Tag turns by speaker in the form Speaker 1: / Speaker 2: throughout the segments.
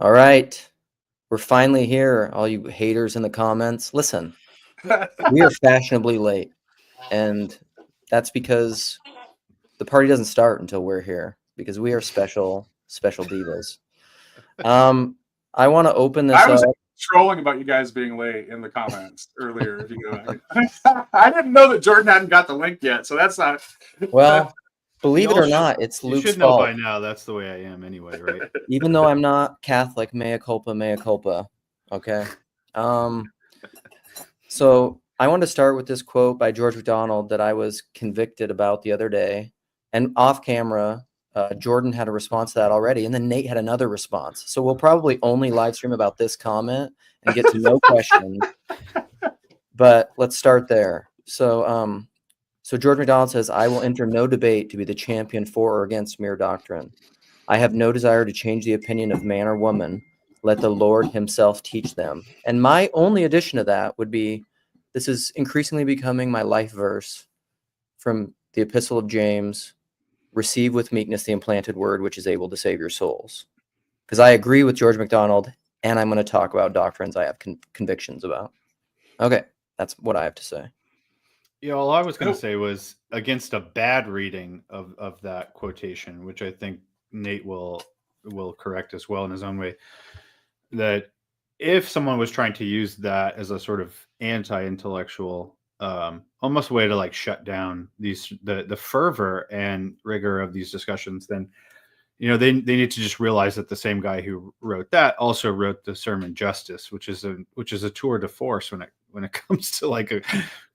Speaker 1: All right. We're finally here, all you haters in the comments. Listen, we are fashionably late, and that's because the party doesn't start until we're here, because we are special divas. I want to open this
Speaker 2: I was
Speaker 1: up.
Speaker 2: trolling about you guys being late in the comments earlier. If you go back. I didn't know that Jordan hadn't got the link yet, so that's not.
Speaker 1: Well, believe it or not, it's
Speaker 3: You
Speaker 1: Luke's
Speaker 3: should know
Speaker 1: fault.
Speaker 3: by now. That's the way I am anyway, right?
Speaker 1: Even though I'm not Catholic, mea culpa, mea culpa. Okay. So I want to start with this quote by George MacDonald that I was convicted about the other day. And off camera, Jordan had a response to that already. And then Nate had another response. So we'll probably only live stream about this comment and get to no questions. But let's start there. So George MacDonald says, I will enter no debate to be the champion for or against mere doctrine. I have no desire to change the opinion of man or woman. Let the Lord himself teach them. And my only addition to that would be, this is increasingly becoming my life verse from the Epistle of James, receive with meekness the implanted word, which is able to save your souls. Because I agree with George MacDonald, and I'm going to talk about doctrines I have convictions about. Okay, that's what I have to say.
Speaker 3: Yeah, all I was going to say was against a bad reading of that quotation, which I think Nate will correct as well in his own way, that if someone was trying to use that as a sort of anti-intellectual almost way to like shut down the fervor and rigor of these discussions, then they need to just realize that the same guy who wrote that also wrote the sermon Justice, which is a tour de force when it comes to like a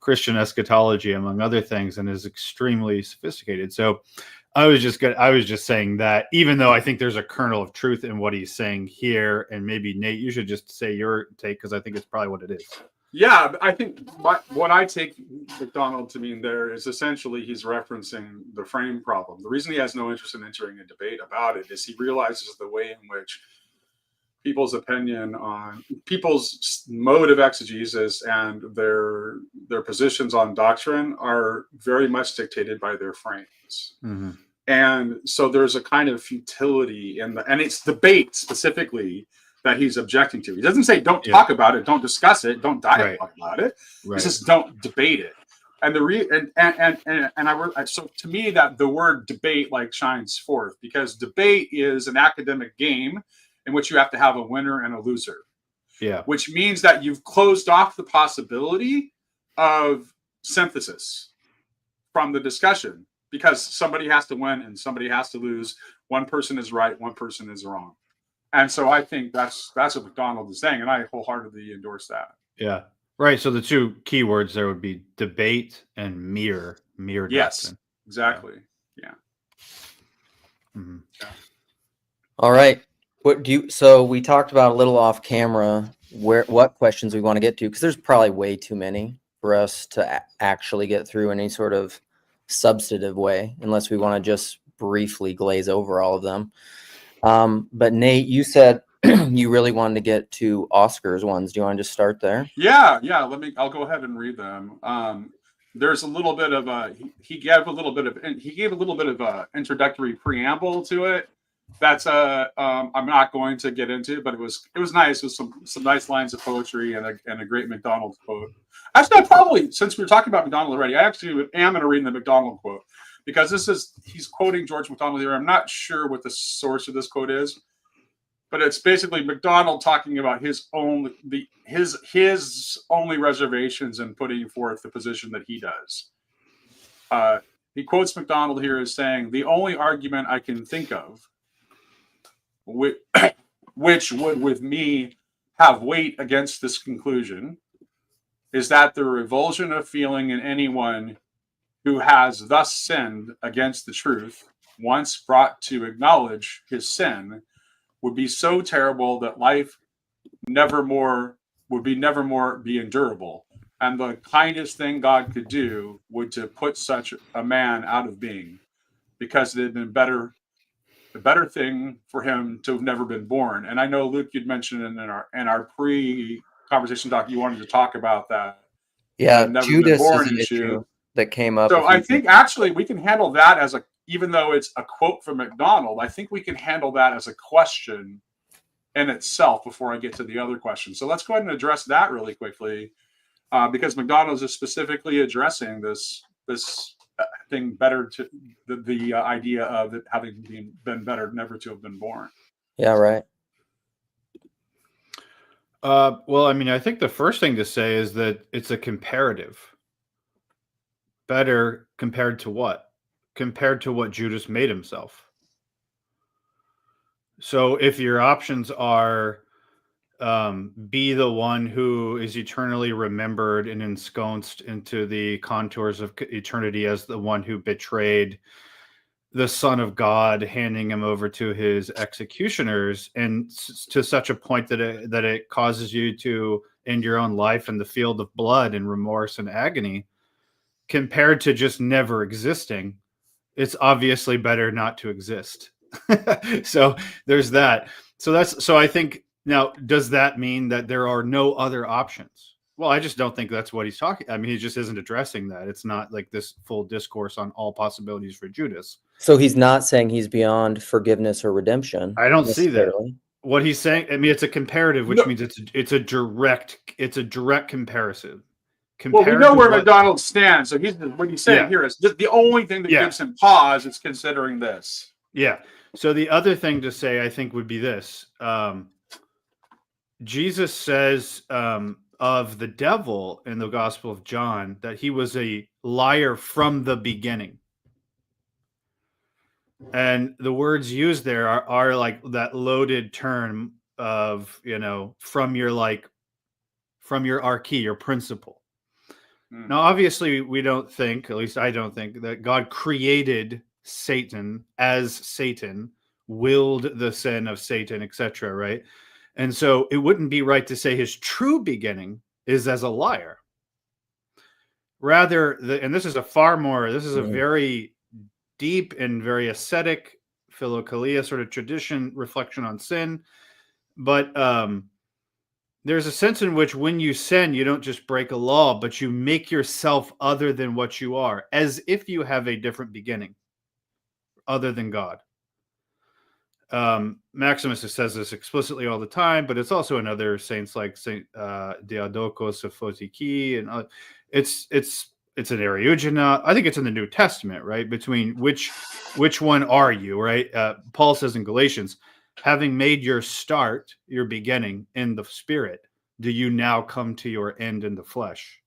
Speaker 3: Christian eschatology, among other things, and is extremely sophisticated. So I was just saying that, even though I think there's a kernel of truth in what he's saying here, and maybe Nate, you should just say your take, because I think it's probably what it is.
Speaker 2: Yeah, I think what I take MacDonald to mean there is essentially he's referencing the frame problem. The reason he has no interest in entering a debate about it is he realizes the way in which people's opinion on people's mode of exegesis and their positions on doctrine are very much dictated by their frames.
Speaker 3: Mm-hmm.
Speaker 2: And so there's a kind of futility and it's debate specifically that he's objecting to. He doesn't say don't talk about it, don't discuss it, don't dialogue about it. Right. He says don't debate it. And so to me that the word debate like shines forth, because debate is an academic game in which you have to have a winner and a loser.
Speaker 3: Yeah.
Speaker 2: Which means that you've closed off the possibility of synthesis from the discussion, because somebody has to win and somebody has to lose. One person is right, one person is wrong. And so I think that's what MacDonald is saying, and I wholeheartedly endorse that.
Speaker 3: Yeah. Right. So the two key words there would be debate and mere
Speaker 2: yes,
Speaker 3: doctrine.
Speaker 2: Exactly. Yeah.
Speaker 3: Mm-hmm.
Speaker 2: Yeah.
Speaker 1: All right. So we talked about a little off camera what questions we want to get to, because there's probably way too many for us to actually get through in any sort of substantive way, unless we want to just briefly glaze over all of them. But Nate, you said you really wanted to get to Oscar's ones. Do you want to just start there?
Speaker 2: Yeah. I'll go ahead and read them. There's a little bit of he gave a little bit of a introductory preamble to it. That's I'm not going to get into, but it was nice with some nice lines of poetry and a great MacDonald quote. Actually, since we were talking about MacDonald already, I actually am going to read the MacDonald quote, because he's quoting George MacDonald here. I'm not sure what the source of this quote is, but it's basically MacDonald talking about his only reservations in putting forth the position that he does. He quotes MacDonald here as saying, "The only argument I can think of which would with me have weight against this conclusion is that the revulsion of feeling in anyone who has thus sinned against the truth, once brought to acknowledge his sin, would be so terrible that life would never more be endurable. And the kindest thing God could do would to put such a man out of being, because it had been the better thing for him to have never been born." And I know, Luke, you'd mentioned in our pre-conversation talk, you wanted to talk about that.
Speaker 1: Yeah, Judas is an issue that came up.
Speaker 2: So I think actually we can handle that even though it's a quote from MacDonald, I think we can handle that as a question in itself before I get to the other question. So let's go ahead and address that really quickly, because MacDonald is specifically addressing this thing better to the idea of it having been better never to have been born.
Speaker 1: Yeah, right.
Speaker 3: Well, I mean, I think the first thing to say is that it's a comparative. Better compared to what? Compared to what Judas made himself. So if your options are be the one who is eternally remembered and ensconced into the contours of eternity as the one who betrayed the Son of God, handing him over to his executioners, and to such a point that it causes you to end your own life in the field of blood and remorse and agony, compared to just never existing, it's obviously better not to exist. So there's that. So I think, now, does that mean that there are no other options? Well, I just don't think that's what he's talking. I mean, he just isn't addressing that. It's not like this full discourse on all possibilities for Judas.
Speaker 1: So he's not saying he's beyond forgiveness or redemption.
Speaker 3: I don't see that.
Speaker 1: necessarily.
Speaker 3: What he's saying, I mean, it's a comparative, which means it's a direct comparison.
Speaker 2: Well, we know where MacDonald stands. So what he's saying here is just the only thing that gives him pause is considering this.
Speaker 3: Yeah. So the other thing to say, I think, would be this. Jesus says of the devil in the Gospel of John that he was a liar from the beginning. And the words used there are like that loaded term of, from your arche, your principle. Now, obviously, we don't think, at least I don't think, that God created Satan as Satan, willed the sin of Satan, etc., right? And so it wouldn't be right to say his true beginning is as a liar. Rather, and this is a very deep and very ascetic philokalia sort of tradition, reflection on sin. But there's a sense in which when you sin, you don't just break a law, but you make yourself other than what you are, as if you have a different beginning other than God. Maximus says this explicitly all the time, but it's also in other saints like Saint Diadocos of Photiki, and it's an Eriugena. I think it's in the New Testament, right? Between which one are you, right? Paul says in Galatians, having made your start, your beginning in the spirit, do you now come to your end in the flesh?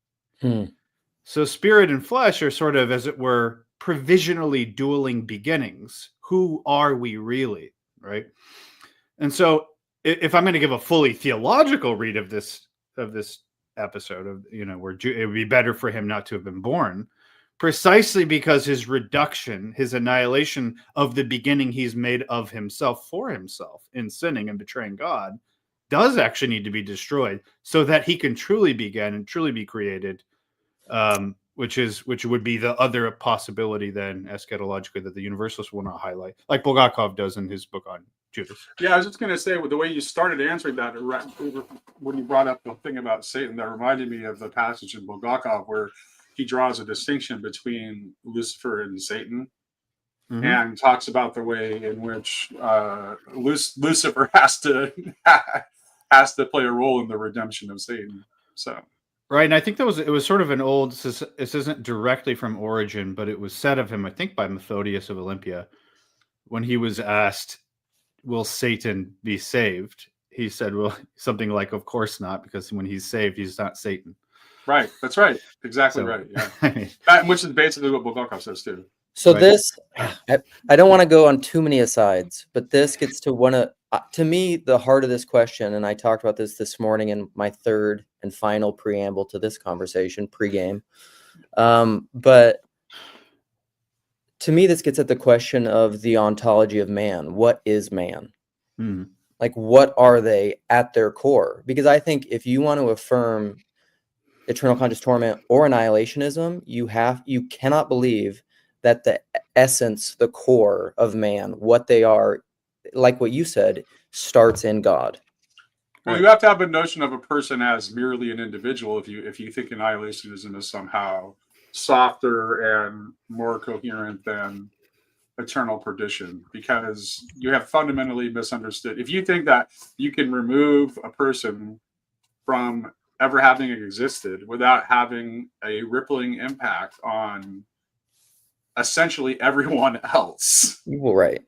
Speaker 3: So spirit and flesh are sort of, as it were, provisionally dueling beginnings. Who are we really? Right. And so if I'm going to give a fully theological read of this episode of, where it would be better for him not to have been born, precisely because his reduction, his annihilation of the beginning he's made of himself for himself in sinning and betraying God, does actually need to be destroyed so that he can truly begin and truly be created, which would be the other possibility then eschatologically that the Universalists will not highlight, like Bulgakov does in his book on Judas.
Speaker 2: Yeah, I was just going to say, with the way you started answering that, when you brought up the thing about Satan, that reminded me of the passage in Bulgakov where he draws a distinction between Lucifer and Satan, and talks about the way in which Lucifer has to play a role in the redemption of Satan. So.
Speaker 3: Right, and I think it was sort of an old. This isn't directly from Origen, but it was said of him, I think, by Methodius of Olympia, when he was asked, "Will Satan be saved?" He said, "Well, something like, of course not, because when he's saved, he's not Satan."
Speaker 2: Right, that's right, exactly right. Yeah, which is basically what Bulgakov says too.
Speaker 1: So this, I don't want to go on too many asides, but this gets to to me, the heart of this question, and I talked about this morning in my third and final preamble to this conversation, pregame. But to me, this gets at the question of the ontology of man. What is man? Like, what are they at their core? Because I think if you want to affirm eternal conscious torment or annihilationism, you cannot believe that the essence, the core of man, what they are, like what you said, starts in God.
Speaker 2: Well, you have to have a notion of a person as merely an individual if you think annihilationism is somehow softer and more coherent than eternal perdition, because you have fundamentally misunderstood. If you think that you can remove a person from ever having existed without having a rippling impact on essentially everyone else,
Speaker 1: Well, right.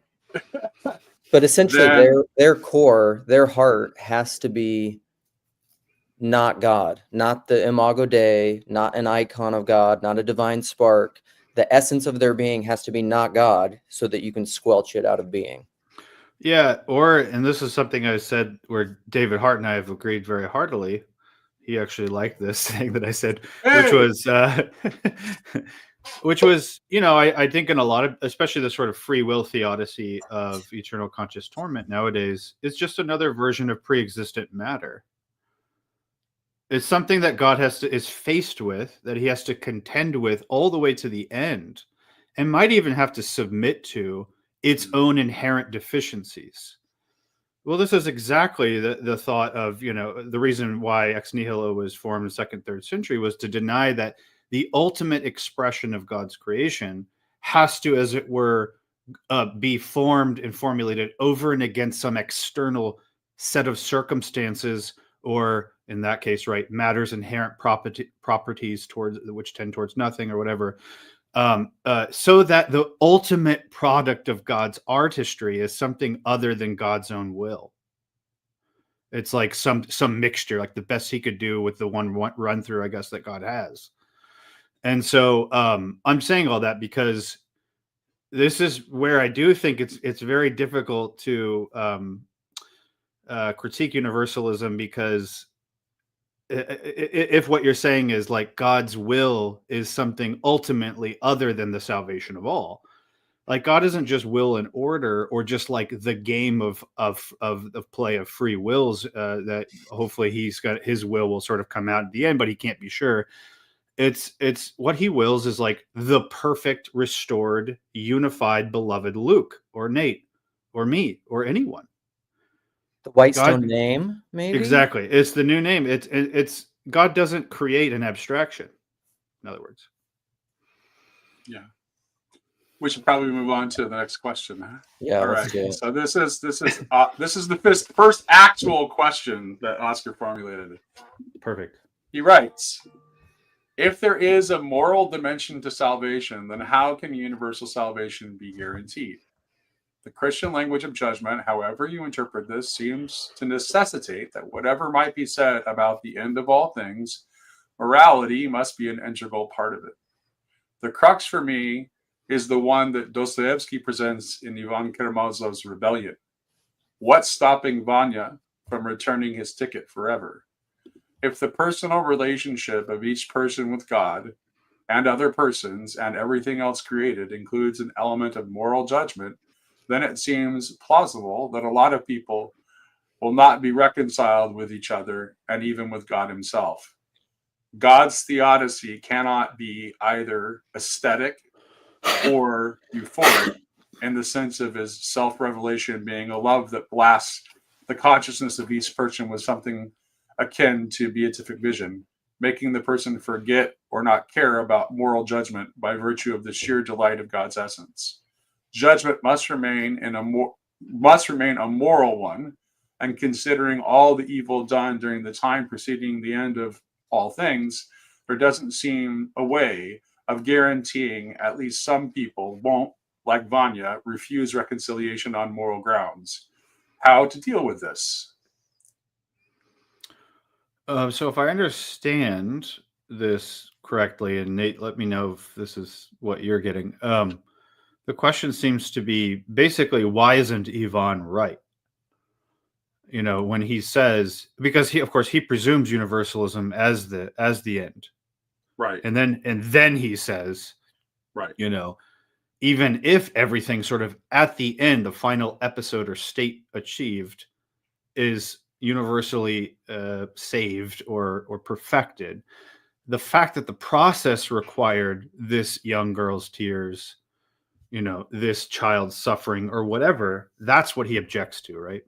Speaker 1: But essentially,
Speaker 2: then
Speaker 1: their core, their heart has to be not God, not the Imago Dei, not an icon of God, not a divine spark. The essence of their being has to be not God, so that you can squelch it out of being.
Speaker 3: Yeah, and this is something I said where David Hart and I have agreed very heartily. He actually liked this thing that I said, which was, I think in a lot of, especially the sort of free will theodicy of eternal conscious torment nowadays, it's just another version of pre-existent matter. It's something that God is faced with, that he has to contend with all the way to the end, and might even have to submit to its own inherent deficiencies. Well, this is exactly the thought of, the reason why ex nihilo was formed in the second, third century was to deny that the ultimate expression of God's creation has to, as it were, be formed and formulated over and against some external set of circumstances, or in that case, right, matter's inherent properties which tend towards nothing or whatever. So that the ultimate product of God's artistry is something other than God's own will. It's like some mixture, like the best he could do with the one run through, I guess, that God has. And so I'm saying all that because this is where I do think it's very difficult to critique universalism, because if what you're saying is like God's will is something ultimately other than the salvation of all, like God isn't just will and order, or just like the game of play of free wills that hopefully he's got, his will sort of come out at the end, but he can't be sure. It's what he wills is like the perfect, restored, unified, beloved Luke or Nate or me or anyone.
Speaker 1: The Whitestone name, maybe?
Speaker 3: Exactly. It's the new name. It's God doesn't create an abstraction. In other words.
Speaker 2: Yeah. We should probably move on to the next question. Huh?
Speaker 1: Yeah.
Speaker 2: All right.
Speaker 1: Let's do it.
Speaker 2: So this is the first actual question that Oscar formulated.
Speaker 3: Perfect.
Speaker 2: He writes, if there is a moral dimension to salvation, then how can universal salvation be guaranteed? The Christian language of judgment, however you interpret this, seems to necessitate that whatever might be said about the end of all things, morality must be an integral part of it. The crux for me is the one that Dostoevsky presents in Ivan Karamazov's Rebellion. What's stopping Vanya from returning his ticket forever? If the personal relationship of each person with God and other persons and everything else created includes an element of moral judgment, then it seems plausible that a lot of people will not be reconciled with each other and even with God himself. God's theodicy cannot be either aesthetic or euphoric in the sense of his self-revelation being a love that blasts the consciousness of each person with something akin to beatific vision, making the person forget or not care about moral judgment by virtue of the sheer delight of God's essence. Judgment must remain a moral one, and considering all the evil done during the time preceding the end of all things, there doesn't seem a way of guaranteeing at least some people won't, like Vanya, refuse reconciliation on moral grounds. How to deal with this?
Speaker 3: So if I understand this correctly, and Nate, let me know if this is what you're getting. The question seems to be basically, why isn't Ivan right? When he says, because he presumes universalism as the end,
Speaker 2: right?
Speaker 3: And then he says,
Speaker 2: right,
Speaker 3: even if everything sort of at the end, the final episode or state achieved, is universally saved or perfected, the fact that the process required this young girl's tears, this child's suffering or whatever, that's what he objects to, right?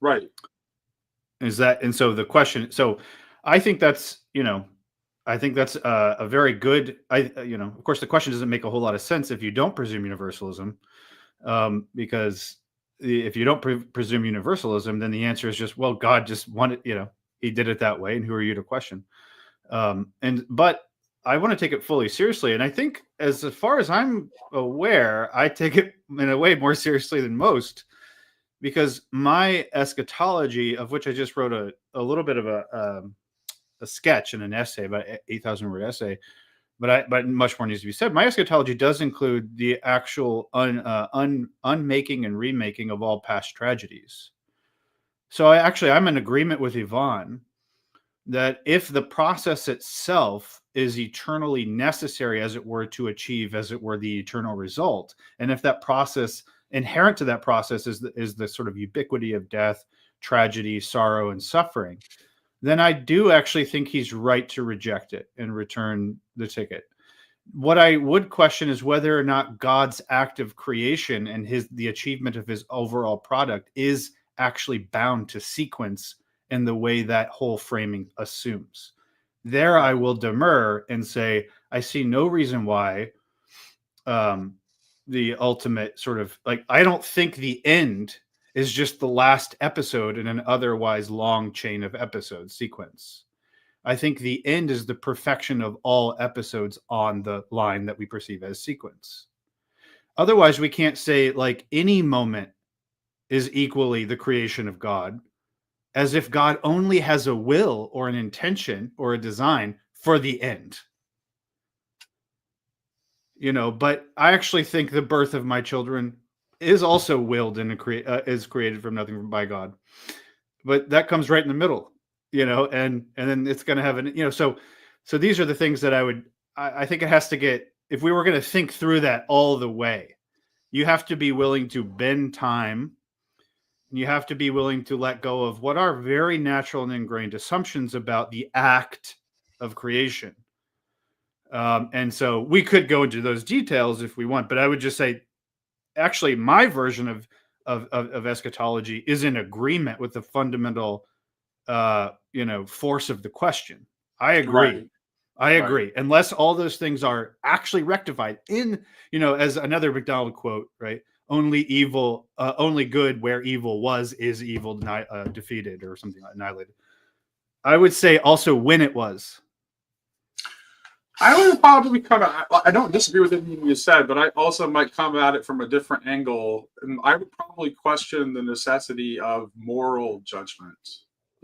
Speaker 2: Right.
Speaker 3: Is that, and so the question, so I think that's, a very good, of course, the question doesn't make a whole lot of sense if you don't presume universalism, Because if you don't presume universalism, then the answer is just, well, God just wanted, he did it that way, and who are you to question? But I want to take it fully seriously, and I think, as far as I'm aware, I take it in a way more seriously than most, because my eschatology, of which I just wrote a little bit of a sketch and an essay, about 8,000 word essay, but much more needs to be said. My eschatology does include the actual unmaking and remaking of all past tragedies. So I'm in agreement with Yvonne that if the process itself is eternally necessary, as it were, to achieve, as it were, the eternal result, and if that process, inherent to that process, is the sort of ubiquity of death, tragedy, sorrow, and suffering, then I do actually think he's right to reject it and return the ticket. What I would question is whether or not God's act of creation and the achievement of his overall product is actually bound to sequence in the way that whole framing assumes. There I will demur and say, I see no reason why the ultimate sort of, like, I don't think the end is just the last episode in an otherwise long chain of episodes sequence. I think the end is the perfection of all episodes on the line that we perceive as sequence. Otherwise, we can't say, like, any moment is equally the creation of God, as if God only has a will or an intention or a design for the end. But I actually think the birth of my children is also willed and is created from nothing by God. But that comes right in the middle, and then it's going to have so these are the things that I think it has to get, if we were going to think through that all the way, you have to be willing to bend time. You have to be willing to let go of what are very natural and ingrained assumptions about the act of creation. And so we could go into those details if we want, but I would just say, actually, my version of eschatology is in agreement with the fundamental, force of the question. I agree.
Speaker 2: Right.
Speaker 3: I agree. Right. Unless all those things are actually rectified in, as another MacDonald quote, right? Only good where evil was is evil defeated, or something like annihilated. I would say also when it was.
Speaker 2: I would probably I don't disagree with anything you said, but I also might come at it from a different angle. And I would probably question the necessity of moral judgment.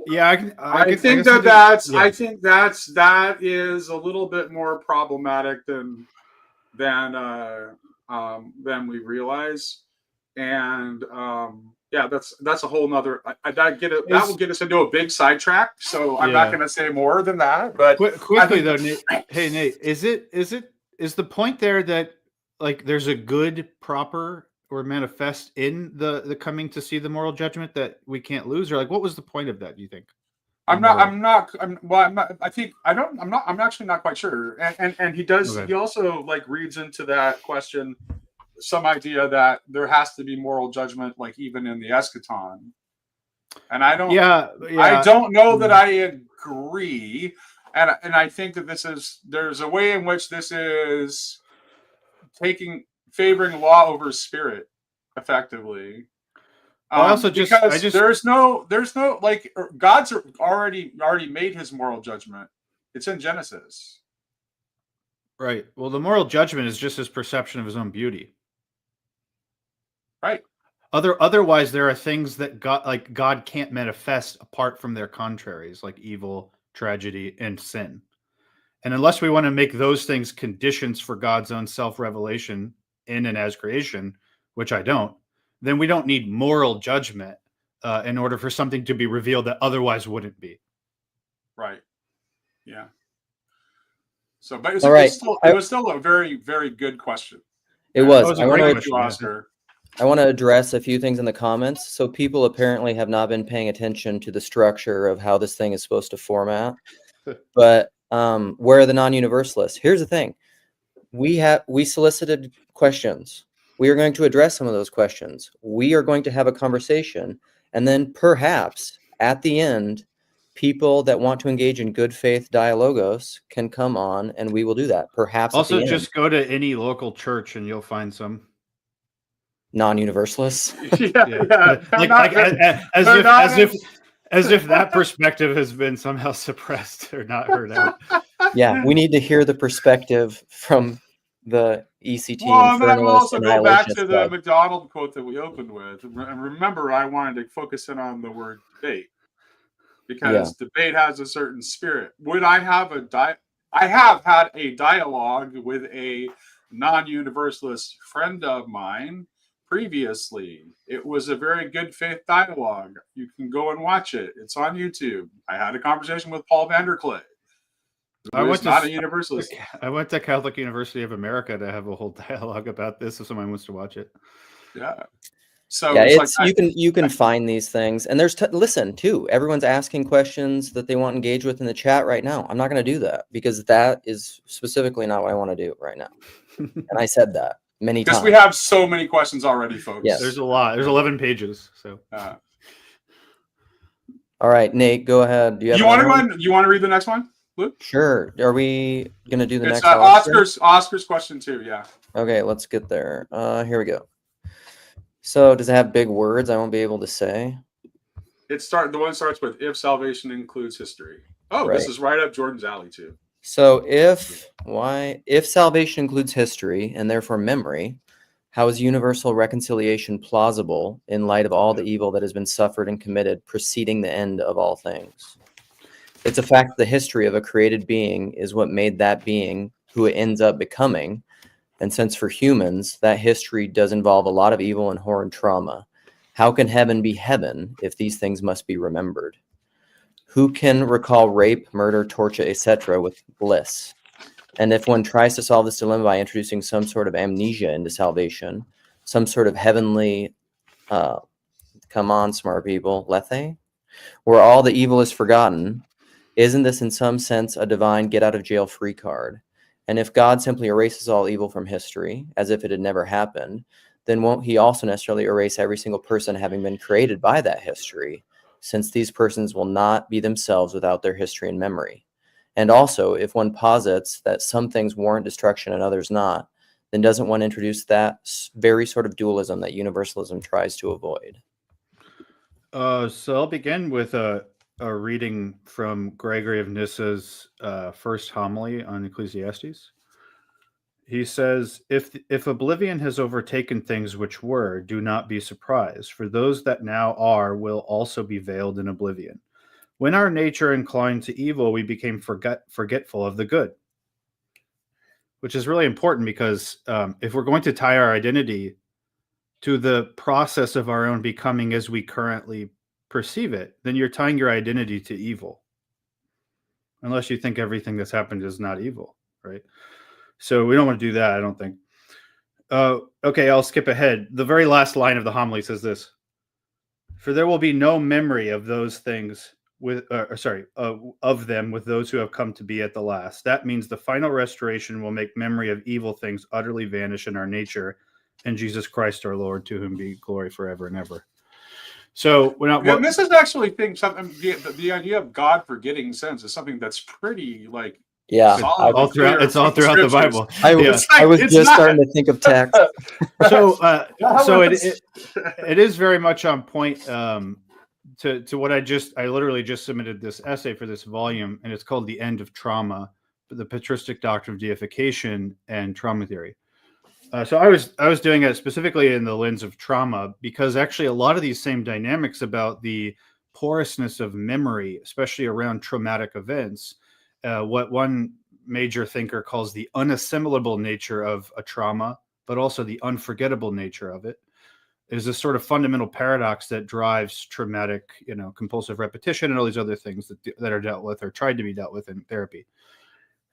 Speaker 3: Yeah,
Speaker 2: I think that is a little bit more problematic than we realize. And that's a whole nother. That will get us into a big sidetrack. So I'm not going to say more than that. But
Speaker 3: quickly though, Nate, hey Nate, is the point there that, like, there's a good, proper, or manifest in the coming to see the moral judgment that we can't lose, or, like, what was the point of that, do you think?
Speaker 2: I'm actually not quite sure. And he does. Okay. He also, like, reads into that question some idea that there has to be moral judgment, like, even in the eschaton. And I don't. Yeah. I don't know that I agree. And I think that there's a way in which this is favoring law over spirit, effectively. There's no like, God's already made his moral judgment. It's in Genesis.
Speaker 3: Right. Well, the moral judgment is just his perception of his own beauty.
Speaker 2: Right.
Speaker 3: Otherwise, there are things that God can't manifest apart from their contraries, like evil, tragedy, and sin. And unless we want to make those things conditions for God's own self-revelation in and as creation, which I don't, then we don't need moral judgment in order for something to be revealed that otherwise wouldn't be.
Speaker 2: Right. Yeah. So, but it was still a very, very good question.
Speaker 1: It was. I want to address a few things in the comments. So people apparently have not been paying attention to the structure of how this thing is supposed to format. But where are the non-universalists? Here's the thing. We solicited questions. We are going to address some of those questions. We are going to have a conversation. And then perhaps at the end, people that want to engage in good faith dialogos can come on, and we will do that. Perhaps
Speaker 3: also just go to any local church and you'll find some.
Speaker 1: non-universalists.
Speaker 3: As if that perspective has been somehow suppressed or not heard out.
Speaker 1: Yeah, we need to hear the perspective from the ECT
Speaker 2: Well, and then we'll
Speaker 1: infernalist
Speaker 2: also go back
Speaker 1: annihilation
Speaker 2: to the MacDonald quote that we opened with. And remember, I wanted to focus in on the word debate because debate has a certain spirit. Would I have I have had a dialogue with a non-universalist friend of mine previously. It was a very good faith dialogue. You can go and watch it. It's on YouTube. I had a conversation with Paul Vanderclay. I went
Speaker 3: to Catholic University of America to have a whole dialogue about this if someone wants to watch it.
Speaker 2: Yeah. So
Speaker 1: yeah, it's like you can find these things, and there's listen too. Everyone's asking questions that they want to engage with in the chat right now. I'm not going to do that because that is specifically not what I want to do right now. And I said that many times.
Speaker 2: Because we have so many questions already, folks.
Speaker 1: Yes.
Speaker 3: There's a lot. There's 11 pages. So.
Speaker 1: All right, Nate, go ahead. Do
Speaker 2: you want to read the next one, Luke?
Speaker 1: Sure. Are we going to do the next one?
Speaker 2: Oscar's question too, yeah.
Speaker 1: Okay, let's get there. Here we go. So does it have big words I won't be able to say?
Speaker 2: The one starts with if salvation includes history. Oh, right. This is right up Jordan's alley too.
Speaker 1: So if salvation includes history and therefore memory, how is universal reconciliation plausible in light of all the evil that has been suffered and committed preceding the end of all things? It's a fact that the history of a created being is what made that being who it ends up becoming. And since for humans, that history does involve a lot of evil and horror and trauma, how can heaven be heaven if these things must be remembered? Who can recall rape, murder, torture, etc. with bliss? And if one tries to solve this dilemma by introducing some sort of amnesia into salvation, some sort of heavenly, come on, smart people, lethe, where all the evil is forgotten, isn't this in some sense a divine get-out-of-jail-free card? And if God simply erases all evil from history, as if it had never happened, then won't he also necessarily erase every single person having been created by that history, since these persons will not be themselves without their history and memory? And also, if one posits that some things warrant destruction and others not, then doesn't one introduce that very sort of dualism that universalism tries to avoid?
Speaker 3: So I'll begin with a reading from Gregory of Nyssa's first homily on Ecclesiastes. He says, if oblivion has overtaken things which were, do not be surprised, for those that now are will also be veiled in oblivion. When our nature inclined to evil, we became forgetful of the good. Which is really important because if we're going to tie our identity to the process of our own becoming as we currently perceive it, then you're tying your identity to evil. Unless you think everything that's happened is not evil, right? So we don't want to do that, I don't think. Okay, I'll skip ahead. The very last line of the homily says this: for there will be no memory of those things of them with those who have come to be at the last. That means the final restoration will make memory of evil things utterly vanish in our nature, and Jesus Christ our Lord, to whom be glory forever and ever. So
Speaker 2: this is actually something. The idea of God forgetting sins is something that's pretty like
Speaker 1: it's
Speaker 3: all throughout the Bible.
Speaker 1: I was just starting to think of text.
Speaker 3: So it is very much on point to what I literally just submitted this essay for this volume, and it's called The End of Trauma, the patristic doctrine of deification and trauma theory. So I was doing it specifically in the lens of trauma, because actually a lot of these same dynamics about the porousness of memory, especially around traumatic events, what one major thinker calls the unassimilable nature of a trauma, but also the unforgettable nature of it, is a sort of fundamental paradox that drives traumatic, compulsive repetition and all these other things that are dealt with or tried to be dealt with in therapy.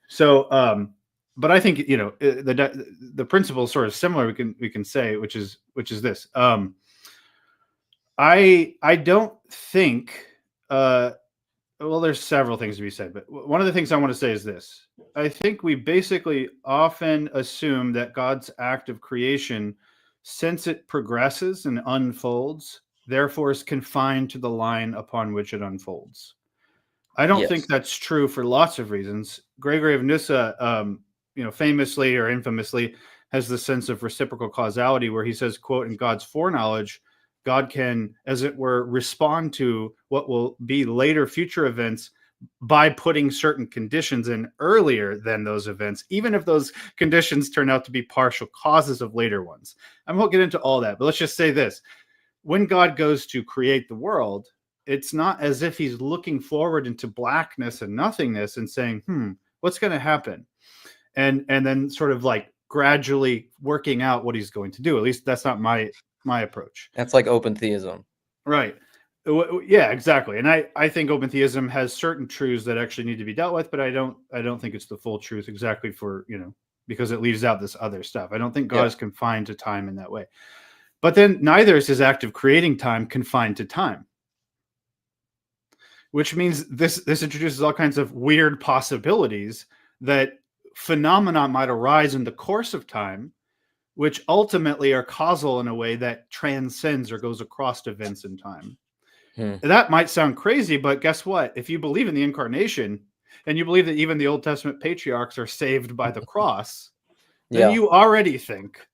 Speaker 3: So, but I think the principle is sort of similar. We can say, which is this. I don't think. Well, there's several things to be said, but one of the things I want to say is this: I think we basically often assume that God's act of creation, since it progresses and unfolds, therefore is confined to the line upon which it unfolds. I don't think that's true for lots of reasons. Gregory of Nyssa, famously or infamously, has the sense of reciprocal causality, where he says, quote, in God's foreknowledge, God can, as it were, respond to what will be later future events by putting certain conditions in earlier than those events, even if those conditions turn out to be partial causes of later ones. I won't get into all that, but let's just say this. When God goes to create the world, it's not as if he's looking forward into blackness and nothingness and saying, what's going to happen? And then sort of like gradually working out what he's going to do. At least that's not my approach.
Speaker 1: That's like open theism.
Speaker 3: Right. Yeah, exactly. And I think open theism has certain truths that actually need to be dealt with, but I don't think it's the full truth exactly for, because it leaves out this other stuff. I don't think God is confined to time in that way. But then neither is his act of creating time confined to time. Which means this introduces all kinds of weird possibilities that phenomena might arise in the course of time, which ultimately are causal in a way that transcends or goes across events in time. That might sound crazy, but guess what? If you believe in the incarnation and you believe that even the Old Testament patriarchs are saved by the cross, then you already think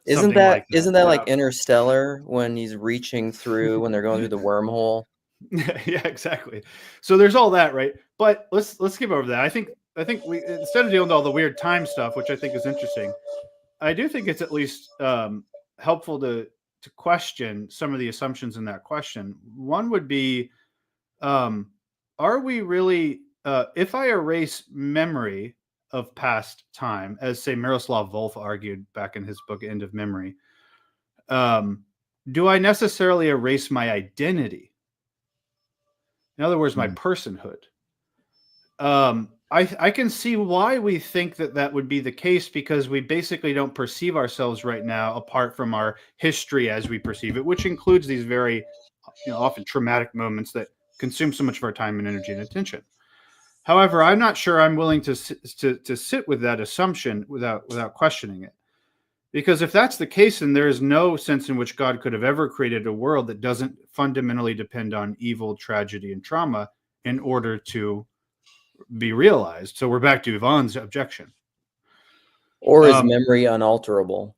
Speaker 1: isn't that like Interstellar when he's reaching through when they're going through the wormhole?
Speaker 3: Yeah, exactly. So there's all that, right? But let's skip over that. I think we, instead of dealing with all the weird time stuff, which I think is interesting, I do think it's at least helpful to question some of the assumptions in that question. One would be, are we really, if I erase memory of past time, as say Miroslav Volf argued back in his book End of Memory, do I necessarily erase my identity? In other words, my personhood. I can see why we think that would be the case, because we basically don't perceive ourselves right now apart from our history as we perceive it, which includes these very often traumatic moments that consume so much of our time and energy and attention. However, I'm not sure I'm willing to sit with that assumption without questioning it. Because if that's the case, then there is no sense in which God could have ever created a world that doesn't fundamentally depend on evil, tragedy, and trauma in order to be realized. So we're back to Yvonne's objection.
Speaker 1: Or is memory unalterable?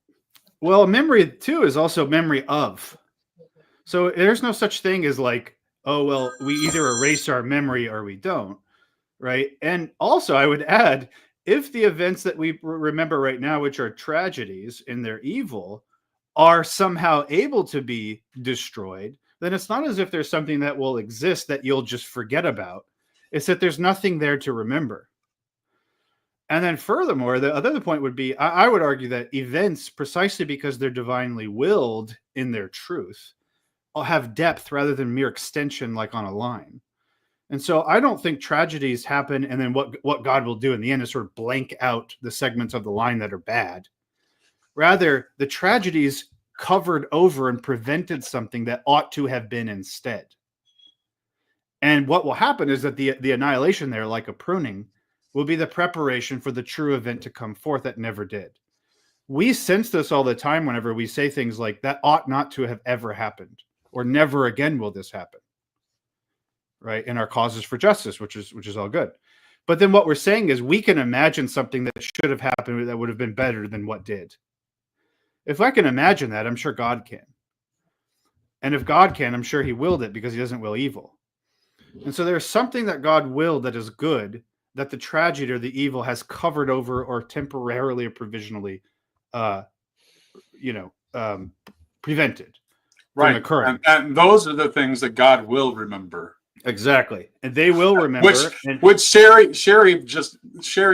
Speaker 3: Well, memory too is also memory of. So there's no such thing as like, oh, well, we either erase our memory or we don't, right? And also I would add, if the events that we remember right now, which are tragedies and they're evil, are somehow able to be destroyed, then it's not as if there's something that will exist that you'll just forget about. It's that there's nothing there to remember. And then furthermore, the other point would be, I would argue that events, precisely because they're divinely willed in their truth, will have depth rather than mere extension like on a line. And so I don't think tragedies happen and then what God will do in the end is sort of blank out the segments of the line that are bad. Rather, the tragedies covered over and prevented something that ought to have been instead. And what will happen is that the annihilation there, like a pruning, will be the preparation for the true event to come forth that never did. We sense this all the time whenever we say things like that ought not to have ever happened, or never again will this happen, right? In our causes for justice, which is all good. But then what we're saying is we can imagine something that should have happened that would have been better than what did. If I can imagine that, I'm sure God can. And if God can, I'm sure he willed it because he doesn't will evil. And so there's something that God willed that is good, that the tragedy or the evil has covered over or temporarily or provisionally, prevented from occurring.
Speaker 2: And those are the things that God will remember.
Speaker 3: Exactly, and they will remember.
Speaker 2: Which Sherry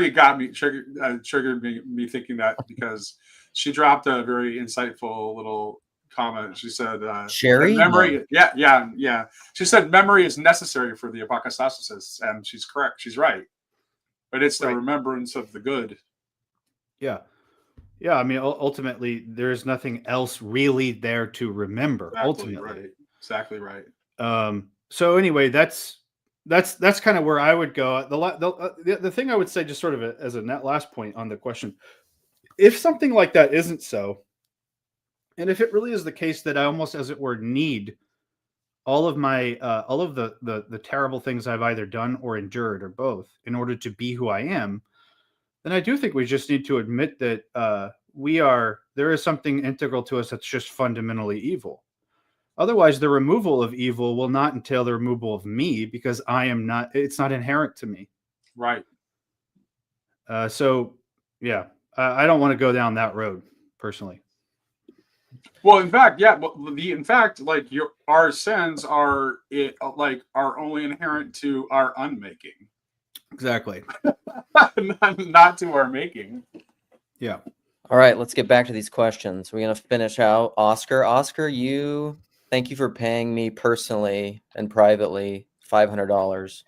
Speaker 2: got me triggered me thinking that, because she dropped a very insightful little comment. She said,
Speaker 1: Sherry?
Speaker 2: Memory, yeah. She said memory is necessary for the apokatastasis, and she's correct. She's right. But it's the remembrance of the good.
Speaker 3: Yeah. Yeah, I mean, ultimately, there is nothing else really there to remember.
Speaker 2: Exactly right.
Speaker 3: So anyway, that's kind of where I would go. The thing I would say, just sort of as a last point on the question, if something like that isn't so, and if it really is the case that I almost, as it were, need all of the terrible things I've either done or endured or both in order to be who I am, then I do think we just need to admit that there is something integral to us that's just fundamentally evil. Otherwise, the removal of evil will not entail the removal of me, because it's not inherent to me.
Speaker 2: Right.
Speaker 3: So yeah, I don't want to go down that road personally.
Speaker 2: Well, in fact, yeah. Like our sins are only inherent to our unmaking.
Speaker 3: Exactly.
Speaker 2: not to our making.
Speaker 3: Yeah.
Speaker 1: All right, let's get back to these questions. We're going to finish out. Oscar, thank you for paying me personally and privately $500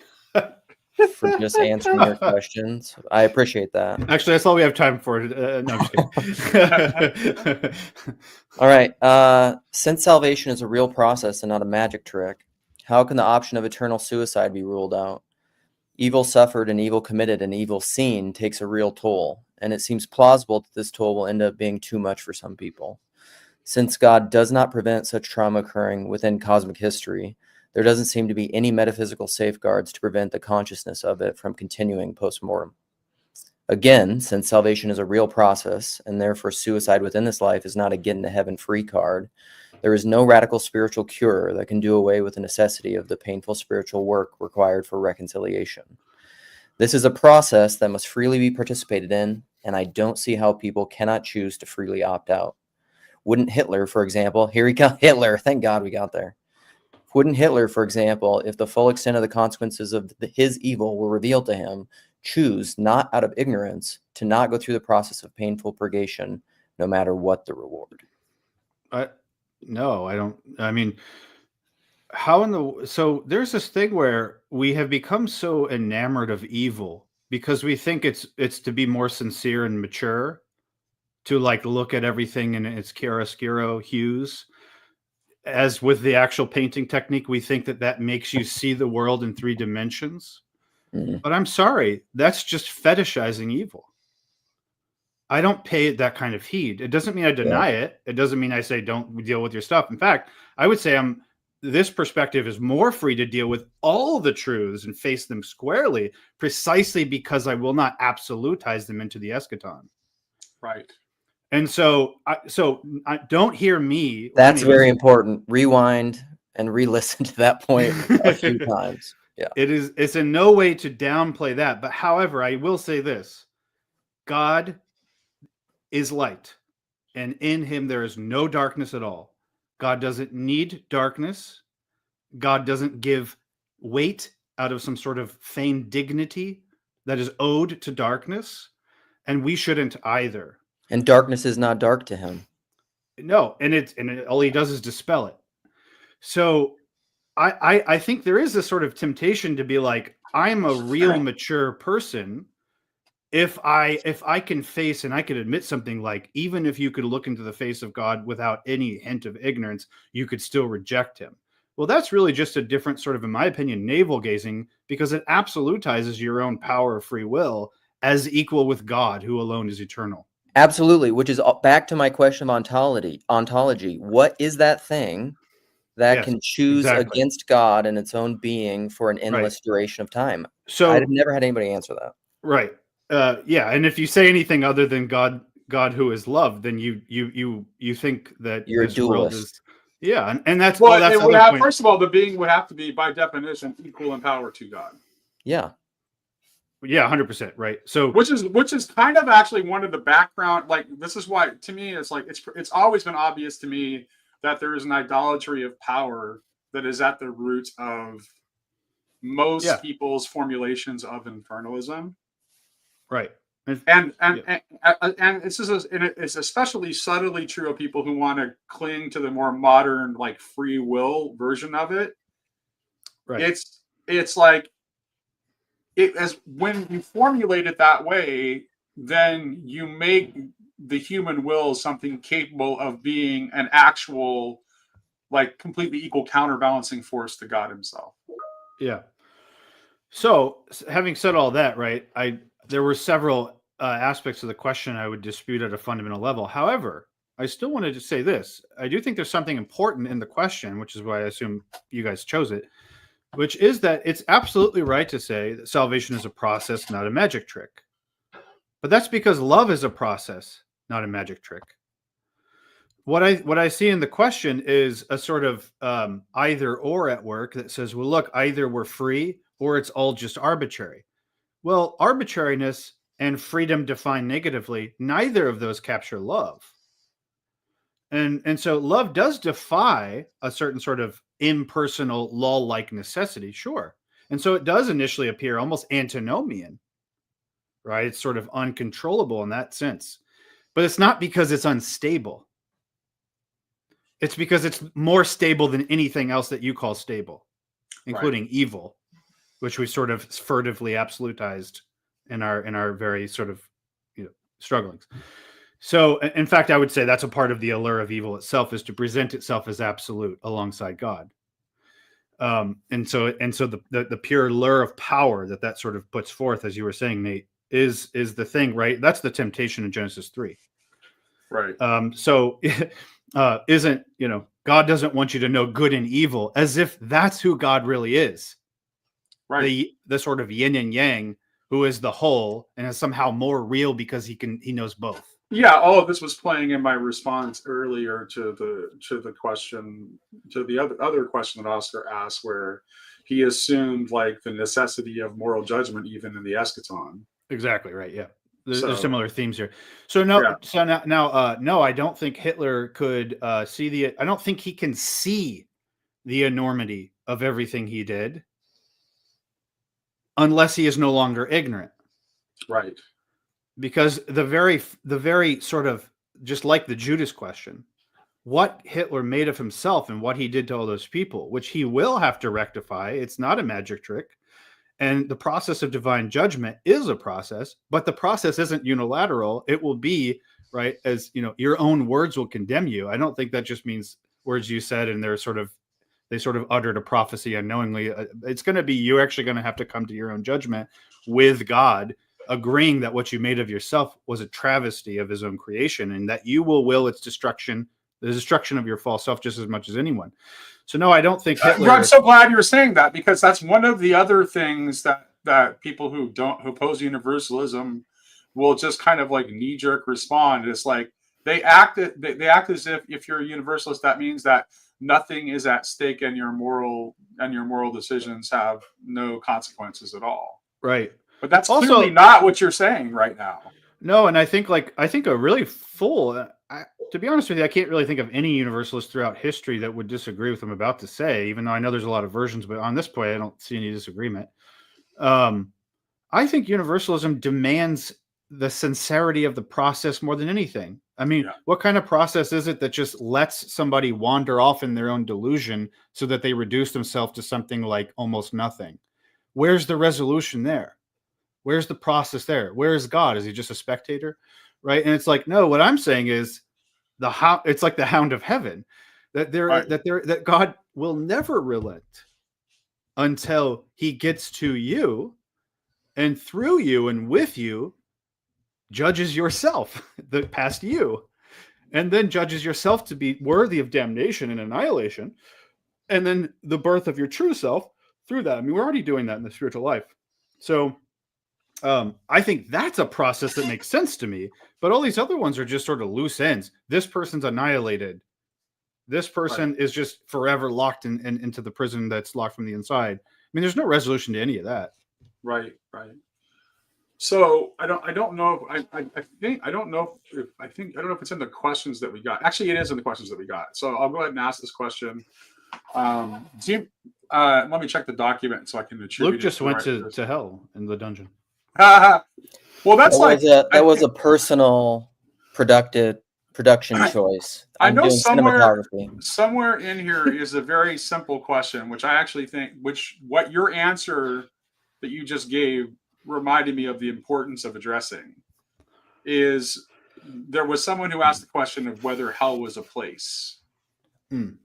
Speaker 1: for just answering your questions. I appreciate that.
Speaker 3: Actually, that's all we have time for. No, I'm just kidding.
Speaker 1: All right. Since salvation is a real process and not a magic trick, how can the option of eternal suicide be ruled out? Evil suffered and evil committed and evil seen takes a real toll, and it seems plausible that this toll will end up being too much for some people. Since God does not prevent such trauma occurring within cosmic history, there doesn't seem to be any metaphysical safeguards to prevent the consciousness of it from continuing post-mortem. Again, since salvation is a real process, and therefore suicide within this life is not a get-into-heaven-free card, there is no radical spiritual cure that can do away with the necessity of the painful spiritual work required for reconciliation. This is a process that must freely be participated in, and I don't see how people cannot choose to freely opt out. Wouldn't Hitler, for example, here we go, Hitler, thank God we got there. Wouldn't Hitler, for example, if the full extent of the consequences of his evil were revealed to him, choose, not out of ignorance, to not go through the process of painful purgation, no matter what the reward?
Speaker 3: No, I don't. I mean, so there's this thing where we have become so enamored of evil because we think it's to be more sincere and mature, to like look at everything in its chiaroscuro hues. As with the actual painting technique, we think that makes you see the world in 3 dimensions. But I'm sorry, that's just fetishizing evil. I don't pay it that kind of heed. It doesn't mean I deny it. It doesn't mean I say don't deal with your stuff. In fact, I would say this perspective is more free to deal with all the truths and face them squarely, precisely because I will not absolutize them into the eschaton.
Speaker 2: Right.
Speaker 3: And so I don't hear me.
Speaker 1: That's very important. Rewind and re-listen to that point a few times. Yeah.
Speaker 3: It's in no way to downplay that. But however, I will say this: God is light, and in him there is no darkness at all. God doesn't need darkness. God doesn't give weight out of some sort of feigned dignity that is owed to darkness, and we shouldn't either.
Speaker 1: And darkness is not dark to him.
Speaker 3: No, and all he does is dispel it. So I think there is a sort of temptation to be like, I'm a real mature person if I can face and I can admit something like, even if you could look into the face of God without any hint of ignorance, you could still reject him. Well, that's really just a different sort of, in my opinion, navel gazing, because it absolutizes your own power of free will as equal with God, who alone is eternal.
Speaker 1: Absolutely, which is back to my question of ontology. What is that thing that can choose against God and its own being for an endless duration of time? So I've never had anybody answer that.
Speaker 3: Right. Yeah. And if you say anything other than God who is love, then you think that
Speaker 1: you're a dualist.
Speaker 3: And that's
Speaker 2: well. It would have, first of all, the being would have to be by definition equal in power to God.
Speaker 1: Yeah.
Speaker 3: Yeah, 100%. Right. So
Speaker 2: which is kind of actually one of the background. Like, this is why, to me, it's like it's always been obvious to me that there is an idolatry of power that is at the root of most people's formulations of infernalism.
Speaker 3: Right.
Speaker 2: And it's especially subtly true of people who want to cling to the more modern, like, free will version of it.
Speaker 3: Right.
Speaker 2: It's like, as when you formulate it that way, then you make the human will something capable of being an actual, like, completely equal counterbalancing force to God himself.
Speaker 3: Yeah. So, having said all that, right, there were several aspects of the question I would dispute at a fundamental level. However, I still wanted to say this. I do think there's something important in the question, which is why I assume you guys chose it, which is that it's absolutely right to say that salvation is a process, not a magic trick. But that's because love is a process, not a magic trick. What I see in the question is a sort of either or at work that says, well, look, either we're free or it's all just arbitrary. Well, arbitrariness and freedom defined negatively, neither of those capture love. And so love does defy a certain sort of impersonal law-like necessity, sure. And so it does initially appear almost antinomian, right? It's sort of uncontrollable in that sense. But it's not because it's unstable. It's because it's more stable than anything else that you call stable, including evil, which we sort of furtively absolutized in our very sort of strugglings. So, in fact, I would say that's a part of the allure of evil itself, is to present itself as absolute alongside God. And so the pure lure of power that sort of puts forth, as you were saying, Nate, is the thing, right? That's the temptation in Genesis 3.
Speaker 2: Right.
Speaker 3: So isn't, God doesn't want you to know good and evil, as if that's who God really is.
Speaker 2: Right.
Speaker 3: The sort of yin and yang, who is the whole and is somehow more real because he knows both.
Speaker 2: Yeah, all of this was playing in my response earlier to the question, to the other question that Oscar asked, where he assumed like the necessity of moral judgment even in the eschaton.
Speaker 3: Exactly right. Yeah, there's similar themes here. So no, no, I don't think Hitler could see I don't think he can see the enormity of everything he did, unless he is no longer ignorant.
Speaker 2: Right.
Speaker 3: Because the very sort of, just like the Judas question, what Hitler made of himself and what he did to all those people, which he will have to rectify. It's not a magic trick. And the process of divine judgment is a process, but the process isn't unilateral. It will be, right, as your own words will condemn you. I don't think that just means words you said and they sort of uttered a prophecy unknowingly. It's going to be, you're actually going to have to come to your own judgment with God, agreeing that what you made of yourself was a travesty of his own creation, and that you will its destruction, the destruction of your false self, just as much as anyone. So no, I don't think Hitler...
Speaker 2: I'm so glad you're saying that, because that's one of the other things that people who oppose universalism will just kind of like knee-jerk respond. It's like they act as if you're a universalist, that means that nothing is at stake and your moral decisions have no consequences at all.
Speaker 3: Right.
Speaker 2: But that's also clearly not what you're saying right now.
Speaker 3: No, and I think a really full... to be honest with you, I can't really think of any universalist throughout history that would disagree with what I'm about to say, even though I know there's a lot of versions, but on this point, I don't see any disagreement. I think universalism demands the sincerity of the process more than anything. I mean, What kind of process is it that just lets somebody wander off in their own delusion so that they reduce themselves to something like almost nothing? Where's the resolution there? Where's the process there? Where is God? Is he just a spectator? Right. And it's like, no, what I'm saying is it's like the hound of heaven, that God will never relent until he gets to you, and through you and with you judges yourself past you, and then judges yourself to be worthy of damnation and annihilation, and then the birth of your true self through that. I mean, we're already doing that in the spiritual life. So I think that's a process that makes sense to me, but all these other ones are just sort of loose ends. This person's annihilated. This person is just forever locked into the prison that's locked from the inside. I mean, there's no resolution to any of that.
Speaker 2: Right. So I don't know if I don't know if it's in the questions that we got. Actually, it is in the questions that we got. So I'll go ahead and ask this question. Let me check the document so I can attribute.
Speaker 3: Luke just went to hell in the dungeon.
Speaker 2: Well, that
Speaker 1: was a personal production choice.
Speaker 2: I know somewhere in here is a very simple question, which I actually think, what your answer that you just gave reminded me of the importance of addressing. Is there was someone who asked the question of whether hell was a place. And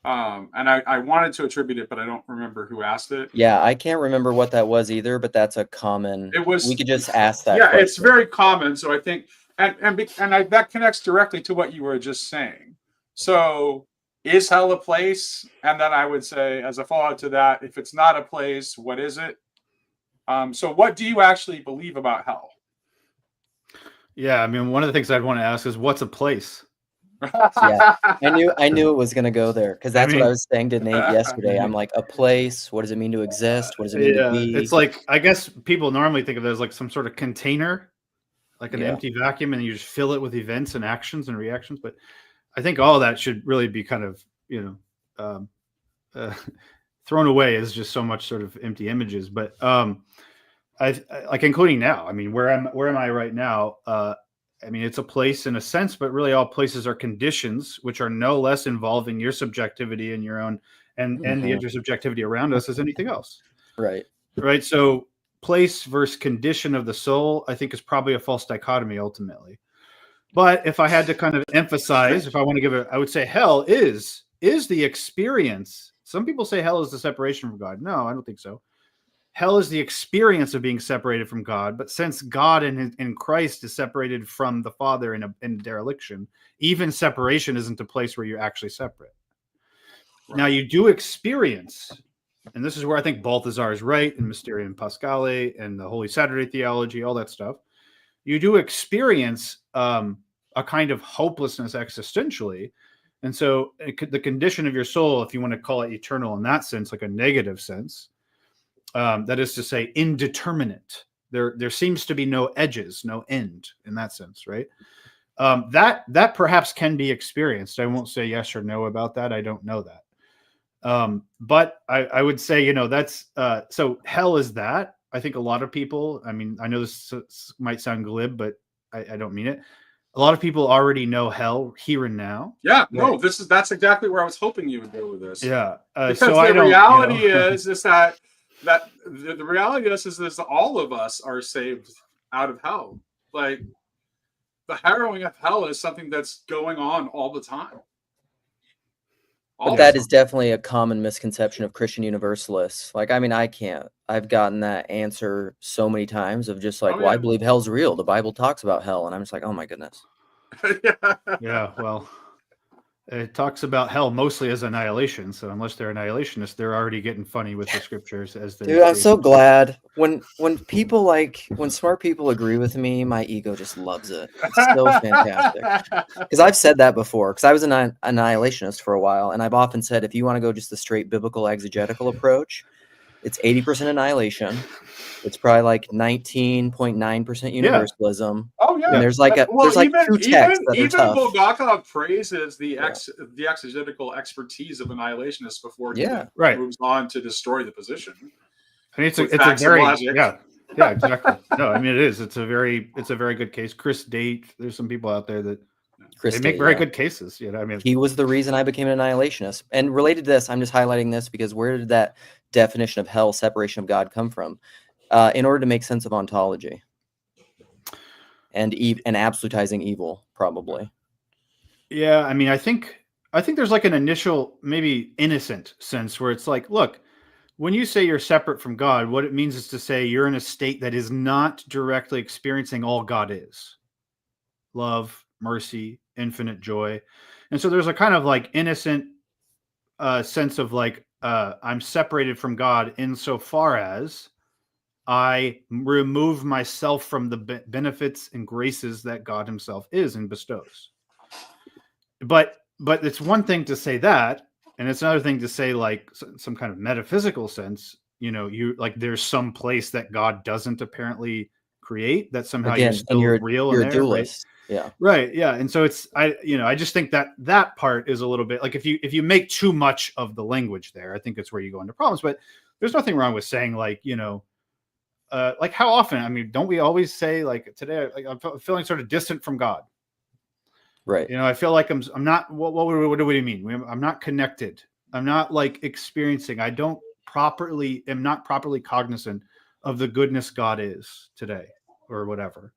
Speaker 2: I wanted to attribute it, but I don't remember who asked it.
Speaker 1: Yeah, I can't remember what that was either, but that's a common. We could just ask that.
Speaker 2: Yeah,
Speaker 1: question.
Speaker 2: It's very common. So I think, that connects directly to what you were just saying. So, is hell a place? And then I would say, as a follow-up to that, if it's not a place, what is it? So, what do you actually believe about hell?
Speaker 3: Yeah, I mean, one of the things I'd want to ask is, what's a place?
Speaker 1: Yeah, I knew it was gonna go there because that's what I
Speaker 3: mean,
Speaker 1: was saying to Nate yesterday. I'm like, a place. What does it mean to exist? What does it mean to
Speaker 3: yeah,
Speaker 1: be?
Speaker 3: it's like, I guess people normally think of it as like some sort of container, like an
Speaker 1: Yeah.
Speaker 3: empty vacuum, and you just fill it with events and actions and reactions. But I think all that should really be kind of, thrown away as just so much sort of empty images. But I like, including now. I mean, where am I right now? I mean, it's a place in a sense, but really all places are conditions, which are no less involving your subjectivity and your own and the intersubjectivity around us as anything else.
Speaker 1: Right.
Speaker 3: Right. So place versus condition of the soul, I think, is probably a false dichotomy ultimately. But if I had to kind of emphasize, if I want to give it, I would say hell is the experience. Some people say hell is the separation from God. No, I don't think so. Hell is the experience of being separated from God. But since God in Christ is separated from the Father in dereliction, even separation isn't a place where you're actually separate. Right. Now, you do experience, and this is where I think Balthazar is right, and Mysterium Pascale, and the Holy Saturday theology, all that stuff. You do experience a kind of hopelessness existentially. And so the condition of your soul, if you want to call it eternal in that sense, like a negative sense, that is to say indeterminate. There seems to be no edges, no end in that sense, right? That perhaps can be experienced. I won't say yes or no about that. I don't know that. But I would say, that's so hell is that. I think a lot of people, I mean, I know this might sound glib, but I don't mean it. A lot of people already know hell here and now.
Speaker 2: Yeah, no, that's exactly where I was hoping you would go with this.
Speaker 3: Yeah.
Speaker 2: Because
Speaker 3: so
Speaker 2: the reality is that the reality is that all of us are saved out of hell. Like, the harrowing of hell is something that's going on all the time.
Speaker 1: But that is definitely a common misconception of Christian Universalists. Like, I mean, I've gotten that answer so many times of just like, well, I believe hell's real. The Bible talks about hell. And I'm just like, oh my goodness.
Speaker 3: Yeah, well, it talks about hell mostly as annihilation. So unless they're annihilationists, they're already getting funny with the scriptures as they.
Speaker 1: Dude, I'm so glad when smart people agree with me, my ego just loves it. It's so fantastic. Because I've said that before. Because I was an annihilationist for a while, and I've often said if you want to go just the straight biblical exegetical approach, it's 80% annihilation. It's probably like 19.9% universalism.
Speaker 2: Oh yeah,
Speaker 1: and there's like two texts that are tough.
Speaker 2: Bulgakov praises the exegetical expertise of annihilationists before he moves on to destroy the position.
Speaker 3: I mean, it's a very exactly. No, I mean it is. It's a very good case. Chris Date. There's some people out there that they make very good cases. I mean,
Speaker 1: he was the reason I became an annihilationist. And related to this, I'm just highlighting this because where did that definition of hell, separation of God, come from? In order to make sense of ontology and absolutizing evil, probably.
Speaker 3: Yeah, I mean, I think there's like an initial, maybe innocent sense where it's like, look, when you say you're separate from God, what it means is to say you're in a state that is not directly experiencing all God is: love, mercy, infinite joy. And so there's a kind of like innocent sense of like, I'm separated from God insofar as I remove myself from the benefits and graces that God himself is and bestows. But it's one thing to say that, and it's another thing to say like some kind of metaphysical sense, you like there's some place that God doesn't apparently create that somehow you're still real.
Speaker 1: You're
Speaker 3: in
Speaker 1: a
Speaker 3: there,
Speaker 1: dualist.
Speaker 3: Right?
Speaker 1: Yeah.
Speaker 3: Right. Yeah. And so it's, I just think that part is a little bit like if you make too much of the language there, I think it's where you go into problems. But there's nothing wrong with saying like, like how often, I mean, don't we always say like today, like I'm feeling sort of distant from God.
Speaker 1: Right.
Speaker 3: I feel like I'm not, what do you mean? I'm not connected. I'm not like experiencing, am not properly cognizant of the goodness God is today or whatever.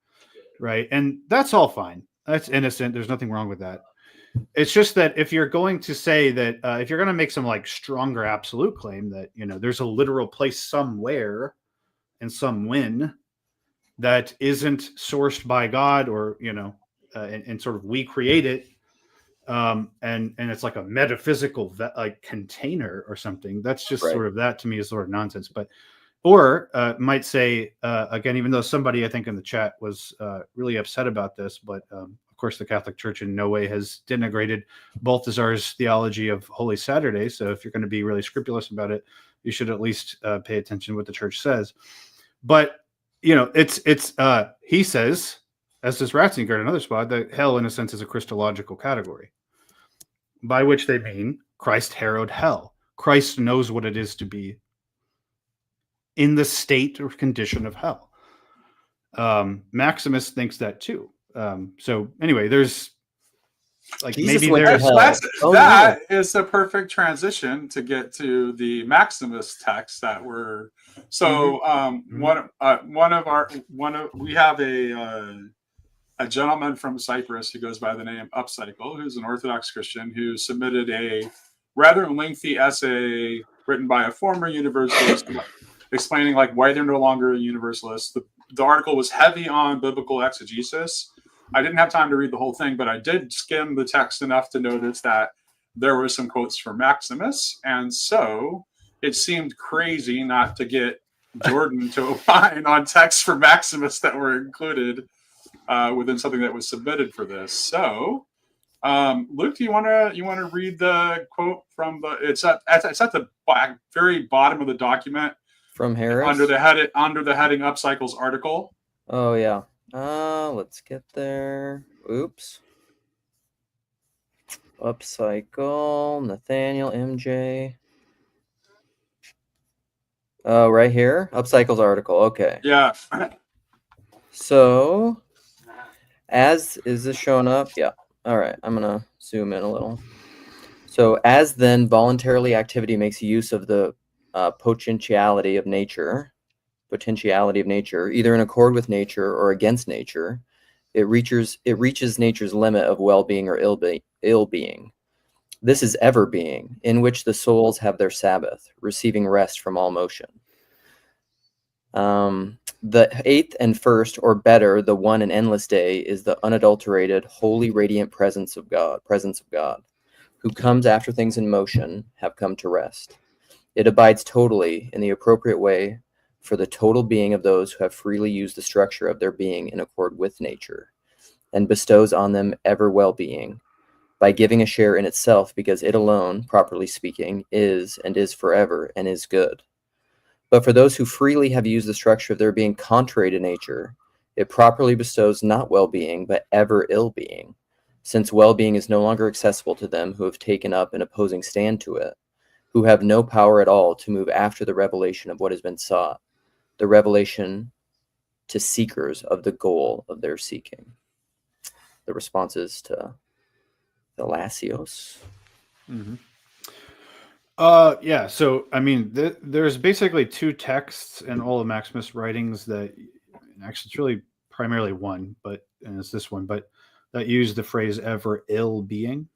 Speaker 3: Right. And that's all fine. That's innocent. There's nothing wrong with that. It's just that if you're going to say that, if you're going to make some like stronger absolute claim that, there's a literal place somewhere and some when that isn't sourced by God or, and sort of we create it. And it's like a metaphysical like container or something. That's just sort of, that to me is sort of nonsense. But Or might say, again, even though somebody I think in the chat was really upset about this, but of course the Catholic Church in no way has denigrated Balthasar's theology of Holy Saturday. So if you're going to be really scrupulous about it, you should at least pay attention to what the Church says. But it's he says, as does Ratzinger in another spot, that hell in a sense is a Christological category, by which they mean Christ harrowed hell. Christ knows what it is to be in the state or condition of hell. Maximus thinks that too. So anyway, there's like
Speaker 1: Jesus
Speaker 3: maybe
Speaker 1: went to
Speaker 3: there's
Speaker 1: hell.
Speaker 2: That is the perfect transition to get to the Maximus text that we're. So we have a gentleman from Cyprus who goes by the name Upcycle, who's an Orthodox Christian who submitted a rather lengthy essay written by a former Universalist explaining like why they're no longer a Universalist. The article was heavy on biblical exegesis. I didn't have time to read the whole thing, but I did skim the text enough to notice that there were some quotes from Maximus. And so it seemed crazy not to get Jordan to opine on texts from Maximus that were included within something that was submitted for this. So, Luke, do you want to read the quote from the? It's at the very bottom of the document
Speaker 1: From Harris?
Speaker 2: under the heading Upcycle's article.
Speaker 1: Oh, yeah. Let's get there. Oops. Upcycle, Nathaniel, MJ. Oh, right here? Upcycle's article. Okay.
Speaker 2: Yeah.
Speaker 1: So, is this showing up? Yeah. All right. I'm going to zoom in a little. So, as then voluntarily activity makes use of the potentiality of nature, either in accord with nature or against nature, it reaches nature's limit of well-being or ill-being. This is ever-being, in which the souls have their Sabbath, receiving rest from all motion. The eighth and first, or better, the one and endless day, is the unadulterated, holy, radiant presence of God, who comes after things in motion have come to rest. It abides totally in the appropriate way for the total being of those who have freely used the structure of their being in accord with nature, and bestows on them ever well-being, by giving a share in itself, because it alone, properly speaking, is and is forever and is good. But for those who freely have used the structure of their being contrary to nature, it properly bestows not well-being, but ever ill-being, since well-being is no longer accessible to them who have taken up an opposing stand to it, who have no power at all to move after the revelation of what has been sought, the revelation to seekers of the goal of their seeking. The responses to Thalassios.
Speaker 3: Mm-hmm. Yeah. So, I mean, there's basically two texts in all of Maximus' writings that, actually, it's really primarily one, and it's this one, but that use the phrase "ever ill-being."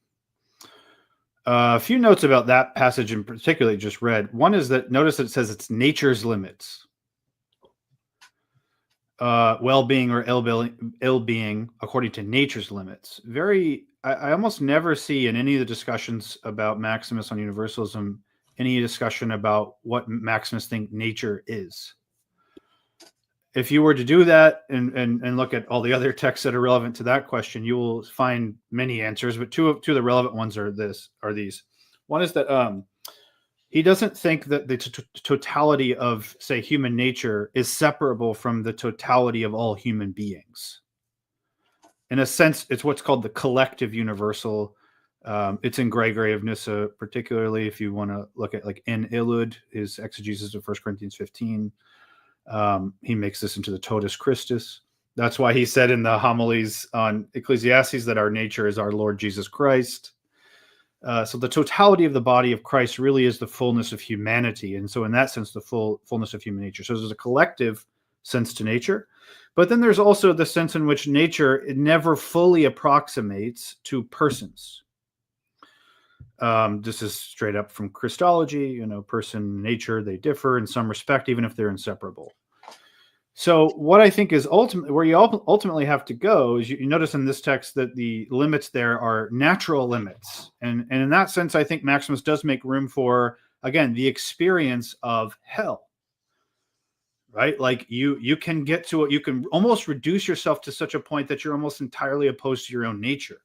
Speaker 3: A few notes about that passage in particular just read. One is that notice that it says it's nature's limits. Well-being or ill-being according to nature's limits. I almost never see in any of the discussions about Maximus on Universalism any discussion about what Maximus think nature is. If you were to do that and look at all the other texts that are relevant to that question, you will find many answers. But two of the relevant ones are these. One is that he doesn't think that the totality of, say, human nature is separable from the totality of all human beings. In a sense, it's what's called the collective universal. It's in Gregory of Nyssa, particularly if you want to look at like in Illud, his exegesis of 1 Corinthians 15. He makes this into the totus Christus. That's why he said in the homilies on Ecclesiastes that our nature is our Lord Jesus Christ. So the totality of the body of Christ really is the fullness of humanity. And so in that sense, the fullness of human nature. So there's a collective sense to nature. But then there's also the sense in which nature, it never fully approximates to persons. This is straight up from Christology, person and nature, they differ in some respect, even if they're inseparable. So what I think is where you ultimately have to go is you notice in this text that the limits there are natural limits. And in that sense, I think Maximus does make room for, again, the experience of hell. right? Like you can get to it. You can almost reduce yourself to such a point that you're almost entirely opposed to your own nature,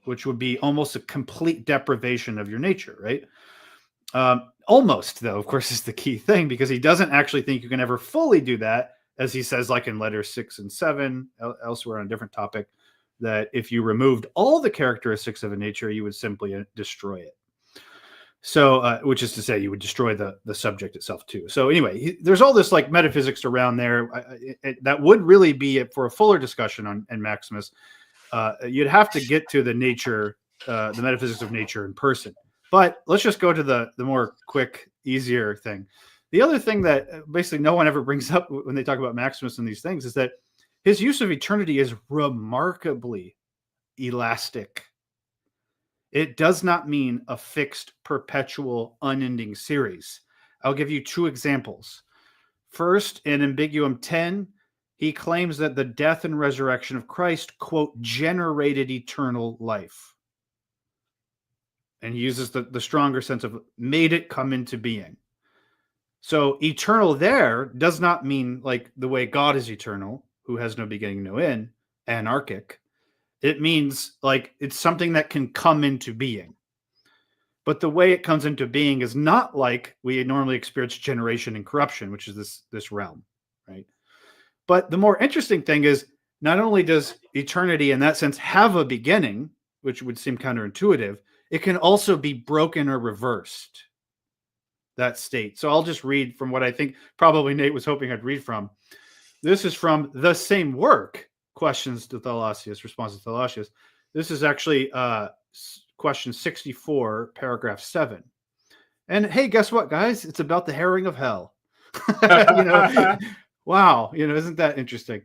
Speaker 3: which would be almost a complete deprivation of your nature, right? Almost, though, of course, is the key thing, because he doesn't actually think you can ever fully do that, as he says, like in letters 6 and 7, elsewhere on a different topic, that if you removed all the characteristics of a nature, you would simply destroy it. So, which is to say, you would destroy the subject itself too. So anyway, there's all this like metaphysics around there that would really be for a fuller discussion on Maximus. You'd have to get to the nature, the metaphysics of nature in person. But let's just go to the more quick, easier thing. The other thing that basically no one ever brings up when they talk about Maximus and these things is that his use of eternity is remarkably elastic. It does not mean a fixed, perpetual, unending series. I'll give you 2 examples. First, in Ambiguum 10, he claims that the death and resurrection of Christ, quote, generated eternal life. And he uses the stronger sense of made it come into being. So eternal there does not mean like the way God is eternal, who has no beginning, no end, anarchic. It means like it's something that can come into being. But the way it comes into being is not like we normally experience generation and corruption, which is this realm, right? But the more interesting thing is not only does eternity in that sense have a beginning, which would seem counterintuitive, it can also be broken or reversed, that state. So I'll just read from what I think probably Nate was hoping I'd read from. This is from the same work, Questions to Thalassius, Response to Thalassius. This is actually question 64, paragraph 7. And hey, guess what, guys? It's about the herring of hell. Wow, isn't that interesting?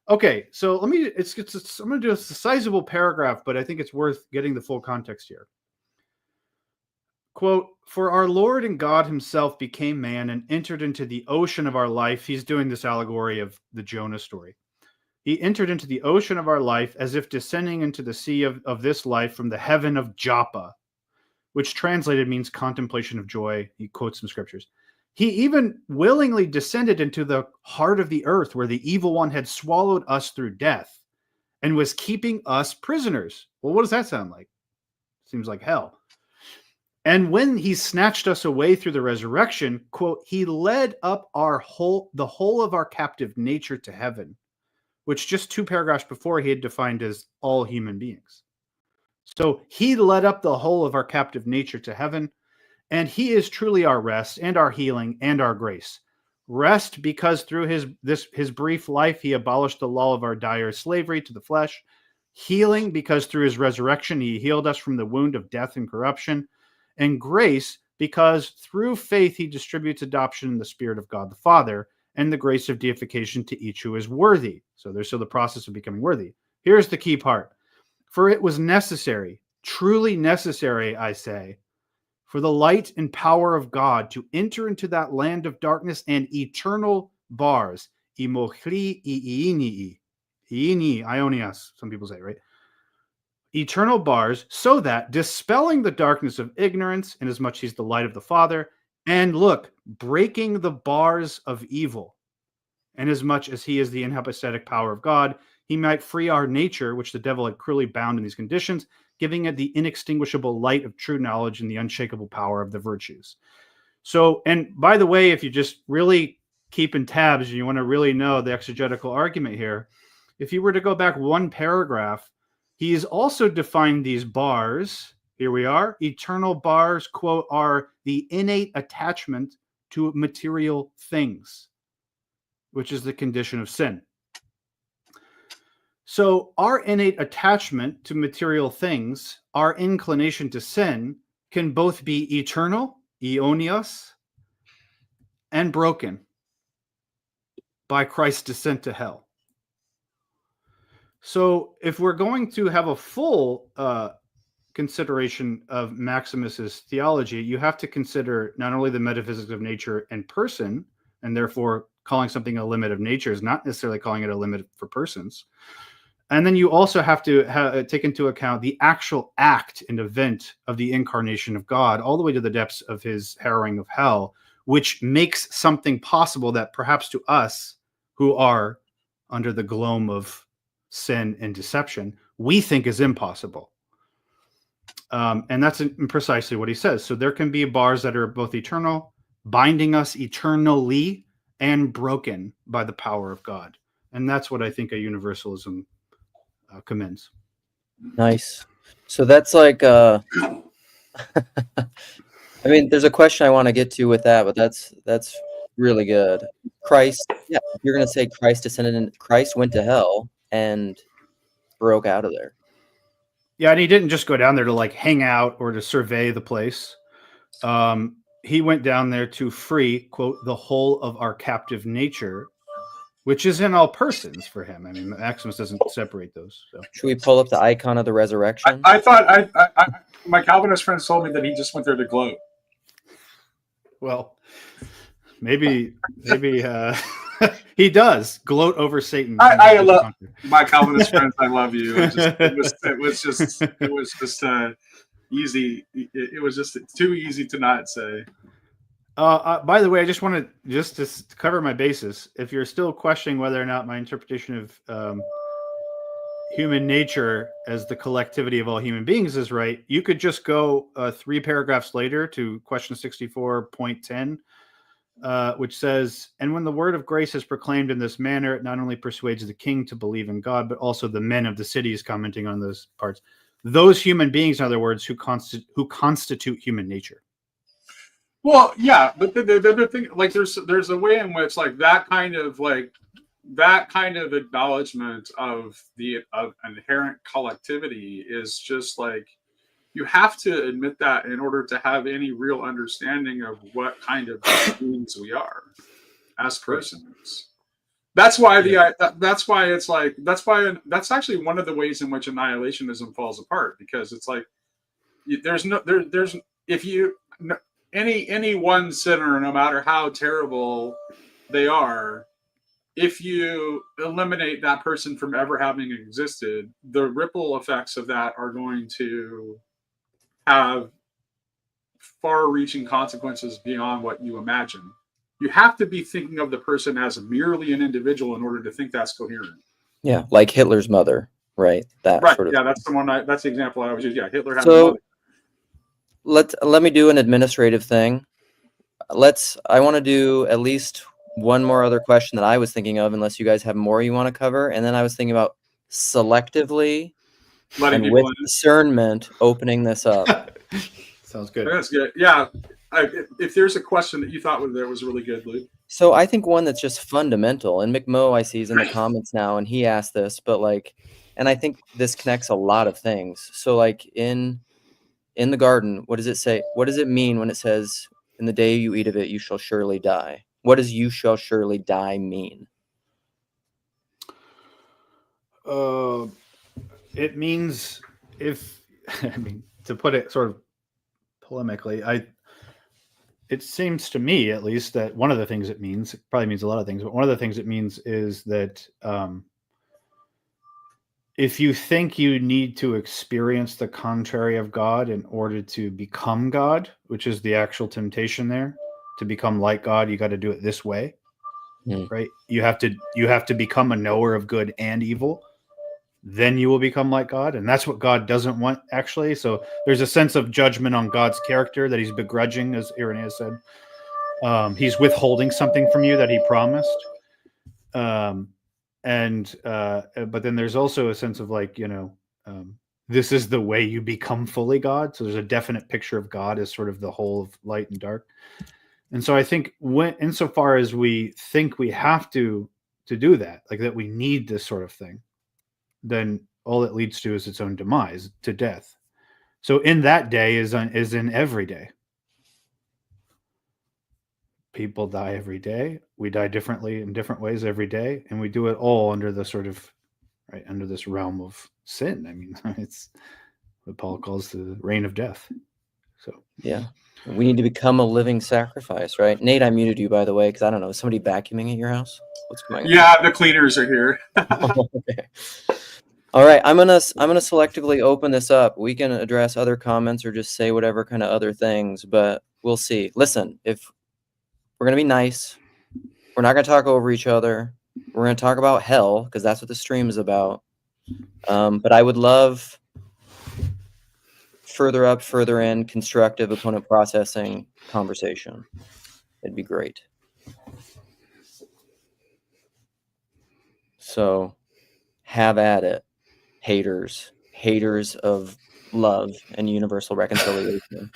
Speaker 3: Okay, so I'm going to do a sizable paragraph, but I think it's worth getting the full context here. Quote, for our Lord and God himself became man and entered into the ocean of our life. He's doing this allegory of the Jonah story. He entered into the ocean of our life as if descending into the sea of this life from the heaven of Joppa, which translated means contemplation of joy. He quotes some scriptures. He even willingly descended into the heart of the earth where the evil one had swallowed us through death and was keeping us prisoners. Well, what does that sound like? Seems like hell. And when he snatched us away through the resurrection, quote, he led up the whole of our captive nature to heaven, which just 2 paragraphs before he had defined as all human beings. So he led up the whole of our captive nature to heaven, and he is truly our rest and our healing and our grace. Rest because through his brief life, he abolished the law of our dire slavery to the flesh. Healing because through his resurrection, he healed us from the wound of death and corruption. And grace because through faith, he distributes adoption in the Spirit of God the Father and the grace of deification to each who is worthy. So there's still the process of becoming worthy. Here's the key part. For it was necessary, truly necessary, I say, for the light and power of God to enter into that land of darkness and eternal bars. Ionias, some people say, right? Eternal bars, so that dispelling the darkness of ignorance, inasmuch he's the light of the Father, and look, breaking the bars of evil, inasmuch as he is the inhypostatic power of God, he might free our nature, which the devil had cruelly bound in these conditions, giving it the inextinguishable light of true knowledge and the unshakable power of the virtues. So, and by the way, if you just really keep in tabs and you want to really know the exegetical argument here, if you were to go back 1 paragraph, he's also defined these bars. Here we are. Eternal bars, quote, are the innate attachment to material things, which is the condition of sin. So our innate attachment to material things, our inclination to sin, can both be eternal, Ionios, and broken by Christ's descent to hell. So if we're going to have a full consideration of Maximus's theology, you have to consider not only the metaphysics of nature and person, and therefore calling something a limit of nature is not necessarily calling it a limit for persons. And then you also have to take into account the actual act and event of the incarnation of God, all the way to the depths of his harrowing of hell, which makes something possible that perhaps to us who are under the gloam of sin and deception, we think is impossible. And that's precisely what he says. So there can be bars that are both eternal, binding us eternally, and broken by the power of God. And that's what I think a universalism commends.
Speaker 1: Nice. So that's like, I mean, there's a question I want to get to with that, but that's really good. Christ, yeah, you're going to say Christ descended and Christ went to hell and broke out of there.
Speaker 3: Yeah, and he didn't just go down there to like hang out or to survey the place. He went down there to free, quote, the whole of our captive nature, which is in all persons for him. I mean, Maximus doesn't separate those. So.
Speaker 1: Should we pull up the icon of the resurrection?
Speaker 2: I thought my Calvinist friends told me that he just went there to gloat.
Speaker 3: Well, maybe he does gloat over Satan.
Speaker 2: I love my Calvinist friends. I love you. It was just easy. It was just too easy to not say.
Speaker 3: By the way, I just want to cover my bases. If you're still questioning whether or not my interpretation of human nature as the collectivity of all human beings is right, you could just go 3 paragraphs later to question 64.10, which says, and when the word of grace is proclaimed in this manner, it not only persuades the king to believe in God, but also the men of the cities, commenting on those parts. Those human beings, in other words, who constitute human nature.
Speaker 2: Well, yeah, but the thing, like, there's a way in which, like, that kind of acknowledgement of inherent collectivity is just like, you have to admit that in order to have any real understanding of what kind of beings we are as persons. That's why that's actually one of the ways in which annihilationism falls apart, because it's like any one sinner, no matter how terrible they are, if you eliminate that person from ever having existed, the ripple effects of that are going to have far-reaching consequences beyond what you imagine. You have to be thinking of the person as merely an individual in order to think that's coherent.
Speaker 1: Yeah, like Hitler's mother, right? That
Speaker 2: right.
Speaker 1: Sort of
Speaker 2: yeah,
Speaker 1: thing.
Speaker 2: that's the one. That's the example I was using. Yeah, Hitler had a mother.
Speaker 1: Let me do an administrative thing. I want to do at least one more other question that I was thinking of, unless you guys have more you want to cover. And then I was thinking about selectively and with discernment opening this up.
Speaker 3: Sounds good.
Speaker 2: That's good. Yeah. If there's a question that you thought was really good, Luke.
Speaker 1: So I think one that's just fundamental, and McMo I see is in the comments now, and he asked this, but like, and I think this connects a lot of things. So like in the garden, what does it say? What does it mean when it says, in the day you eat of it, you shall surely die? What does you shall surely die mean?
Speaker 3: It means to put it sort of polemically, it seems to me, at least, that one of the things it means, it probably means a lot of things, but one of the things it means is that if you think you need to experience the contrary of God in order to become God, which is the actual temptation there, to become like God, you got to do it this way, right? You have to become a knower of good and evil. Then you will become like God. And that's what God doesn't want, actually. So there's a sense of judgment on God's character that he's begrudging, as Irenaeus said. He's withholding something from you that he promised. But then there's also a sense of like, this is the way you become fully God. So there's a definite picture of God as sort of the whole of light and dark. And so I think insofar as we think we have to do that, like that we need this sort of thing, then all it leads to is its own demise, to death. So in that day is in every day. People die every day. We die differently in different ways every day, and we do it all under the sort of under this realm of sin. I mean, it's what Paul calls the reign of death. So
Speaker 1: yeah, we need to become a living sacrifice, right? Nate, I muted you, by the way, because I don't know, is somebody vacuuming at your house? What's going on?
Speaker 2: Yeah, the cleaners are here.
Speaker 1: Okay. All right, I'm gonna selectively open this up. We can address other comments or just say whatever kind of other things, but we'll see. Listen, if We're going to be nice. We're not going to talk over each other. We're going to talk about hell because that's what the stream is about. But I would love further up, further in, constructive opponent processing conversation. It'd be great. So have at it, haters of love and universal reconciliation.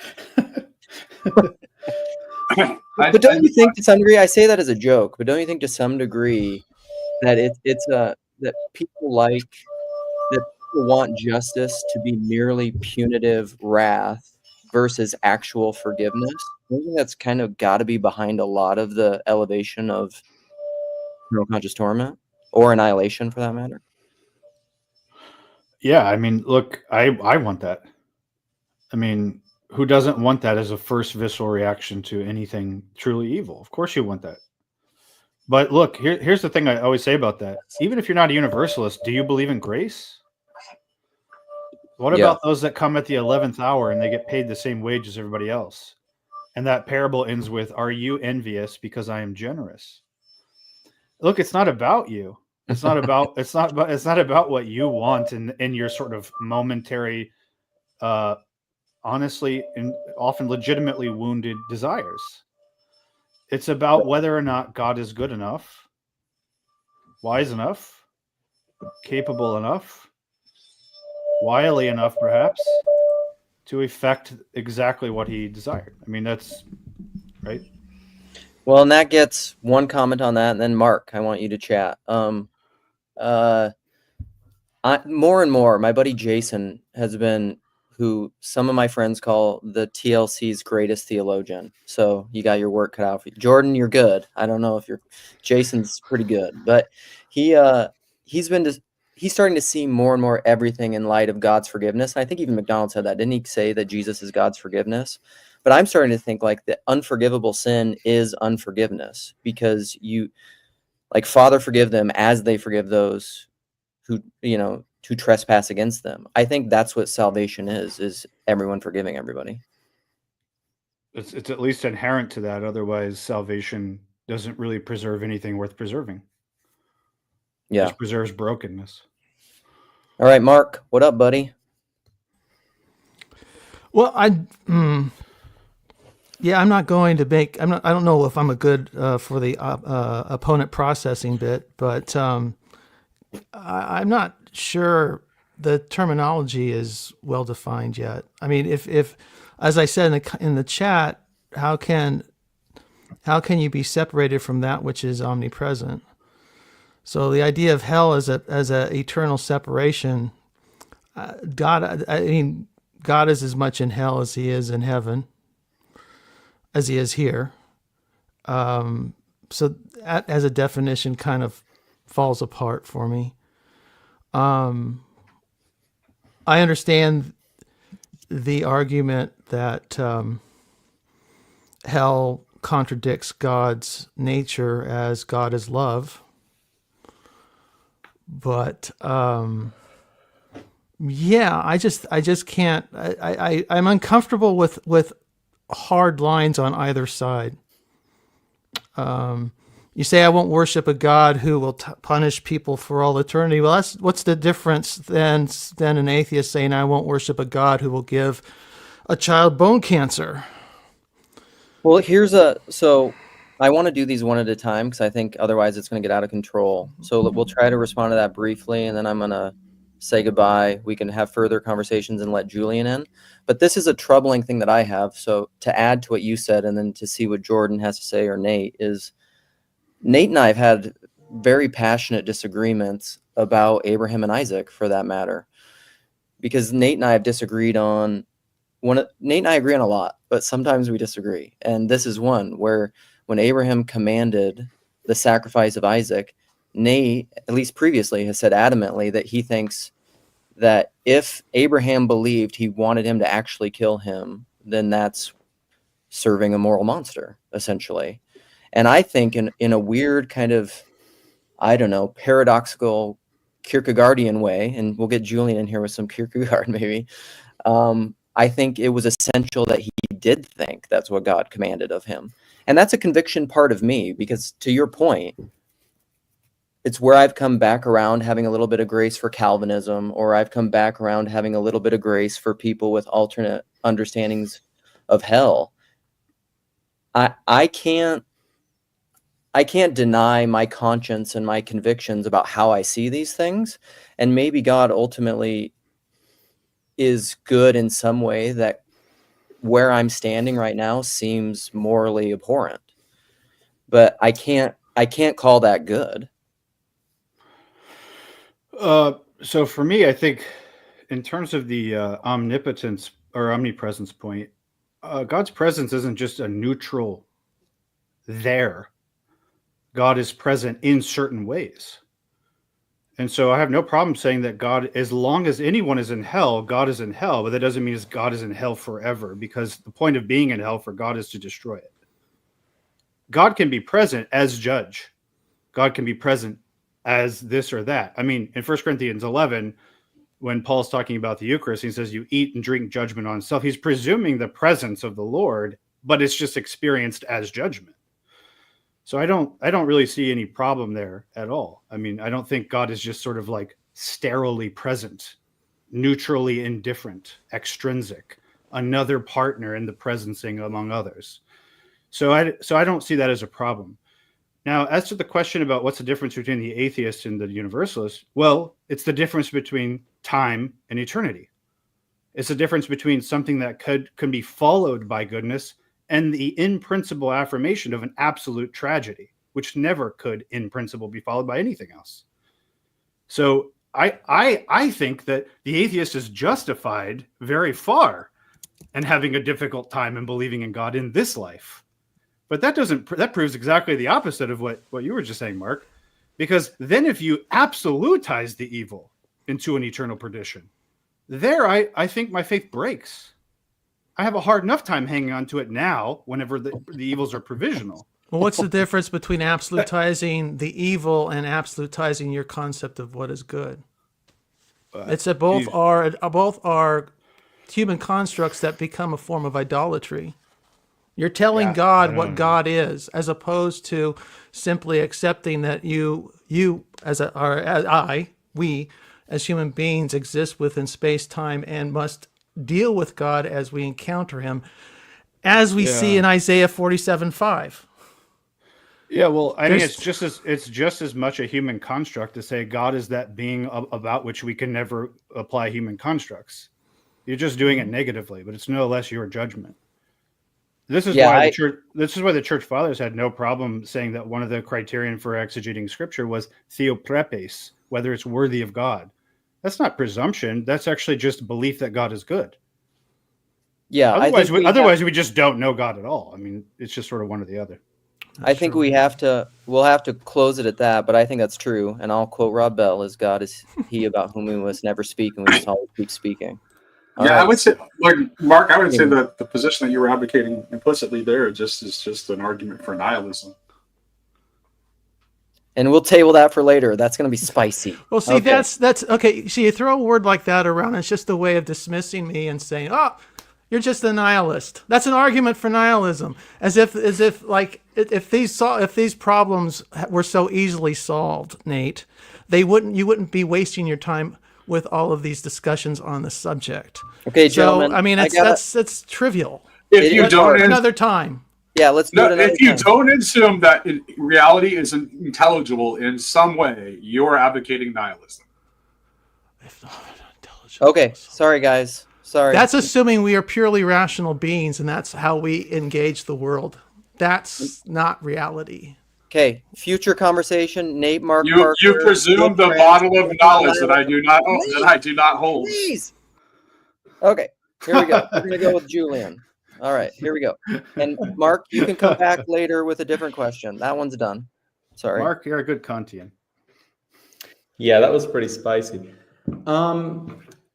Speaker 1: But don't you think to some degree, I say that as a joke, but don't you think to some degree that that people want justice to be merely punitive wrath versus actual forgiveness? I think that's kind of got to be behind a lot of the elevation of neural-conscious torment or annihilation, for that matter.
Speaker 3: Yeah, I mean, look, I want that. I mean, who doesn't want that as a first visceral reaction to anything truly evil? Of course you want that. But look, here's the thing I always say about that. Even if you're not a universalist, do you believe in grace? What about those that come at the 11th hour and they get paid the same wage as everybody else? And that parable ends with, "Are you envious because I am generous?" Look, it's not about you. It's not about what you want in your sort of momentary, honestly and often legitimately wounded desires. It's about whether or not God is good enough, wise enough, capable enough, wily enough, perhaps, to effect exactly what he desired. I mean, that's right.
Speaker 1: Well, and that gets one comment on that, and then Mark, I want you to chat. More and more, my buddy Jason has been, who some of my friends call the TLC's greatest theologian. So you got your work cut out for you. Jordan, you're good. I don't know if Jason's pretty good, but he's starting to see more and more everything in light of God's forgiveness. And I think even MacDonald said that. Didn't he say that Jesus is God's forgiveness? But I'm starting to think like the unforgivable sin is unforgiveness, because Father, forgive them as they forgive those who trespass against them. I think that's what salvation is everyone forgiving everybody.
Speaker 3: It's at least inherent to that. Otherwise, salvation doesn't really preserve anything worth preserving.
Speaker 1: Yeah.
Speaker 3: It just preserves brokenness.
Speaker 1: All right, Mark, what up, buddy?
Speaker 4: Well, I'm not going to make. I don't know if I'm a good for the opponent processing bit, but I'm not sure the terminology is well defined yet. I mean, if as I said in the chat, how can you be separated from that which is omnipresent? So the idea of hell as a eternal separation, God is as much in hell as he is in heaven, as he is here. So that, as a definition, kind of falls apart for me. I understand the argument that hell contradicts God's nature, as God is love. But I just can't. I'm uncomfortable with hard lines on either side. You say, I won't worship a God who will punish people for all eternity. Well, what's the difference than an atheist saying, I won't worship a God who will give a child bone cancer?
Speaker 1: Well, so I want to do these one at a time, because I think otherwise it's going to get out of control. So we'll try to respond to that briefly, and then I'm going to say goodbye. We can have further conversations and let Julian in. But this is a troubling thing that I have. So to add to what you said, and then to see what Jordan has to say, or Nate and I have had very passionate disagreements about Abraham and Isaac, for that matter, because Nate and I have disagreed on Nate and I agree on a lot, but sometimes we disagree. And this is one where when Abraham commanded the sacrifice of Isaac, Nate, at least previously, has said adamantly that he thinks that if Abraham believed he wanted him to actually kill him, then that's serving a moral monster, essentially. And I think in a weird kind of, I don't know, paradoxical Kierkegaardian way, and we'll get Julian in here with some Kierkegaard maybe, I think it was essential that he did think that's what God commanded of him. And that's a conviction part of me, because to your point, it's where I've come back around having a little bit of grace for Calvinism, or I've come back around having a little bit of grace for people with alternate understandings of hell. I can't deny my conscience and my convictions about how I see these things. And maybe God ultimately is good in some way that where I'm standing right now seems morally abhorrent. But I can't call that good.
Speaker 3: So for me, I think in terms of the omnipotence or omnipresence point, God's presence isn't just a neutral there. God is present in certain ways. And so I have no problem saying that God, as long as anyone is in hell, God is in hell, but that doesn't mean God is in hell forever, because the point of being in hell for God is to destroy it. God can be present as judge. God can be present as this or that. I mean, in 1 Corinthians 11, when Paul's talking about the Eucharist, he says, you eat and drink judgment on self. He's presuming the presence of the Lord, but it's just experienced as judgment. So I don't really see any problem there at all. I mean, I don't think God is just sort of like sterilely present, neutrally indifferent, extrinsic, another partner in the presencing among others. So I don't see that as a problem. Now, as to the question about what's the difference between the atheist and the universalist, well, it's the difference between time and eternity. It's the difference between something that can be followed by goodness and the in principle affirmation of an absolute tragedy, which never could in principle be followed by anything else. So I think that the atheist is justified very far in having a difficult time in believing in God in this life. But that proves exactly the opposite of what you were just saying, Mark, because then if you absolutize the evil into an eternal perdition, there I think my faith breaks. I have a hard enough time hanging on to it now whenever the evils are provisional.
Speaker 4: Well, what's the difference between absolutizing the evil and absolutizing your concept of what is good? It's that both are human constructs that become a form of idolatry. You're telling God what God is, as opposed to simply accepting that we as human beings exist within space-time and must deal with God as we encounter him, as we see in Isaiah 47:5.
Speaker 3: Yeah, well, I think it's just as much a human construct to say God is that being about which we can never apply human constructs. You're just doing it negatively, but it's no less your judgment. This is why the church fathers had no problem saying that one of the criterion for exegeting scripture was theoprepes, whether it's worthy of God. That's not presumption. That's actually just belief that God is good.
Speaker 1: Yeah.
Speaker 3: Otherwise, we just don't know God at all. I mean, it's just sort of one or the other.
Speaker 1: I think we'll have to close it at that, but I think that's true. And I'll quote Rob Bell, as God is he about whom we must never speak, and we must always keep speaking.
Speaker 2: I would say, Mark, I would say that the position that you were advocating implicitly there is just an argument for nihilism.
Speaker 1: And we'll table that for later. That's going to be spicy.
Speaker 4: Well, see, okay. That's okay. See, you throw a word like that around, it's just a way of dismissing me and saying, "Oh, you're just a nihilist." That's an argument for nihilism, as if these problems were so easily solved, Nate, you wouldn't be wasting your time with all of these discussions on the subject.
Speaker 1: Okay, gentlemen.
Speaker 4: So, I mean, that's trivial.
Speaker 2: If you don't
Speaker 4: another time.
Speaker 1: Yeah, let's do it another
Speaker 2: if you
Speaker 1: time.
Speaker 2: don't assume that reality is intelligible in some way, you're advocating nihilism.
Speaker 1: Okay, sorry guys. Sorry.
Speaker 4: That's assuming we are purely rational beings and that's how we engage the world. That's not reality.
Speaker 1: Okay, future conversation. Nate, Mark,
Speaker 2: you
Speaker 1: Parker.
Speaker 2: You presume the bottle of knowledge that I do not own, that I do not hold.
Speaker 1: Please. Okay, here we go. We're gonna go with Julian. All right, here we go. And Mark, you can come back later with a different question. That one's done. Sorry.
Speaker 3: Mark, you're a good Kantian.
Speaker 5: Yeah, that was pretty spicy. I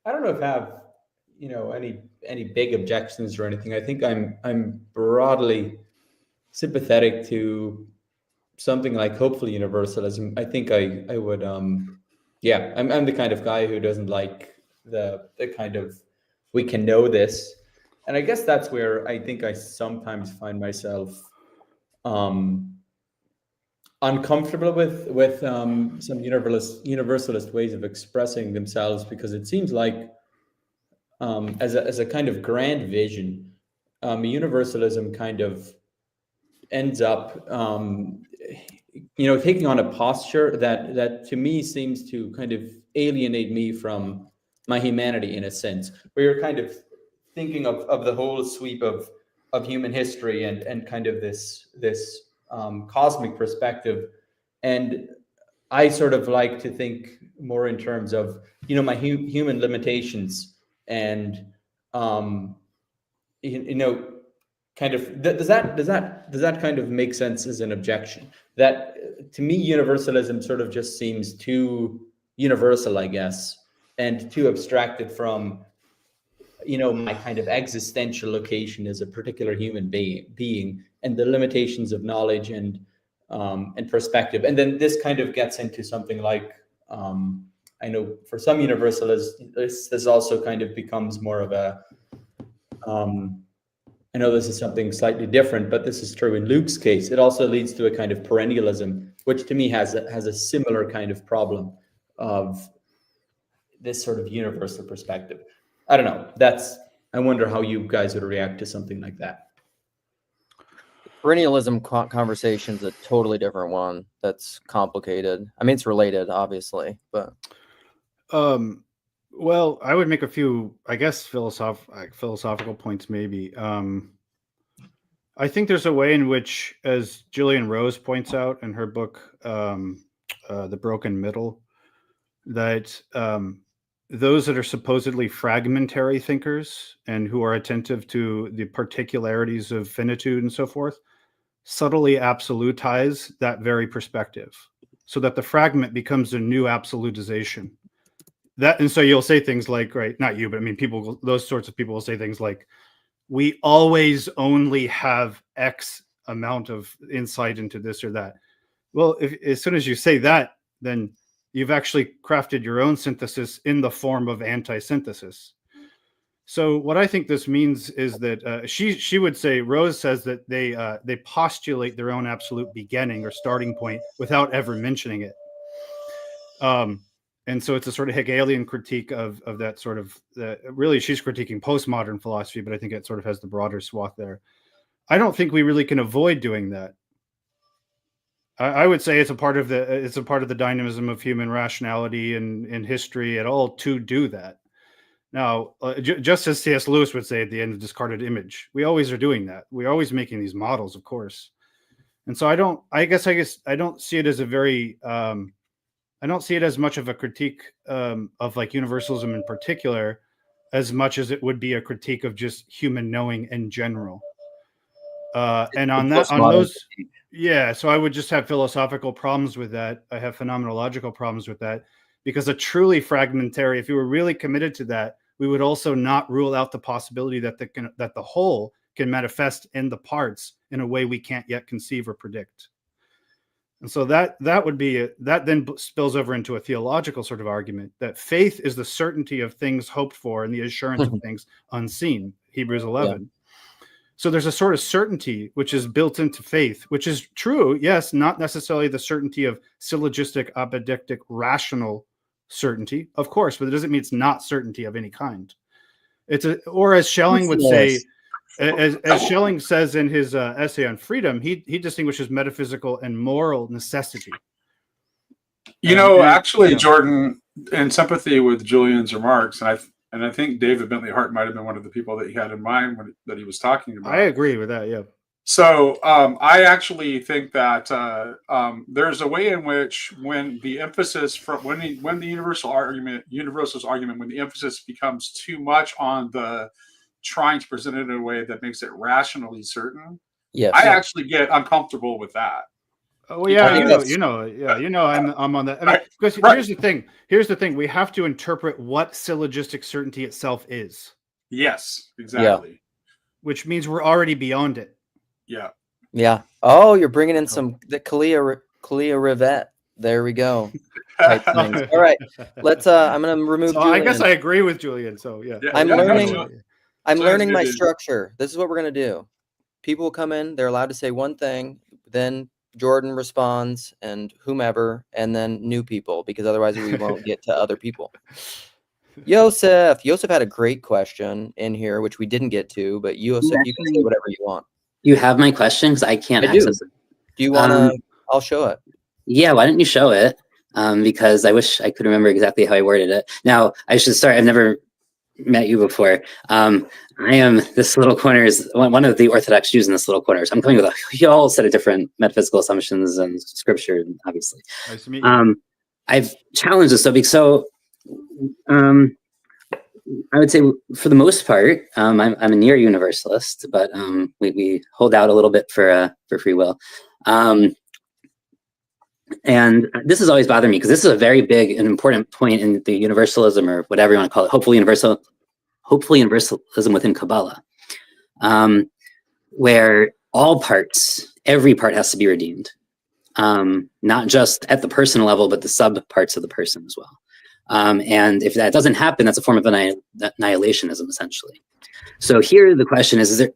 Speaker 5: don't know if I have, any big objections or anything. I think I'm broadly sympathetic to something like hopefully universalism. I think I would I'm the kind of guy who doesn't like the kind of we can know this. And I guess that's where I think I sometimes find myself uncomfortable with some universalist ways of expressing themselves, because it seems like as a kind of grand vision, universalism kind of ends up taking on a posture that to me seems to kind of alienate me from my humanity, in a sense, where you're kind of thinking of the whole sweep of human history and kind of this cosmic perspective. And I sort of like to think more in terms of my human limitations, and kind of does that kind of make sense as an objection? That to me, universalism sort of just seems too universal, I guess, and too abstracted from my kind of existential location as a particular human being and the limitations of knowledge and perspective. And then this kind of gets into something like, I know for some universalists, this also kind of becomes more of a, I know this is something slightly different, but this is true in Luke's case. It also leads to a kind of perennialism, which to me has a similar kind of problem of this sort of universal perspective. I don't know. I wonder how you guys would react to something like that.
Speaker 1: Perennialism conversation is a totally different one. That's complicated. I mean, it's related, obviously, but.
Speaker 3: Well, I would make a few, I guess, philosophical points, maybe. I think there's a way in which, as Gillian Rose points out in her book, The Broken Middle, that those that are supposedly fragmentary thinkers and who are attentive to the particularities of finitude and so forth, subtly absolutize that very perspective, so that the fragment becomes a new absolutization. And so you'll say things like, right, not you, but I mean, people, those sorts of people will say things like, we always only have X amount of insight into this or that. Well, as soon as you say that, then you've actually crafted your own synthesis in the form of anti-synthesis. So what I think this means is that she would say, Rose says that they postulate their own absolute beginning or starting point without ever mentioning it. And so it's a sort of Hegelian critique of that sort of, really she's critiquing postmodern philosophy, but I think it sort of has the broader swath there. I don't think we really can avoid doing that. I would say it's a part of the dynamism of human rationality and in history at all to do that. Now, just as C.S. Lewis would say at the end of Discarded Image, we always are doing that. We're always making these models, of course. And so I guess I don't see it as a very, I don't see it as much of a critique of like universalism in particular, as much as it would be a critique of just human knowing in general. And on those, yeah, so I would just have philosophical problems with that. I have phenomenological problems with that, because a truly fragmentary, if you were really committed to that, we would also not rule out the possibility that the whole can manifest in the parts in a way we can't yet conceive or predict. And so that would be that then spills over into a theological sort of argument that faith is the certainty of things hoped for and the assurance of things unseen, Hebrews 11. Yeah. So there's a sort of certainty which is built into faith, which is true, yes, not necessarily the certainty of syllogistic, apodictic, rational certainty, of course, but it doesn't mean it's not certainty of any kind. Or as Schelling would say, as Schelling says in his essay on freedom, he distinguishes metaphysical and moral necessity.
Speaker 2: Actually, Jordan, in sympathy with Julian's remarks, and I think David Bentley Hart might have been one of the people that he had in mind that he was talking about.
Speaker 3: I agree with that, yeah.
Speaker 2: So I actually think that there's a way in which when the emphasis when the universalist argument, when the emphasis becomes too much on the trying to present it in a way that makes it rationally certain, yes, I actually get uncomfortable with that.
Speaker 3: Oh yeah, I'm on that. I mean, because here's the thing. We have to interpret what syllogistic certainty itself is.
Speaker 2: Yes, exactly.
Speaker 3: Yeah. Which means we're already beyond it.
Speaker 2: Yeah.
Speaker 1: Yeah. Oh, you're bringing in the Kalia Rivet. There we go. Type things. All right. Let's. I'm going to remove.
Speaker 3: So I guess I agree with Julian. So yeah.
Speaker 1: I'm learning my structure. This is what we're going to do. People will come in. They're allowed to say one thing. then Jordan responds, and whomever, and then new people, because otherwise we won't get to other people. Yosef had a great question in here, which we didn't get to, but Yosef, you can say whatever you want.
Speaker 6: You have my question because I can't access it.
Speaker 1: Do you want to? I'll show it.
Speaker 6: Yeah, why don't you show it? Because I wish I could remember exactly how I worded it. Now, I should start. I've never met you before. I am this little corner is one of the Orthodox Jews in this little corner. So I'm coming with a whole set of different metaphysical assumptions and scripture, obviously.
Speaker 3: Nice to meet you.
Speaker 6: I've challenged this topic. So I would say for the most part, I'm a near universalist, but we hold out a little bit for free will. And this has always bothered me because this is a very big and important point in the universalism, or whatever you want to call it, hopefully universalism within Kabbalah, where all parts, every part has to be redeemed, not just at the person level, but the sub parts of the person as well. And if that doesn't happen, that's a form of annihilationism, essentially. So here the question is there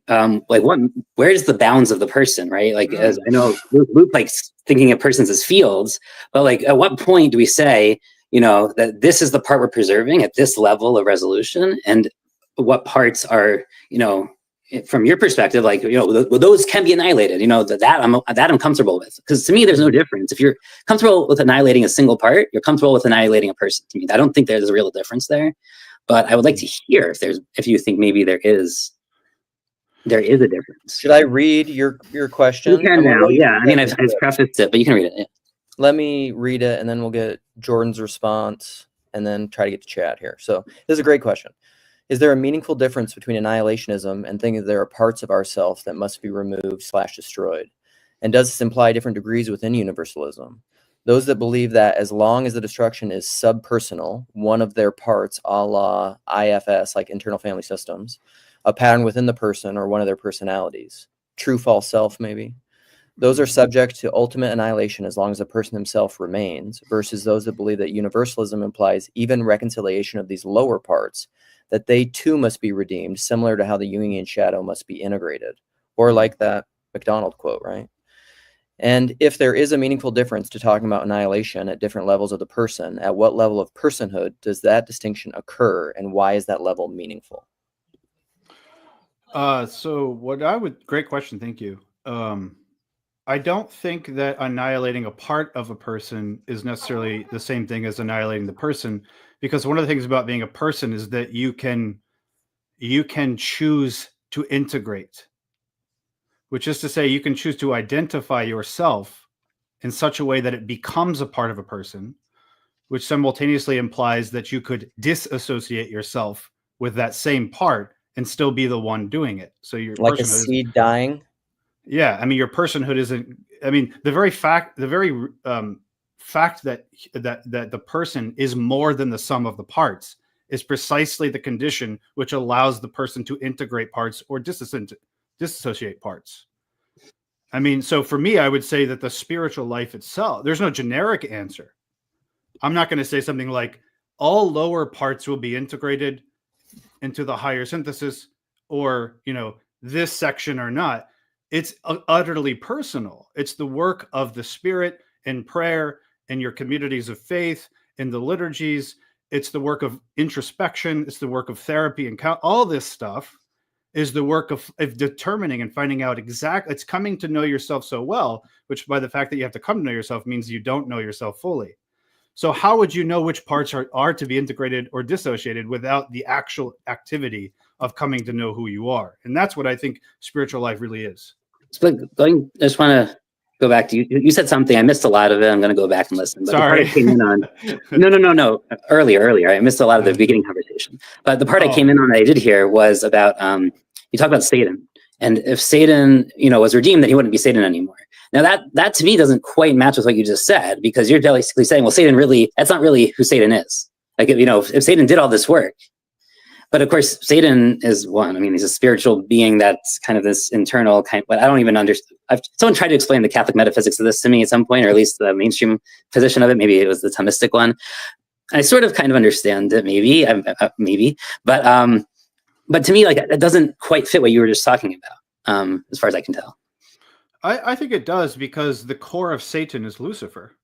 Speaker 6: where's the bounds of the person, right? Like, as I know, Luke likes thinking of persons as fields, but like, at what point do we say, that this is the part we're preserving at this level of resolution, and what parts are, from your perspective, like, those can be annihilated, that I'm comfortable with. Because to me, there's no difference. If you're comfortable with annihilating a single part, you're comfortable with annihilating a person. To me, I don't think there's a real difference there. But I would like to hear if you think maybe there is a difference.
Speaker 1: Should I read your question?
Speaker 6: You can now, yeah. I mean, I've prefaced it, but you can read it. Yeah.
Speaker 1: Let me read it, and then we'll get Jordan's response, and then try to get to chat here. So this is a great question. Is there a meaningful difference between annihilationism and thinking that there are parts of ourself that must be removed/destroyed? And does this imply different degrees within universalism? Those that believe that as long as the destruction is subpersonal, one of their parts, a la IFS, like internal family systems, a pattern within the person or one of their personalities, true false self maybe, those are subject to ultimate annihilation as long as the person himself remains, versus those that believe that universalism implies even reconciliation of these lower parts, that they too must be redeemed, similar to how the Jungian shadow must be integrated, or like that MacDonald quote, right? And if there is a meaningful difference to talking about annihilation at different levels of the person, at what level of personhood does that distinction occur, and why is that level meaningful?
Speaker 3: Great question, thank you. I don't think that annihilating a part of a person is necessarily the same thing as annihilating the person, because one of the things about being a person is that you can choose to integrate. Which is to say, you can choose to identify yourself in such a way that it becomes a part of a person, which simultaneously implies that you could disassociate yourself with that same part and still be the one doing it. So your
Speaker 1: like a seed dying.
Speaker 3: Yeah, I mean, your personhood isn't. I mean, the very fact that the person is more than the sum of the parts is precisely the condition which allows the person to integrate parts or disassociate parts. I mean, so for me, I would say that the spiritual life itself, there's no generic answer. I'm not going to say something like all lower parts will be integrated into the higher synthesis, or, this section or not. It's utterly personal. It's the work of the Spirit in prayer, in your communities of faith, in the liturgies. It's the work of introspection. It's the work of therapy, and all this stuff is the work of determining and finding out exactly. It's coming to know yourself so well, which by the fact that you have to come to know yourself means you don't know yourself fully. So how would you know which parts are to be integrated or dissociated without the actual activity of coming to know who you are? And that's what I think spiritual life really is.
Speaker 6: So I just want to go back to you. You said something. I missed a lot of it. I'm going to go back and listen. But
Speaker 3: Sorry.
Speaker 6: The part I came in on, no. Earlier. I missed a lot of the beginning conversation. But the part I came in on that I did hear was about, you talk about Satan. And if Satan, was redeemed, then he wouldn't be Satan anymore. Now that to me doesn't quite match with what you just said, because you're basically saying, well, that's not really who Satan is. Like, if Satan did all this work, but of course, Satan is one. I mean, he's a spiritual being that's kind of this internal kind, but I don't even understand. Someone tried to explain the Catholic metaphysics of this to me at some point, or at least the mainstream position of it. Maybe it was the Thomistic one. I sort of kind of understand it, maybe, but to me, like, it doesn't quite fit what you were just talking about, as far as I can tell.
Speaker 3: I think it does, because the core of Satan is Lucifer.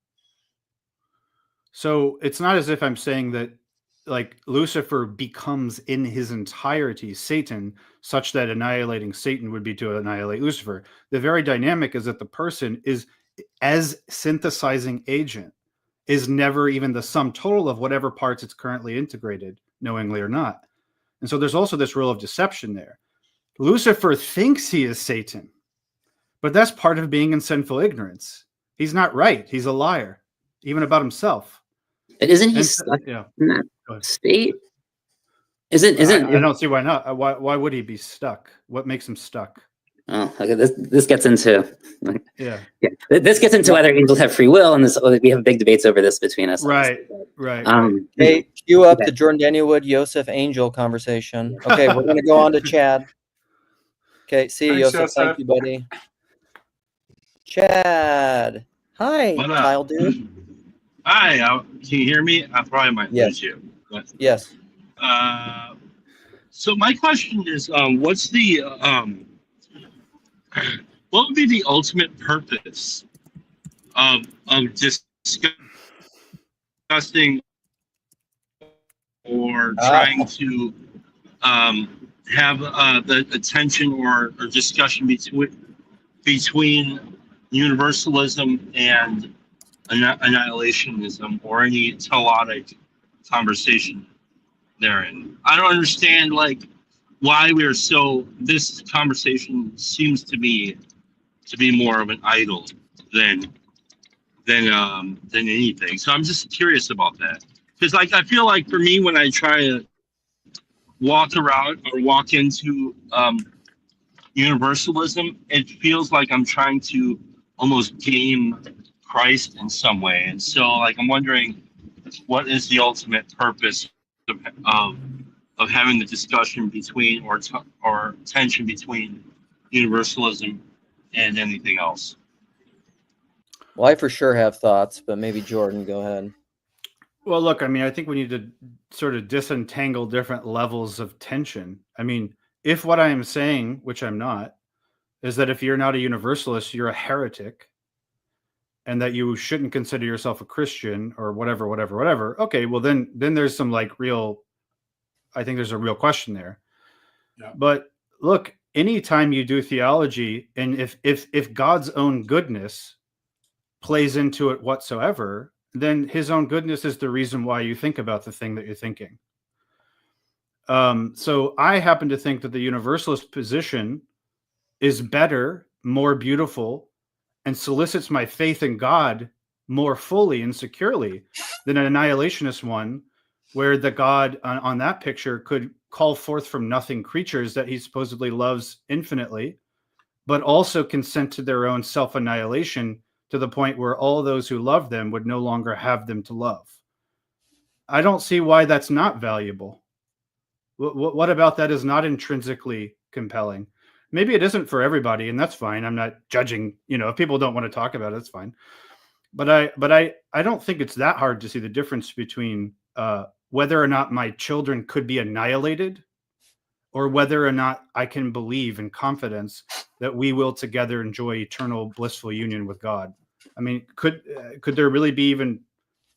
Speaker 3: So it's not as if I'm saying that like Lucifer becomes in his entirety Satan, such that annihilating Satan would be to annihilate Lucifer. The very dynamic is that the person is, as synthesizing agent, is never even the sum total of whatever parts it's currently integrated, knowingly or not. And so there's also this rule of deception there. Lucifer thinks he is Satan, but that's part of being in sinful ignorance. He's not right. He's a liar, even about himself.
Speaker 6: But isn't he
Speaker 3: And
Speaker 6: stuck
Speaker 3: yeah,
Speaker 6: in
Speaker 3: go
Speaker 6: that
Speaker 3: ahead.
Speaker 6: state?
Speaker 3: I don't see why not. Why would he be stuck? What makes him stuck?
Speaker 6: Oh, okay. This gets into
Speaker 3: Yeah.
Speaker 6: this gets into whether angels have free will, and we have big debates over this between us.
Speaker 3: Right.
Speaker 1: Hey, cue up
Speaker 6: Okay.
Speaker 1: the Jordan Daniel Wood Joseph Angel conversation. Okay, we're gonna go on to Chad. Okay, see you,
Speaker 2: Thanks,
Speaker 1: Joseph. Thank
Speaker 2: Joseph.
Speaker 1: you, buddy. Chad. Hi,
Speaker 7: What up?
Speaker 1: tile dude.
Speaker 7: Hi, can you hear me? I probably might
Speaker 1: Yes.
Speaker 7: lose you. But,
Speaker 1: Yes.
Speaker 7: so my question is, what's the what would be the ultimate purpose of discussing or trying to have the attention or discussion between universalism and annihilationism, or any teleologic conversation therein? I don't understand why we're so. This conversation seems to me to be more of an idol than anything. So I'm just curious about that, because I feel like for me, when I try to walk around or walk into universalism, it feels like I'm trying to almost game Christ in some way. And so I'm wondering, what is the ultimate purpose of having the discussion between or tension between universalism and anything else?
Speaker 1: Well, I for sure have thoughts, but maybe Jordan, go ahead.
Speaker 3: Well, look, I mean, I think we need to sort of disentangle different levels of tension. I mean, if what I am saying, which I'm not, is that if you're not a universalist, you're a heretic, and that you shouldn't consider yourself a Christian or whatever. Okay, well then there's some I think there's a real question there.
Speaker 2: Yeah.
Speaker 3: But look, anytime you do theology, and if God's own goodness plays into it whatsoever, then his own goodness is the reason why you think about the thing that you're thinking. So I happen to think that the universalist position is better, more beautiful, and solicits my faith in God more fully and securely than an annihilationist one, where the God on that picture could call forth from nothing creatures that he supposedly loves infinitely, but also consent to their own self-annihilation to the point where all those who love them would no longer have them to love. I don't see why that's not valuable. What about that is not intrinsically compelling? Maybe it isn't for everybody, and that's fine. I'm not judging. If people don't want to talk about it, it's fine. But I don't think it's that hard to see the difference between whether or not my children could be annihilated, or whether or not I can believe in confidence that we will together enjoy eternal blissful union with God. I mean, could there really be even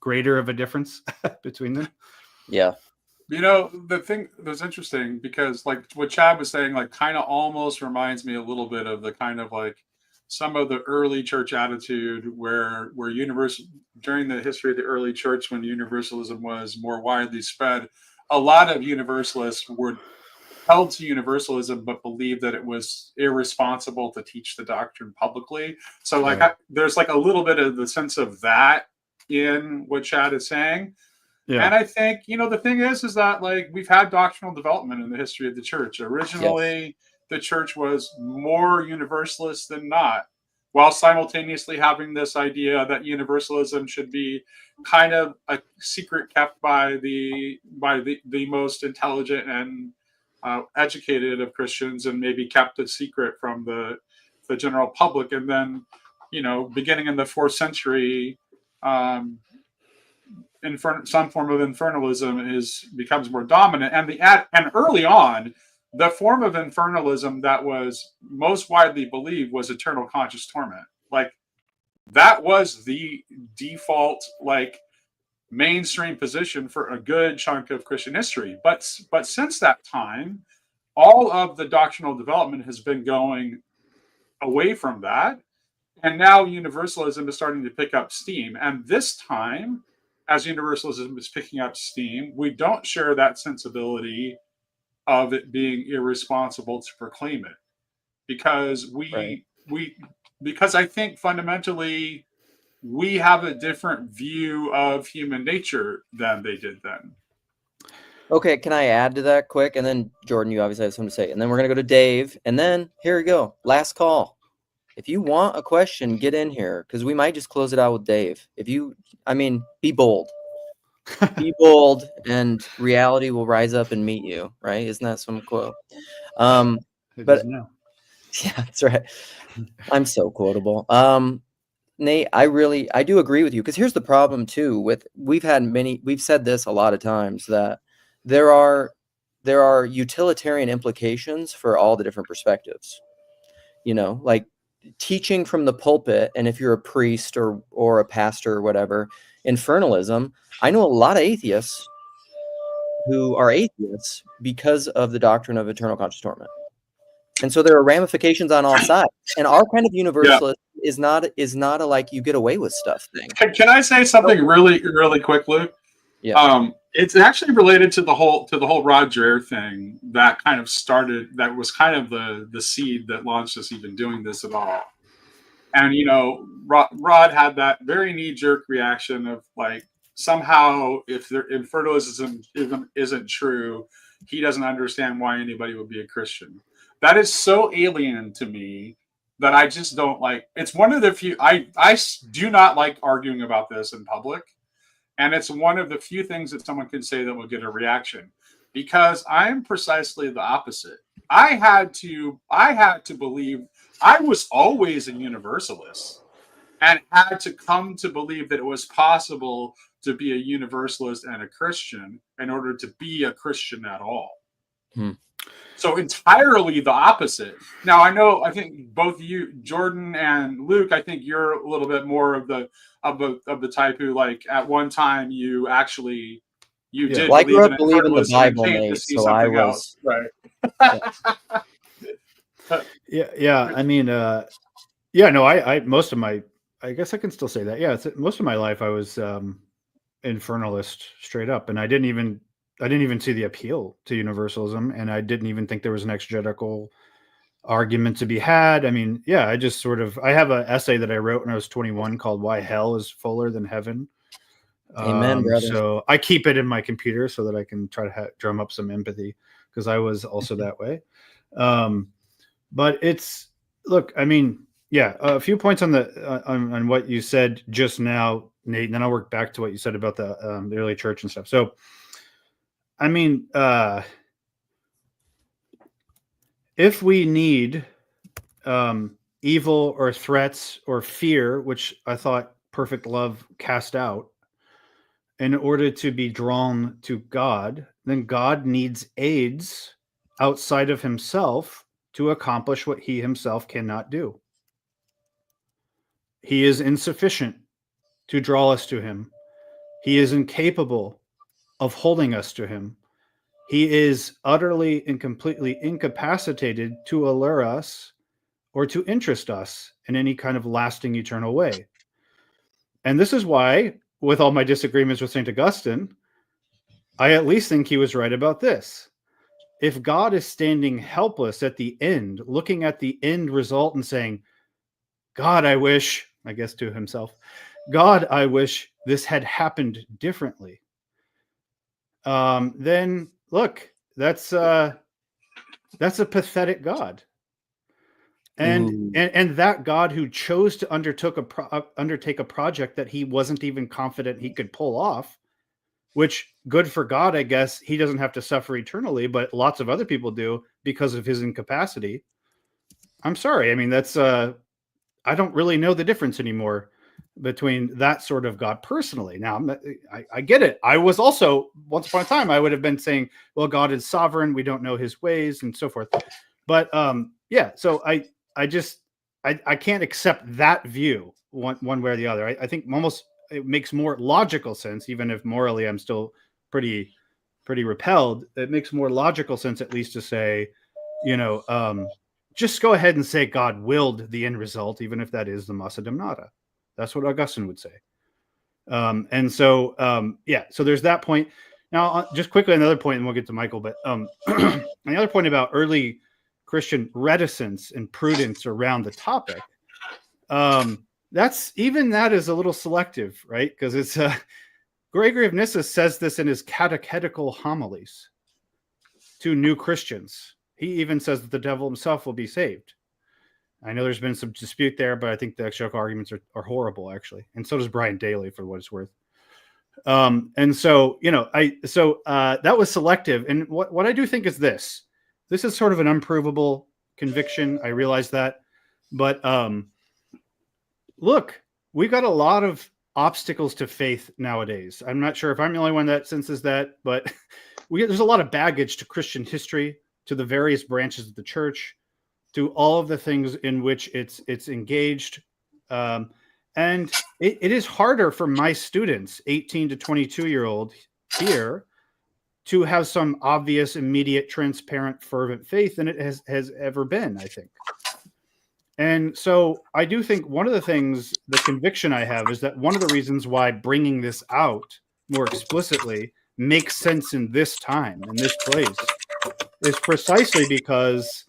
Speaker 3: greater of a difference between them?
Speaker 1: Yeah.
Speaker 2: The thing that's interesting, because what Chad was saying, kind of almost reminds me a little bit of the kind of some of the early church attitude where during the history of the early church, when universalism was more widely spread, a lot of universalists were held to universalism, but believed that it was irresponsible to teach the doctrine publicly. So there's a little bit of the sense of that in what Chad is saying. Yeah. And I think, the thing is that we've had doctrinal development in the history of the church. Originally, the church was more universalist than not, while simultaneously having this idea that universalism should be kind of a secret kept by the most intelligent and educated of Christians, and maybe kept a secret from the general public. And then, beginning in the 4th century, some form of infernalism becomes more dominant, and early on, the form of infernalism that was most widely believed was eternal conscious torment. Like, that was the default, like, mainstream position for a good chunk of Christian history. But since that time, all of the doctrinal development has been going away from that. And now universalism is starting to pick up steam. And this time, as universalism is picking up steam, we don't share that sensibility of it being irresponsible to proclaim it. Because because I think fundamentally we have a different view of human nature than they did then.
Speaker 1: Okay, can I add to that quick? And then Jordan, you obviously have something to say. And then we're gonna go to Dave. And then here we go. Last call. If you want a question, get in here, because we might just close it out with Dave. Be bold. Be bold, and reality will rise up and meet you. Right? Isn't that some quote? But
Speaker 3: now.
Speaker 1: yeah, that's right. I'm so quotable. Nate, I do agree with you, because here's the problem too. We've said this a lot of times, that there are utilitarian implications for all the different perspectives. Like teaching from the pulpit, and if you're a priest or a pastor or whatever, infernalism. I know a lot of atheists who are atheists because of the doctrine of eternal conscious torment. And so there are ramifications on all sides. And our kind of universalist is not a like you get away with stuff thing.
Speaker 2: Can I say something really, really quick, Luke?
Speaker 1: Yeah.
Speaker 2: It's actually related to the whole Rod Dreher thing that kind of started. That was kind of the seed that launched us even doing this at all. And Rod had that very knee-jerk reaction of like, somehow if infernalism isn't true, he doesn't understand why anybody would be a Christian. That is so alien to me that I just don't like. It's one of the few, I do not like arguing about this in public. And it's one of the few things that someone can say that will get a reaction, because I am precisely the opposite. I had to believe, I was always a universalist and had to come to believe that it was possible to be a universalist and a Christian in order to be a Christian at all. So entirely the opposite. Now, I think both you, Jordan and Luke, I think you're a little bit more of the type who, like, at one time you did
Speaker 1: well, I grew up
Speaker 2: believe in
Speaker 1: believing the Bible, Nate, so I was
Speaker 2: else. Right.
Speaker 3: Most of my, I guess I can still say that. Yeah, most of my life I was infernalist straight up, and I didn't even see the appeal to universalism, and I didn't even think there was an exegetical argument to be had. I have an essay that I wrote when I was 21 called "Why Hell is Fuller Than Heaven."
Speaker 1: Amen, brother.
Speaker 3: So I keep it in my computer so that I can try to drum up some empathy, because I was also that way. But a few points on on what you said just now, Nate, and then I'll work back to what you said about the early church and stuff. So, if we need evil or threats or fear, which I thought perfect love cast out, in order to be drawn to God, then God needs aids outside of himself to accomplish what he himself cannot do. He is insufficient to draw us to him. He is incapable of holding us to him. He is utterly and completely incapacitated to allure us or to interest us in any kind of lasting eternal way. And this is why, with all my disagreements with St. Augustine, I at least think he was right about this. If God is standing helpless at the end, looking at the end result and saying, God, I wish, I guess to himself, God, I wish this had happened differently. Then look, that's a pathetic God. And that God who chose to undertake a project that he wasn't even confident he could pull off, which good for God, I guess he doesn't have to suffer eternally, but lots of other people do because of his incapacity. I'm sorry. I mean, that's I don't really know the difference anymore between that sort of God personally. Now, I get it. I was also, once upon a time, I would have been saying, well, God is sovereign. We don't know his ways and so forth. But yeah, so I can't accept that view one way or the other. I think almost it makes more logical sense, even if morally I'm still pretty repelled. It makes more logical sense, at least, to say, just go ahead and say God willed the end result, even if that is the massa damnata. That's what Augustine would say. And so, yeah, so there's that point. Now, just quickly, another point, and we'll get to Michael, but another point about early Christian reticence and prudence around the topic. That is a little selective, right? Because it's Gregory of Nyssa says this in his catechetical homilies to new Christians. He even says that the devil himself will be saved. I know there's been some dispute there, but I think the exegetical arguments are horrible, actually. And so does Brian Daly, for what it's worth. And so, that was selective. And what I do think is this is sort of an unprovable conviction. I realize that. But look, we've got a lot of obstacles to faith nowadays. I'm not sure if I'm the only one that senses that, but there's a lot of baggage to Christian history, to the various branches of the church, to all of the things in which it's engaged. And it is harder for my students, 18 to 22-year-old here, to have some obvious, immediate, transparent, fervent faith than it has ever been, I think. And so I do think one of the things, the conviction I have, is that one of the reasons why bringing this out more explicitly makes sense in this time, in this place, is precisely because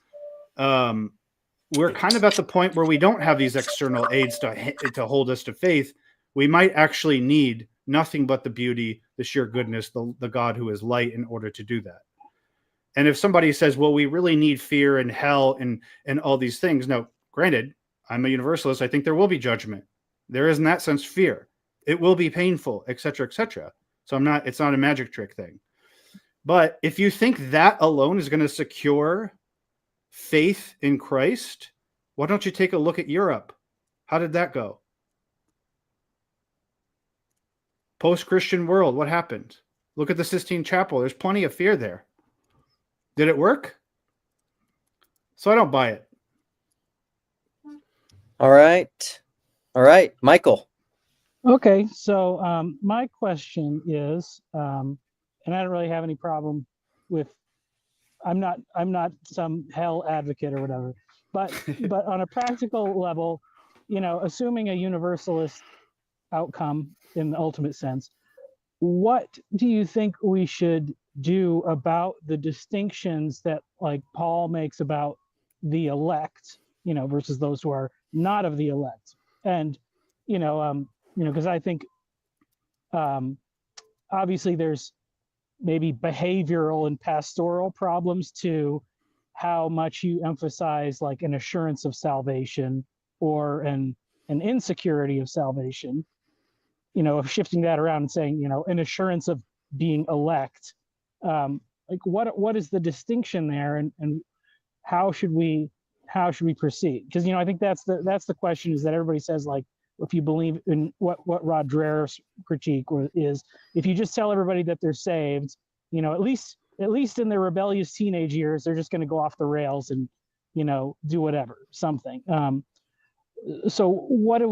Speaker 3: we're kind of at the point where we don't have these external aids to hold us to faith. We might actually need nothing but the beauty, the sheer goodness, the God who is light in order to do that. And if somebody says, well, we really need fear and hell and all these things. No, granted, I'm a universalist. I think there will be judgment. There is in that sense fear. It will be painful, et cetera, et cetera. So it's not a magic trick thing. But if you think that alone is going to secure faith in Christ, why don't you take a look at Europe? How did that go? Post-Christian world, what happened? Look at the Sistine Chapel. There's plenty of fear there. Did it work? So I don't buy it.
Speaker 1: All right, Michael.
Speaker 8: Okay, so my question is, and I don't really have any problem with, I'm not some hell advocate or whatever, but on a practical level, assuming a universalist outcome in the ultimate sense, what do you think we should do about the distinctions that, like, Paul makes about the elect, versus those who are not of the elect? And because I think obviously there's maybe behavioral and pastoral problems to how much you emphasize like an assurance of salvation or an insecurity of salvation, of shifting that around and saying, an assurance of being elect. Like what is the distinction there, and how should we proceed? Because I think that's the question, is that everybody says, like, if you believe in what Rod Dreher's critique is, if you just tell everybody that they're saved, at least in their rebellious teenage years, they're just going to go off the rails and do whatever, something. So what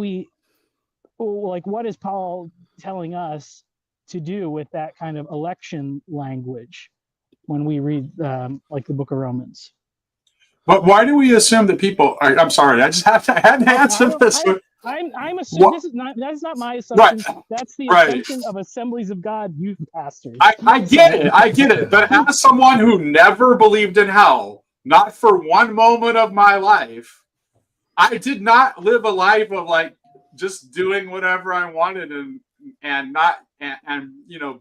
Speaker 8: is Paul telling us to do with that kind of election language when we read like the book of Romans?
Speaker 2: But why do we assume that people? I'm sorry, I had to answer this.
Speaker 8: I'm assuming that's not my assumption. Right. That's the assumption of Assemblies of God youth pastors.
Speaker 2: I get it. But as someone who never believed in hell, not for one moment of my life, I did not live a life of like just doing whatever I wanted and not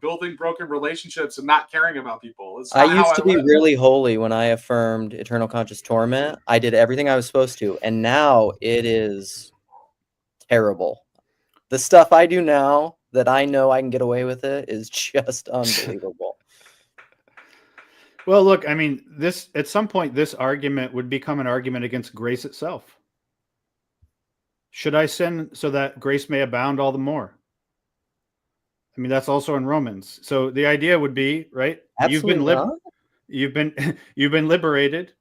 Speaker 2: building broken relationships and not caring about people.
Speaker 1: I used to be really holy when I affirmed eternal conscious torment. I did everything I was supposed to, and now it is terrible. The stuff I do now that I know I can get away with it is just unbelievable.
Speaker 3: Well, look, I mean, at some point, this argument would become an argument against grace itself. Should I sin so that grace may abound all the more? I mean, that's also in Romans. So the idea would be, right?
Speaker 1: Absolutely not.
Speaker 3: You've been liberated.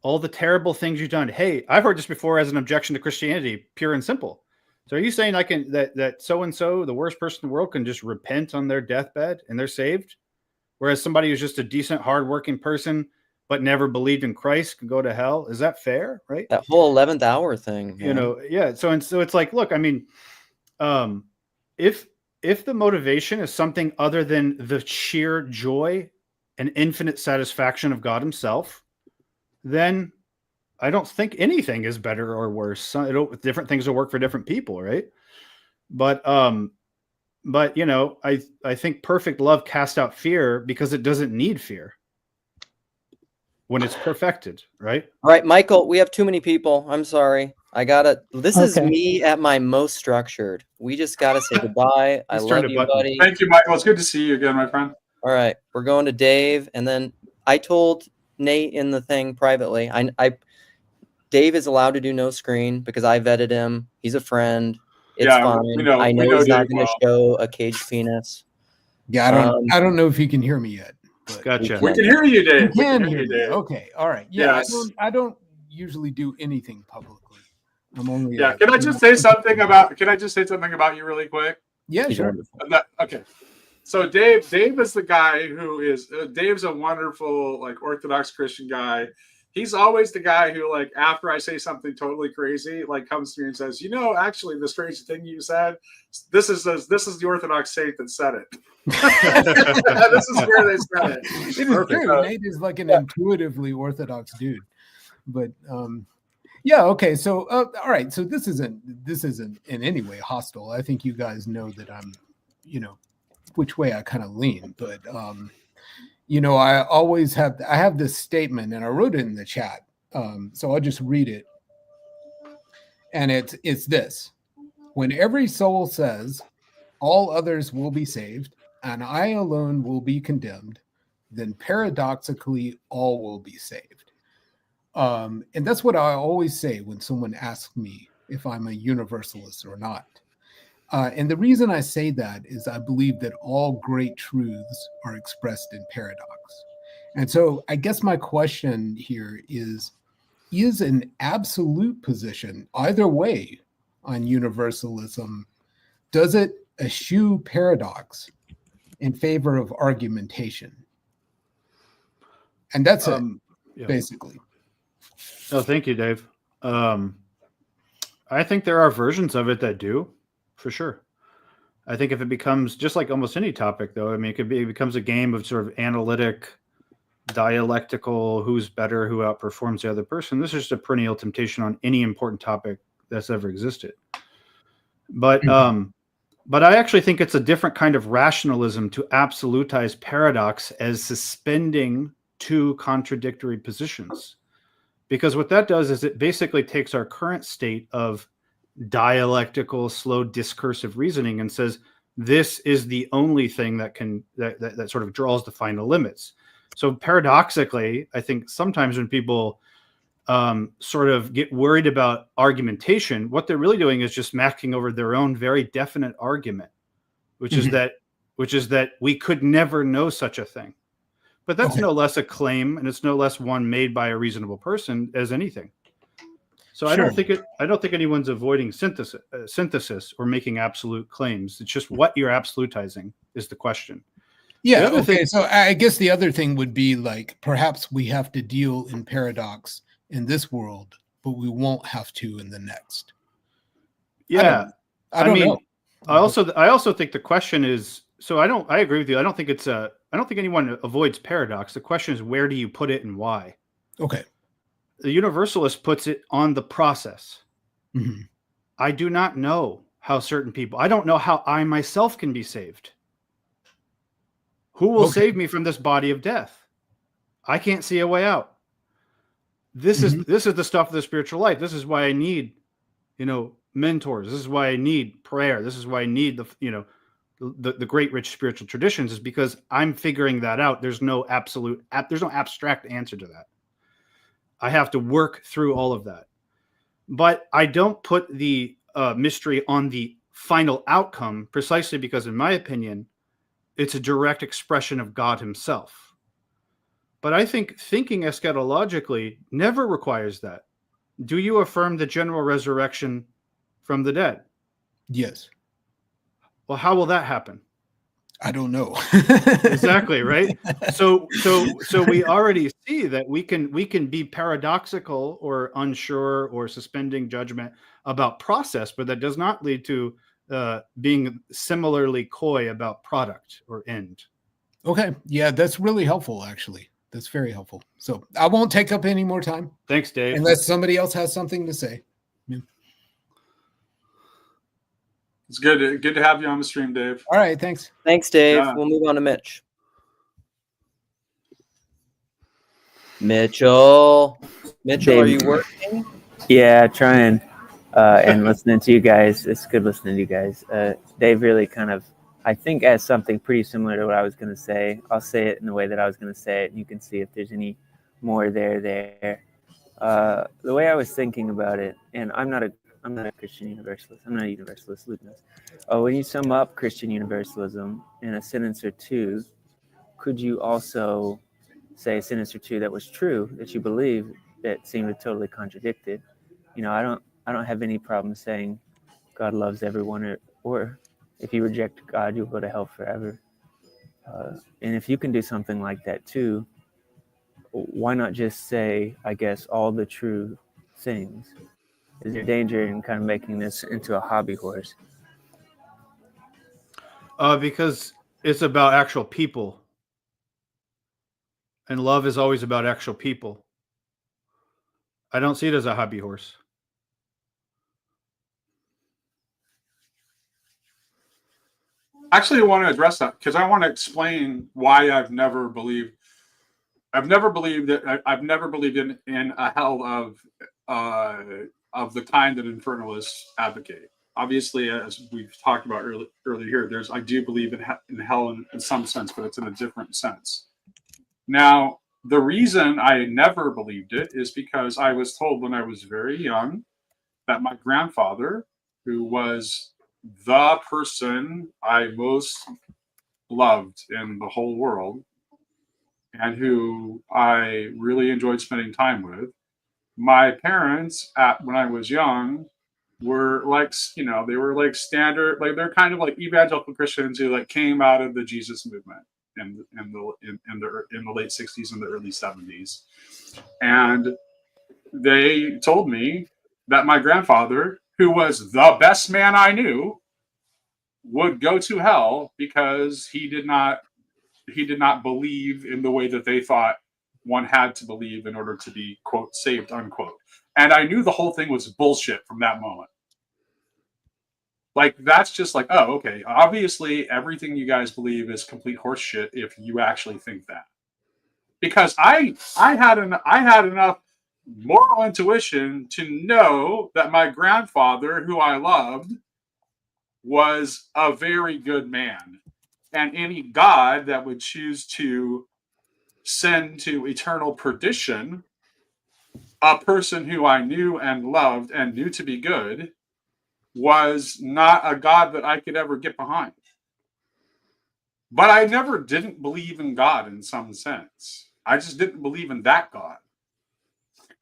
Speaker 3: All the terrible things you've done. Hey, I've heard this before as an objection to Christianity, pure and simple. So are you saying that so-and-so, the worst person in the world, can just repent on their deathbed and they're saved? Whereas somebody who's just a decent, hardworking person but never believed in Christ can go to hell? Is that fair? Right?
Speaker 1: That whole 11th hour thing.
Speaker 3: You know, yeah. So it's like, look, I mean, if the motivation is something other than the sheer joy and infinite satisfaction of God himself, then I don't think anything is better or worse. Different things will work for different people, right? But you know, I think perfect love casts out fear because it doesn't need fear when it's perfected, right?
Speaker 1: All right, Michael, we have too many people. I'm sorry. This is
Speaker 8: Okay.
Speaker 1: me at my most structured. We just gotta say goodbye. I
Speaker 3: Let's turn
Speaker 1: love
Speaker 3: a
Speaker 1: you,
Speaker 3: button.
Speaker 1: buddy.
Speaker 2: Thank you, Michael. It's good to see you again, my friend.
Speaker 1: All right, we're going to Dave, and then I told Nate in the thing privately. Dave is allowed to do no screen because I vetted him. He's a friend. It's
Speaker 2: Yeah,
Speaker 1: fine.
Speaker 2: we know-
Speaker 1: I
Speaker 2: we
Speaker 1: know
Speaker 2: know
Speaker 1: he's not
Speaker 2: Dave
Speaker 1: going to show a caged penis.
Speaker 9: Yeah, I don't know if you can hear me yet. But
Speaker 3: Gotcha.
Speaker 2: We can hear you, Dave.
Speaker 9: You
Speaker 2: We
Speaker 9: can
Speaker 2: hear
Speaker 9: hear
Speaker 2: you,
Speaker 9: me.
Speaker 2: Dave.
Speaker 9: Okay, all right. Yeah,
Speaker 2: Yes.
Speaker 9: I don't usually do anything publicly. I'm only
Speaker 2: Yeah. Can I just say something about you really quick?
Speaker 9: Yeah,
Speaker 1: He's
Speaker 9: sure.
Speaker 1: wonderful.
Speaker 2: Okay. So Dave is the guy who is Dave's a wonderful, like, Orthodox Christian guy. He's always the guy who, like, after I say something totally crazy, like, comes to me and says, actually, the strange thing you said, this is the Orthodox saint that said it. This is where they said it.
Speaker 9: It is
Speaker 2: Perfect.
Speaker 9: true. Nate is like an intuitively Orthodox dude. But yeah, okay. So all right. So this isn't in any way hostile. I think you guys know that I'm, which way I kind of lean. But I always have this statement, and I wrote it in the chat. So I'll just read it. And it's this: when every soul says, all others will be saved, and I alone will be condemned, then paradoxically all will be saved. And that's what I always say when someone asks me if I'm a universalist or not. And the reason I say that is I believe that all great truths are expressed in paradox. And so I guess my question here is an absolute position either way on universalism, does it eschew paradox in favor of argumentation? And that's it,
Speaker 3: Yeah.
Speaker 9: basically.
Speaker 3: Oh, thank you, Dave. I think there are versions of it that do, for sure. I think if it becomes just like almost any topic, though, I mean, it becomes a game of sort of analytic, dialectical, who's better, who outperforms the other person. This is just a perennial temptation on any important topic that's ever existed. But I actually think it's a different kind of rationalism to absolutize paradox as suspending two contradictory positions. Because what that does is it basically takes our current state of dialectical, slow, discursive reasoning and says, this is the only thing that sort of draws the final limits. So paradoxically, I think sometimes when people sort of get worried about argumentation, what they're really doing is just masking over their own very definite argument, which is that we could never know such a thing. But that's no less a claim, and it's no less one made by a reasonable person as anything. So sure. I don't think anyone's avoiding synthesis or making absolute claims. It's just what you're absolutizing is the question.
Speaker 9: Yeah. Okay. So I guess the other thing would be like, perhaps we have to deal in paradox in this world, but we won't have to in the next.
Speaker 3: Yeah.
Speaker 9: I don't know.
Speaker 3: I also think the question is, so I agree with you. I don't think anyone avoids paradox. The question is, where do you put it and why?
Speaker 9: Okay.
Speaker 3: The universalist puts it on the process.
Speaker 9: Mm-hmm.
Speaker 3: I do not know how certain people, I don't know how I myself can be saved. Who will save me from this body of death? I can't see a way out. This is the stuff of the spiritual life. This is why I need, mentors. This is why I need prayer. This is why I need the great rich spiritual traditions, is because I'm figuring that out. There's no abstract answer to that. I have to work through all of that. But I don't put the mystery on the final outcome, precisely because, in my opinion, it's a direct expression of God himself. But I think thinking eschatologically never requires that. Do you affirm the general resurrection from the dead?
Speaker 9: Yes.
Speaker 3: Well, how will that happen?
Speaker 9: I don't know.
Speaker 3: Exactly, right? So we already see that we can be paradoxical or unsure or suspending judgment about process, but that does not lead to being similarly coy about product or end.
Speaker 9: Okay. Yeah, that's really helpful, actually. That's very helpful. So I won't take up any more time.
Speaker 3: Thanks, Dave.
Speaker 9: Unless somebody else has something to say. Yeah.
Speaker 2: It's good to have you on the stream, Dave.
Speaker 9: All right. Thanks.
Speaker 1: Thanks, Dave.
Speaker 2: Yeah.
Speaker 1: We'll move on to Mitch. Mitchell, are you working?
Speaker 10: Yeah, trying and listening to you guys. It's good listening to you guys. Dave really kind of, I think, has something pretty similar to what I was going to say. I'll say it in the way that I was going to say it, and you can see if there's any more there. The way I was thinking about it, and I'm not a Christian Universalist. I'm not a Universalist, Lutenist. When you sum up Christian Universalism in a sentence or two, could you also say a sentence or two that was true, that you believe, that seemed to totally contradict it? You know, I don't have any problem saying God loves everyone, or if you reject God, you'll go to hell forever. And if you can do something like that too, why not just say, I guess, all the true things? Is there danger in kind of making this into a hobby horse?
Speaker 3: Because it's about actual people. And love is always about actual people. I don't see it as a hobby horse.
Speaker 2: Actually, I want to address that because I want to explain why I've never believed in a hell of the kind that infernalists advocate. Obviously, as we've talked about earlier here, I do believe in hell in some sense, but it's in a different sense. Now, the reason I never believed it is because I was told when I was very young that my grandfather, who was the person I most loved in the whole world and who I really enjoyed spending time with, my parents when I was young were like, they were like standard, like they're kind of like evangelical Christians who like came out of the Jesus movement in the late 60s and the early 70s. And they told me that my grandfather, who was the best man I knew, would go to hell because he did not believe in the way that they thought one had to believe in order to be, quote, saved, unquote. And I knew the whole thing was bullshit from that moment. Like, that's just like, oh, okay. Obviously, everything you guys believe is complete horse shit if you actually think that. Because I had enough moral intuition to know that my grandfather, who I loved, was a very good man. And any God that would choose to send to eternal perdition a person who I knew and loved and knew to be good was not a God that I could ever get behind. But I never didn't believe in God in some sense. I just didn't believe in that God.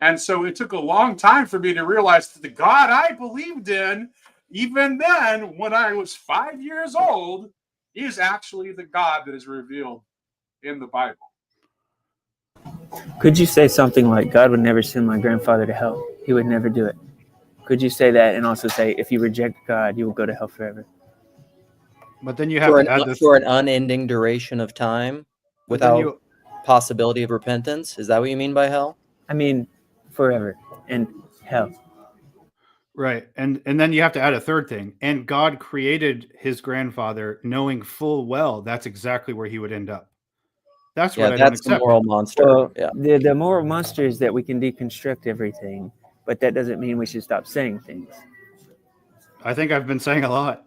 Speaker 2: And so it took a long time for me to realize that the God I believed in, even then, when I was 5 years old, is actually the God that is revealed in the Bible.
Speaker 10: Could you say something like, God would never send my grandfather to hell? He would never do it. Could you say that and also say, if you reject God, you will go to hell forever?
Speaker 3: But then you have to add
Speaker 1: for an unending duration of time without possibility of repentance. Is that what you mean by hell?
Speaker 10: I mean, forever and hell.
Speaker 3: Right. And then you have to add a third thing. And God created his grandfather knowing full well that's exactly where he would end up. That's what I don't accept.
Speaker 1: The moral monster.
Speaker 10: Well, the moral monster is that we can deconstruct everything, but that doesn't mean we should stop saying things.
Speaker 3: I think I've been saying a lot.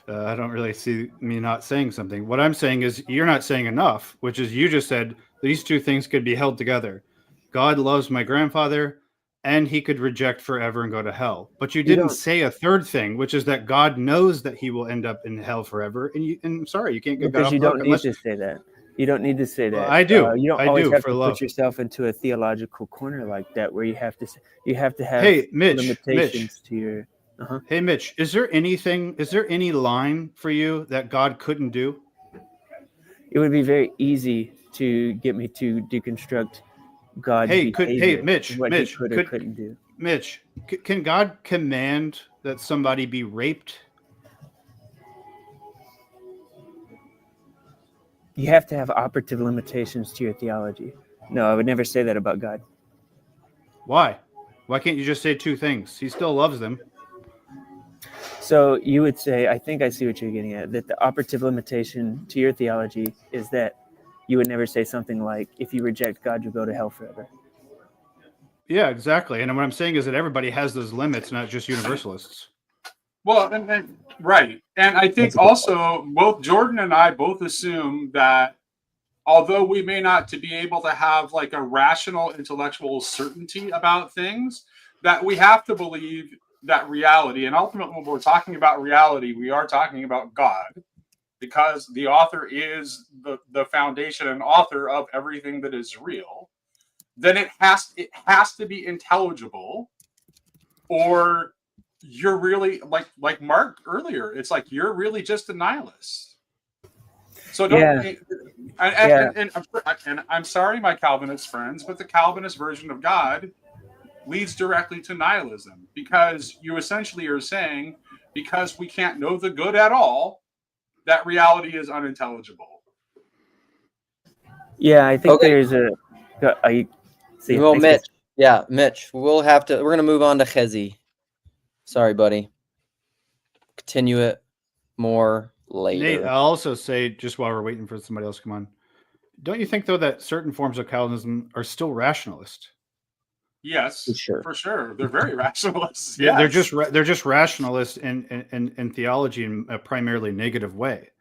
Speaker 3: I don't really see me not saying something. What I'm saying is you're not saying enough, which is you just said these two things could be held together. God loves my grandfather, and he could reject forever and go to hell. But you
Speaker 10: You
Speaker 3: didn't
Speaker 10: don't-
Speaker 3: say a third thing, which is that God knows that he will end up in hell forever. And I'm sorry, you can't get God
Speaker 10: Because
Speaker 3: off
Speaker 10: you
Speaker 3: the hook
Speaker 10: don't need
Speaker 3: unless
Speaker 10: to say that. You don't need to say that.
Speaker 3: I do.
Speaker 10: You don't
Speaker 3: I
Speaker 10: always
Speaker 3: do,
Speaker 10: have
Speaker 3: for
Speaker 10: to
Speaker 3: love.
Speaker 10: put yourself into a theological corner like that, where you have to have
Speaker 3: Hey, Mitch,
Speaker 10: limitations to your.
Speaker 3: Hey, Mitch, is there any line for you that God couldn't do?
Speaker 10: It would be very easy to get me to deconstruct God's behavior,
Speaker 3: Mitch,
Speaker 10: what
Speaker 3: Mitch,
Speaker 10: he could or couldn't do.
Speaker 3: Mitch, can God command that somebody be raped?
Speaker 10: You have to have operative limitations to your theology. No, I would never say that about God.
Speaker 3: Why? Why can't you just say two things? He still loves them.
Speaker 10: So you would say, I think I see what you're getting at, that the operative limitation to your theology is that you would never say something like, if you reject God, you'll go to hell forever.
Speaker 3: Yeah, exactly. And what I'm saying is that everybody has those limits, not just universalists.
Speaker 2: Well, and right. And I think also both Jordan and I both assume that although we may not to be able to have like a rational intellectual certainty about things, that we have to believe that reality, and ultimately when we're talking about reality, we are talking about God, because the author is the foundation and author of everything that is real. Then it has to be intelligible, or you're really like Mark earlier. It's like you're really just a nihilist. So don't.
Speaker 10: Yeah.
Speaker 2: And I'm sorry, my Calvinist friends, but the Calvinist version of God leads directly to nihilism, because you essentially are saying, because we can't know the good at all, that reality is unintelligible.
Speaker 10: Yeah, I think
Speaker 1: Okay.
Speaker 10: there's a.
Speaker 1: Well, Mitch. Yeah, Mitch. We're gonna move on to Chezi. Sorry, buddy. Continue it more later.
Speaker 3: Nate, I'll also say, just while we're waiting for somebody else to come on, don't you think though that certain forms of Calvinism are still rationalist?
Speaker 2: Yes,
Speaker 1: for
Speaker 2: sure. They're very rationalists.
Speaker 3: Yeah,
Speaker 2: Yes.
Speaker 3: they're just rationalists in theology in a primarily negative way.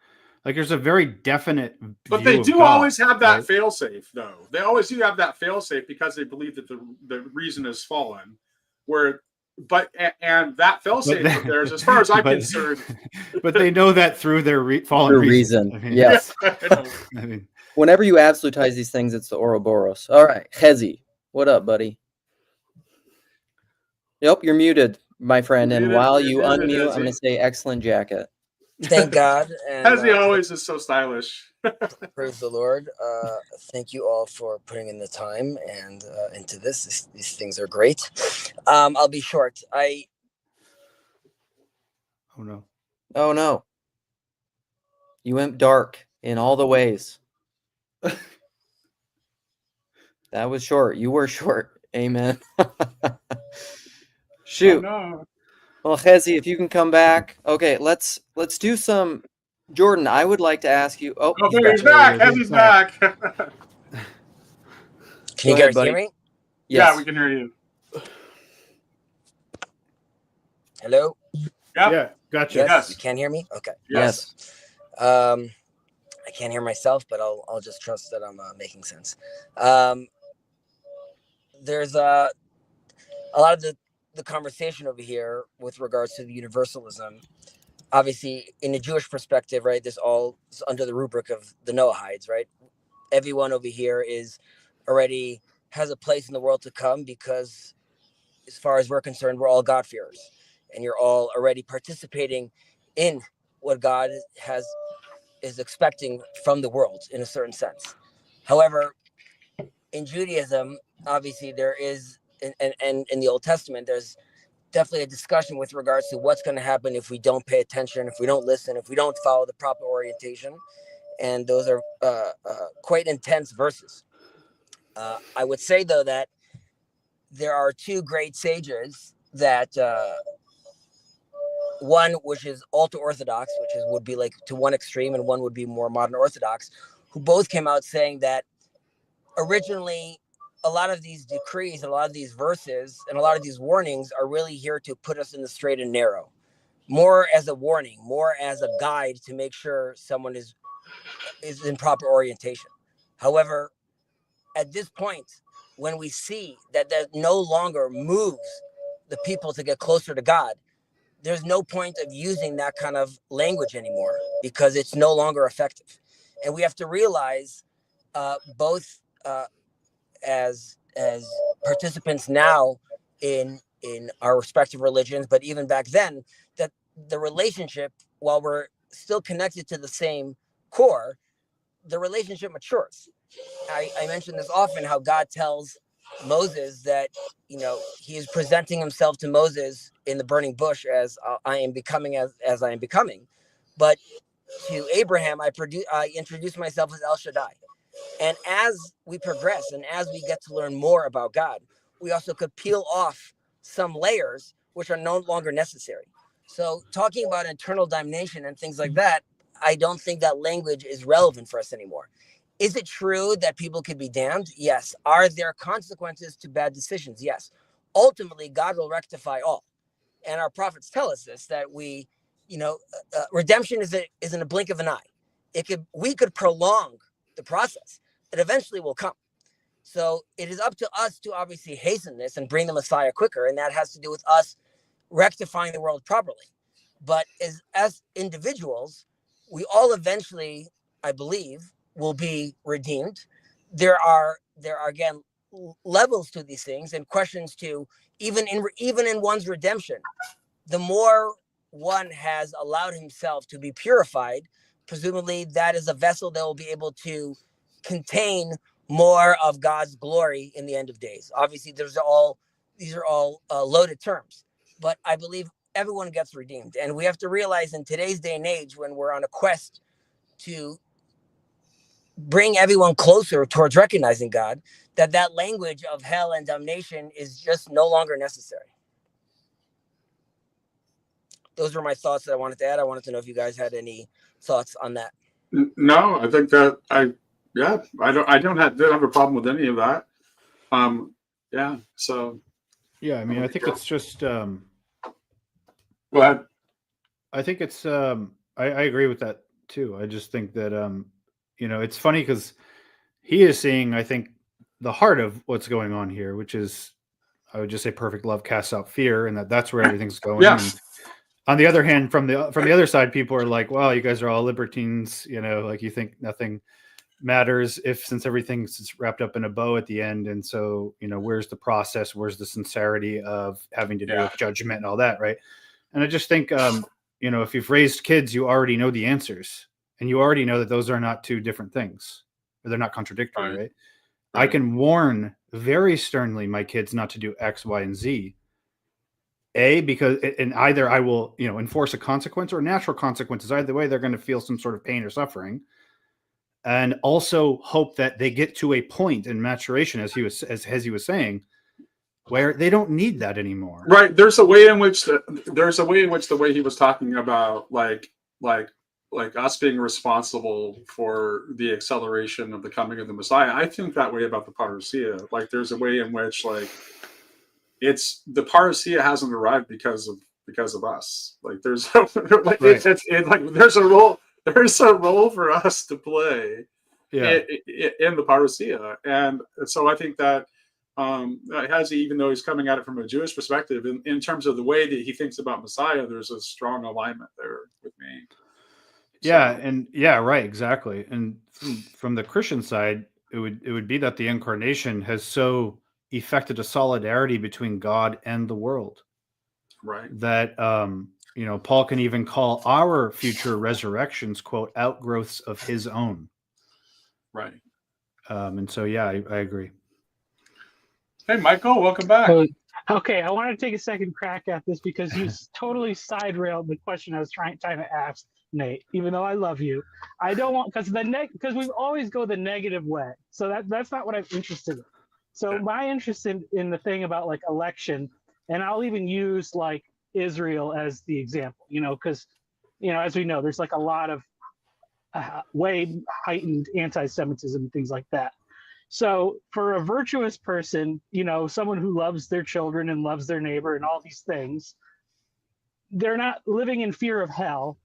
Speaker 3: Like there's a very definite
Speaker 2: But
Speaker 3: view
Speaker 2: they
Speaker 3: of
Speaker 2: do
Speaker 3: God,
Speaker 2: always have that
Speaker 3: right?
Speaker 2: failsafe, though. They always do have that failsafe because they believe that the reason has fallen. And that failsafe of theirs, as far as I'm concerned,
Speaker 3: but they know that through their fallen reason. I mean,
Speaker 1: Yes.
Speaker 2: I
Speaker 3: mean,
Speaker 1: Whenever you absolutize these things, it's the Ouroboros. All right, Chezi, what up, buddy? Yep, you're muted, my friend. And while you unmute, I'm going to say excellent jacket.
Speaker 11: Thank God. And
Speaker 2: as he always is so stylish.
Speaker 11: praise the Lord. Thank you all for putting in the time and into this. These things are great. I'll be short.
Speaker 3: Oh no.
Speaker 1: Oh no. You went dark in all the ways. That was short. You were short. Amen. Shoot.
Speaker 2: Oh, no.
Speaker 1: Well, Chezi, if you can come back. Okay, let's do some. Jordan, I would like to ask you. Oh,
Speaker 2: he's back. Heze's back.
Speaker 11: Can you guys hear me?
Speaker 2: Yes. Yeah, we can hear you.
Speaker 11: Hello?
Speaker 2: Yeah,
Speaker 3: gotcha.
Speaker 11: Yes. You can hear me? Okay.
Speaker 1: Yes.
Speaker 11: I can't hear myself, but I'll just trust that I'm making sense. There's a lot of the conversation over here with regards to the universalism. Obviously, in a Jewish perspective, right, this all is under the rubric of the Noahides, right? Everyone over here already has a place in the world to come, because as far as we're concerned, we're all God-fearers, and you're all already participating in what God is expecting from the world in a certain sense. However, in Judaism, obviously there is, and in the Old Testament, there's definitely a discussion with regards to what's going to happen if we don't pay attention, if we don't listen, if we don't follow the proper orientation. And those are quite intense verses. I would say, though, that there are two great sages that one which is ultra-Orthodox, would be like to one extreme, and one would be more modern Orthodox, who both came out saying that originally a lot of these decrees, a lot of these verses, and a lot of these warnings are really here to put us in the straight and narrow, more as a warning, more as a guide to make sure someone is in proper orientation. However, at this point, when we see that that no longer moves the people to get closer to God, there's no point of using that kind of language anymore because it's no longer effective. And we have to realize, both as participants now in our respective religions, but even back then, that the relationship, while we're still connected to the same core, the relationship matures. I mention this often, how God tells Moses that, he is presenting himself to Moses in the burning bush as I am becoming as I am becoming. But to Abraham, I introduce myself as El Shaddai. And as we progress and as we get to learn more about God, we also could peel off some layers which are no longer necessary. So talking about eternal damnation and things like that, I don't think that language is relevant for us anymore. Is it true that people could be damned? Yes. Are there consequences to bad decisions? Yes. Ultimately, God will rectify all. And our prophets tell us this, that redemption is in a blink of an eye. We could prolong the process. It eventually will come. So it is up to us to obviously hasten this and bring the Messiah quicker. And that has to do with us rectifying the world properly. But as individuals, we all eventually, I believe, will be redeemed. There are again levels to these things and questions to even in one's redemption. The more one has allowed himself to be purified, presumably that is a vessel that will be able to contain more of God's glory in the end of days. Obviously, these are all loaded terms, but I believe everyone gets redeemed. And we have to realize in today's day and age, when we're on a quest to bring everyone closer towards recognizing God, that language of hell and damnation is just no longer necessary. Those were my thoughts that I wanted to add. I wanted to know if you guys had any thoughts on that.
Speaker 2: No, I think that I don't have a problem with any of that. So
Speaker 3: Yeah, I mean, I think it's just.
Speaker 2: Go ahead.
Speaker 3: I think it's. I agree with that too. I just think that it's funny because he is seeing, I think, the heart of what's going on here, which is, I would just say, perfect love casts out fear, and that's where everything's going.
Speaker 2: Yes.
Speaker 3: And on the other hand, from the other side, people are like, "Well, you guys are all libertines. Like you think nothing matters since everything's wrapped up in a bow at the end, and so where's the process? Where's the sincerity of having to do with judgment and all that, right?" And I just think, if you've raised kids, you already know the answers, and you already know that those are not two different things, or they're not contradictory, right? I can warn very sternly my kids not to do X, Y, and Z. Because either I will, enforce a consequence or natural consequences. Either way, they're going to feel some sort of pain or suffering. And also hope that they get to a point in maturation, as he was saying, where they don't need that anymore.
Speaker 2: Right. There's a way in which the way he was talking about like us being responsible for the acceleration of the coming of the Messiah. I think that way about the parousia. Like there's a way in which it's the parousia hasn't arrived because of us. Like there's there's a role for us to play in the parousia. And so I think that even though he's coming at it from a Jewish perspective, in terms of the way that he thinks about Messiah, there's a strong alignment there with me.
Speaker 3: Right, exactly. And from the Christian side, it would be that the incarnation has so effected a solidarity between God and the world,
Speaker 2: right?
Speaker 3: That Paul can even call our future resurrections, quote, outgrowths of his own,
Speaker 2: right?
Speaker 3: And so I agree.
Speaker 2: Hey, Michael, welcome back.
Speaker 8: Okay, I wanted to take a second crack at this because you totally side railed the question I was trying to ask, Nate. Even though I love you, I don't want because we always go the negative way. So that's not what I'm interested in. So my interest in the thing about like election, and I'll even use like Israel as the example, because as we know, there's like a lot of way heightened anti-Semitism and things like that. So for a virtuous person, someone who loves their children and loves their neighbor and all these things, they're not living in fear of hell.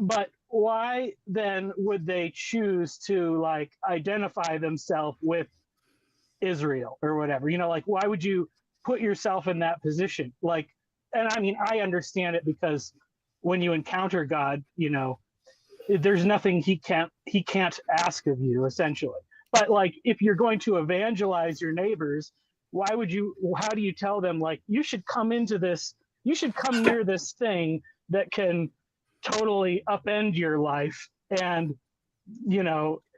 Speaker 8: But why then would they choose to like identify themselves with Israel or whatever. Like, why would you put yourself in that position? Like, and I mean, I understand it because when you encounter God, there's nothing he can't ask of you, essentially. But like, if you're going to evangelize your neighbors, how do you tell them, like, you should come near this thing that can totally upend your life, and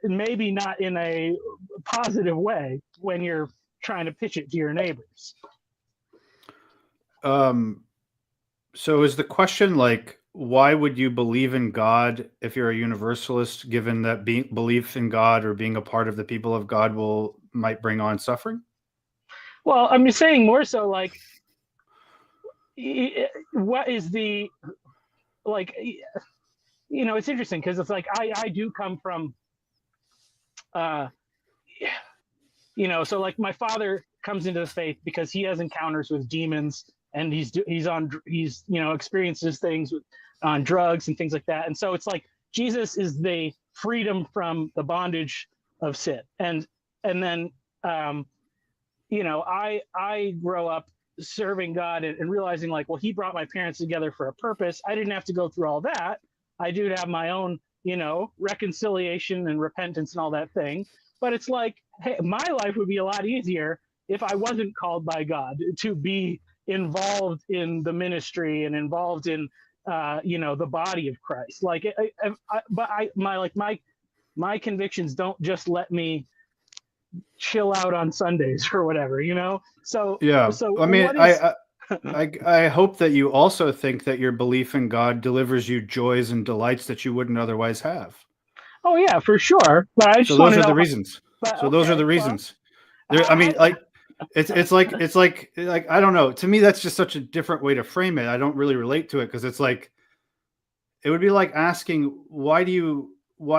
Speaker 8: maybe not in a positive way when you're trying to pitch it to your neighbors.
Speaker 3: So is the question, like, why would you believe in God if you're a universalist, given that belief in God or being a part of the people of God might bring on suffering?
Speaker 8: Well, I'm just saying more so, like, what is the, like, it's interesting because it's like I do come from, so like my father comes into the faith because he has encounters with demons, and he's experiences things on drugs and things like that. And so it's like Jesus is the freedom from the bondage of sin. And then, I grow up serving God and realizing, like, well, he brought my parents together for a purpose. I didn't have to go through all that. I do have my own, reconciliation and repentance and all that thing. But it's like, hey, my life would be a lot easier if I wasn't called by God to be involved in the ministry and involved in the body of Christ. Like, my convictions don't just let me chill out on Sundays or whatever, So
Speaker 3: yeah.
Speaker 8: So
Speaker 3: I mean,
Speaker 8: what is...
Speaker 3: I hope that you also think that your belief in God delivers you joys and delights that you wouldn't otherwise have.
Speaker 8: Oh yeah, for sure. But I just
Speaker 3: so those are the reasons. Those are the reasons. I mean, like, it's like I don't know. To me, that's just such a different way to frame it. I don't really relate to it because it's like, it would be like asking, why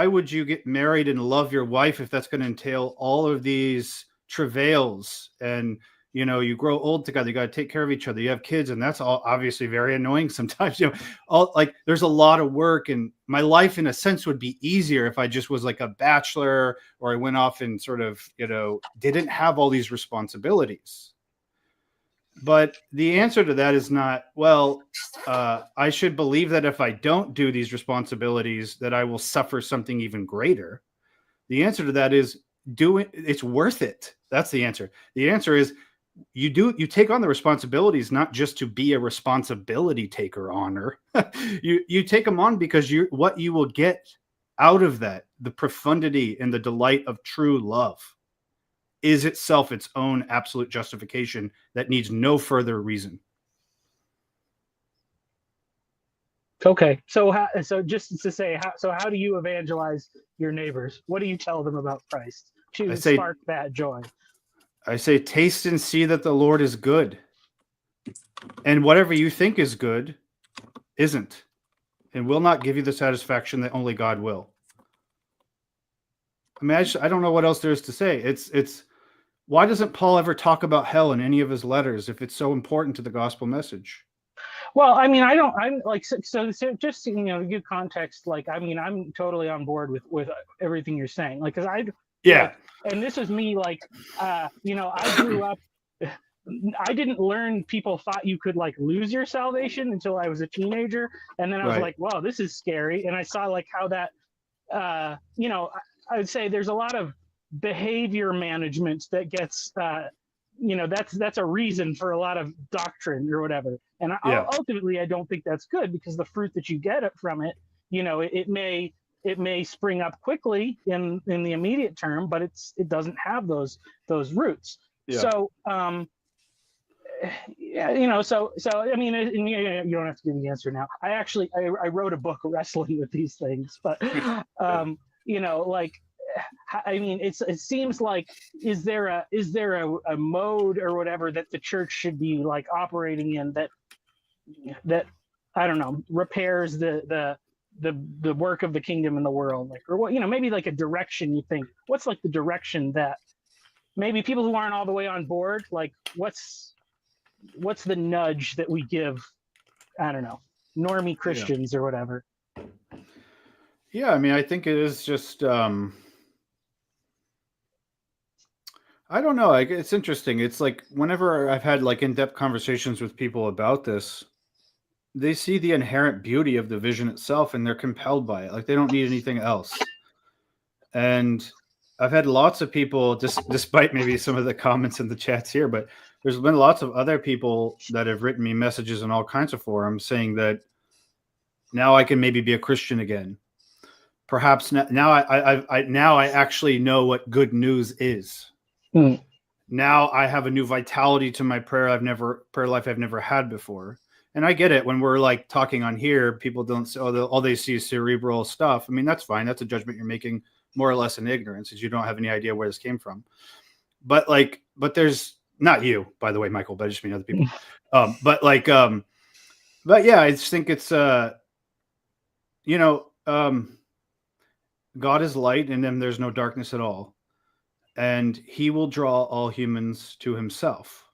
Speaker 3: would you get married and love your wife if that's going to entail all of these travails, and you grow old together, you got to take care of each other, you have kids, and that's all obviously very annoying sometimes. There's a lot of work, and my life in a sense would be easier if I just was like a bachelor, or I went off and sort of didn't have all these responsibilities. But the answer to that is not, well, I should believe that if I don't do these responsibilities that I will suffer something even greater. The answer to that is, it's worth it. That's the answer. The answer is, you take on the responsibilities not just to be a responsibility taker honor. you take them on because what you will get out of that, the profundity and the delight of true love, is itself its own absolute justification that needs no further reason.
Speaker 8: Okay, so just to say, how do you evangelize your neighbors? What do you tell them about Christ to spark that joy?
Speaker 3: I say, taste and see that the Lord is good. And whatever you think is good isn't, and will not give you the satisfaction that only God will. I mean, I don't know what else there is to say. It's why doesn't Paul ever talk about hell in any of his letters if it's so important to the gospel message?
Speaker 8: Well, I mean, I'm like, so just to give context, like, I mean, I'm totally on board with everything you're saying. Like, because and this is me, like, I grew up, I didn't learn people thought you could, like, lose your salvation until I was a teenager. And then I was like, wow, this is scary. And I saw, like, how that, I would say there's a lot of behavior management that gets, that's a reason for a lot of doctrine or whatever. And ultimately, I don't think that's good, because the fruit that you get from it, it may spring up quickly in the immediate term, but it doesn't have those roots. Yeah. So, so I mean, you don't have to give the answer now. I wrote a book wrestling with these things, but like, I mean, it seems like, is there a mode or whatever that the church should be, like, operating in that I don't know, repairs the work of the kingdom in the world, like, or what, maybe like a direction you think, what's like the direction that maybe people who aren't all the way on board, like, what's the nudge that we give, I don't know, normie Christians or whatever?
Speaker 3: Yeah, I mean, I think it is just I don't know. Like, it's interesting. It's like whenever I've had like in-depth conversations with people about this, they see the inherent beauty of the vision itself and they're compelled by it. Like they don't need anything else. And I've had lots of people, despite maybe some of the comments in the chats here, but there's been lots of other people that have written me messages in all kinds of forums saying that now I can maybe be a Christian again. Perhaps now I actually know what good news is.
Speaker 8: Mm.
Speaker 3: Now I have a new vitality to my prayer life I've never had before. And I get it. When we're like talking on here, people don't say, all they see is cerebral stuff. I mean, that's fine. That's a judgment you're making more or less in ignorance, as you don't have any idea where this came from. But there's not you, by the way, Michael, but I just mean other people. But yeah, I just think it's, God is light, and then there's no darkness at all. And he will draw all humans to himself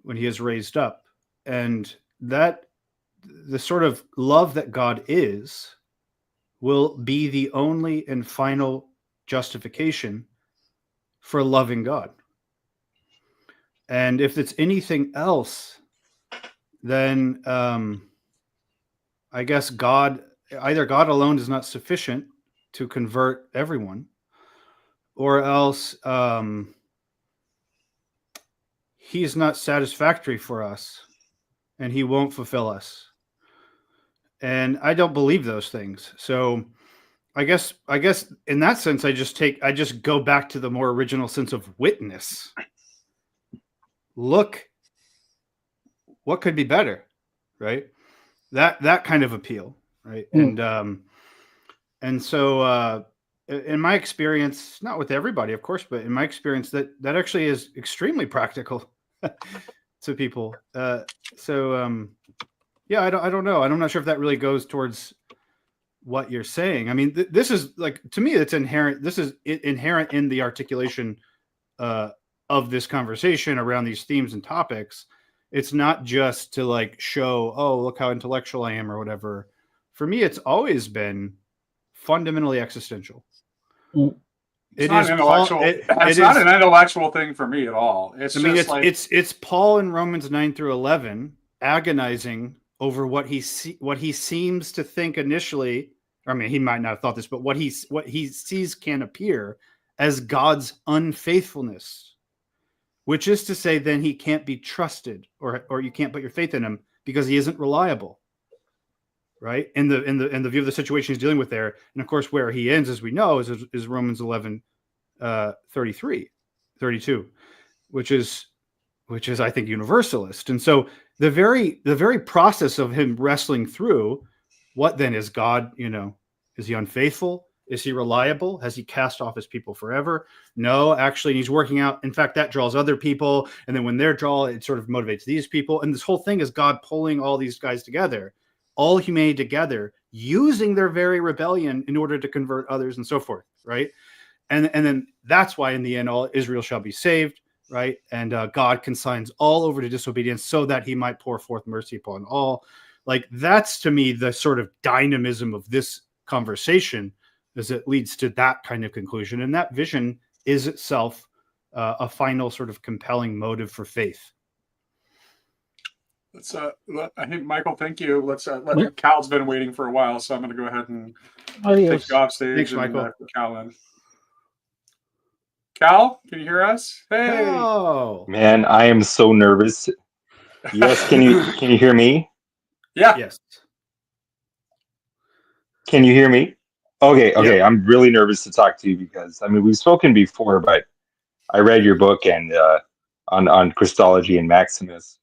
Speaker 3: when he is raised up. And that the sort of love that God is will be the only and final justification for loving God. And if it's anything else, then I guess either God alone is not sufficient to convert everyone, or else he's not satisfactory for us and he won't fulfill us. And I don't believe those things. So I guess in that sense, I just go back to the more original sense of witness. Look, what could be better, right? That kind of appeal, right? Mm. And so in my experience, not with everybody, of course, but in my experience, that actually is extremely practical to people. Yeah, I don't know. I'm not sure if that really goes towards what you're saying. I mean, this is like, to me, it's inherent. This is inherent in the articulation of this conversation around these themes and topics. It's not just to like show, oh, look how intellectual I am or whatever. For me, it's always been fundamentally existential.
Speaker 2: It's not an intellectual thing for me at all.
Speaker 3: It's Paul in Romans 9-11 agonizing over what he seems to think initially. I mean, he might not have thought this, but what he sees can appear as God's unfaithfulness, which is to say, then he can't be trusted, or you can't put your faith in him because he isn't reliable. Right, in the view of the situation he's dealing with there, and of course where he ends, as we know, is Romans 11, 32, which is I think universalist. And so the very process of him wrestling through what then is God, is he unfaithful? Is he reliable? Has he cast off his people forever? No, actually, he's working out. In fact, that draws other people, and then when they're drawn, it sort of motivates these people. And this whole thing is God pulling all these guys together, all humanity together, using their very rebellion in order to convert others and so forth, right? And then that's why in the end, all Israel shall be saved, right? And God consigns all over to disobedience so that he might pour forth mercy upon all. Like, that's to me the sort of dynamism of this conversation, as it leads to that kind of conclusion. And that vision is itself a final sort of compelling motive for faith.
Speaker 2: I think, Michael, thank you. Cal's been waiting for a while, so I'm going to go ahead and take you off stage.
Speaker 3: Thanks, Michael.
Speaker 2: Cal in. Cal, can you hear us? Hey.
Speaker 3: Oh.
Speaker 12: Man, I am so nervous. Yes, can you hear me?
Speaker 2: Yeah.
Speaker 3: Yes.
Speaker 12: Can you hear me? Okay. Yeah. I'm really nervous to talk to you because, I mean, we've spoken before, but I read your book and on Christology and Maximus.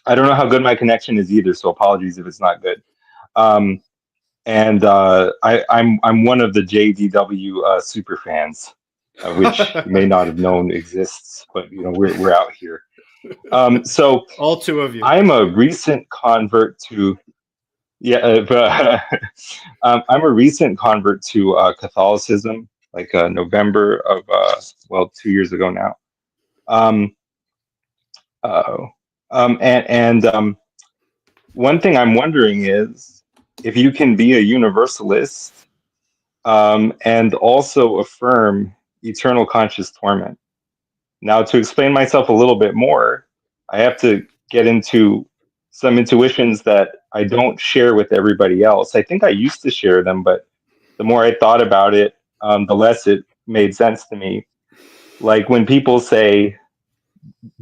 Speaker 12: I don't know how good my connection is either, so apologies if it's not good. I'm one of the JDW super fans, which you may not have known exists, but we're out here. So
Speaker 3: all two of you.
Speaker 12: I'm a recent convert to I'm a recent convert to Catholicism, like November of 2 years ago now. One thing I'm wondering is if you can be a universalist and also affirm eternal conscious torment. Now, to explain myself a little bit more, I have to get into some intuitions that I don't share with everybody else. I think I used to share them, but the more I thought about it, the less it made sense to me. Like when people say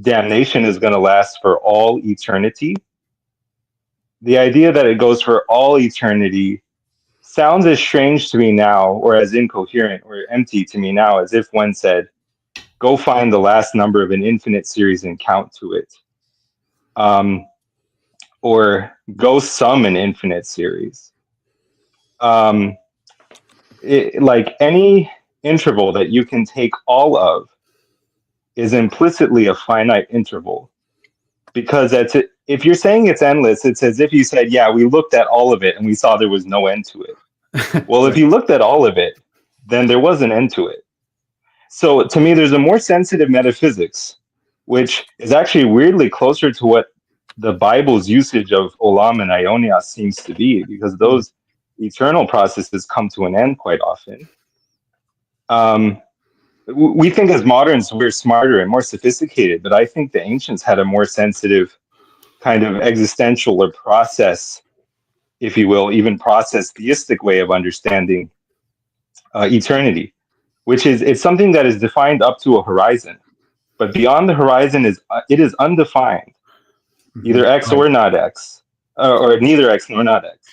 Speaker 12: damnation is going to last for all eternity, the idea that it goes for all eternity sounds as strange to me now, or as incoherent or empty to me now, as if one said, go find the last number of an infinite series and count to it. Or go sum an infinite series. Like any interval that you can take all of is implicitly a finite interval. Because if you're saying it's endless, it's as if you said, yeah, we looked at all of it and we saw there was no end to it. Well, if you looked at all of it, then there was an end to it. So to me, there's a more sensitive metaphysics, which is actually weirdly closer to what the Bible's usage of olam and aionios seems to be, because those eternal processes come to an end quite often. We think as moderns we're smarter and more sophisticated, but I think the ancients had a more sensitive kind of existential or process, if you will, even process theistic way of understanding eternity, which is it's something that is defined up to a horizon, but beyond the horizon it is undefined, either X or not X, or neither X nor not X,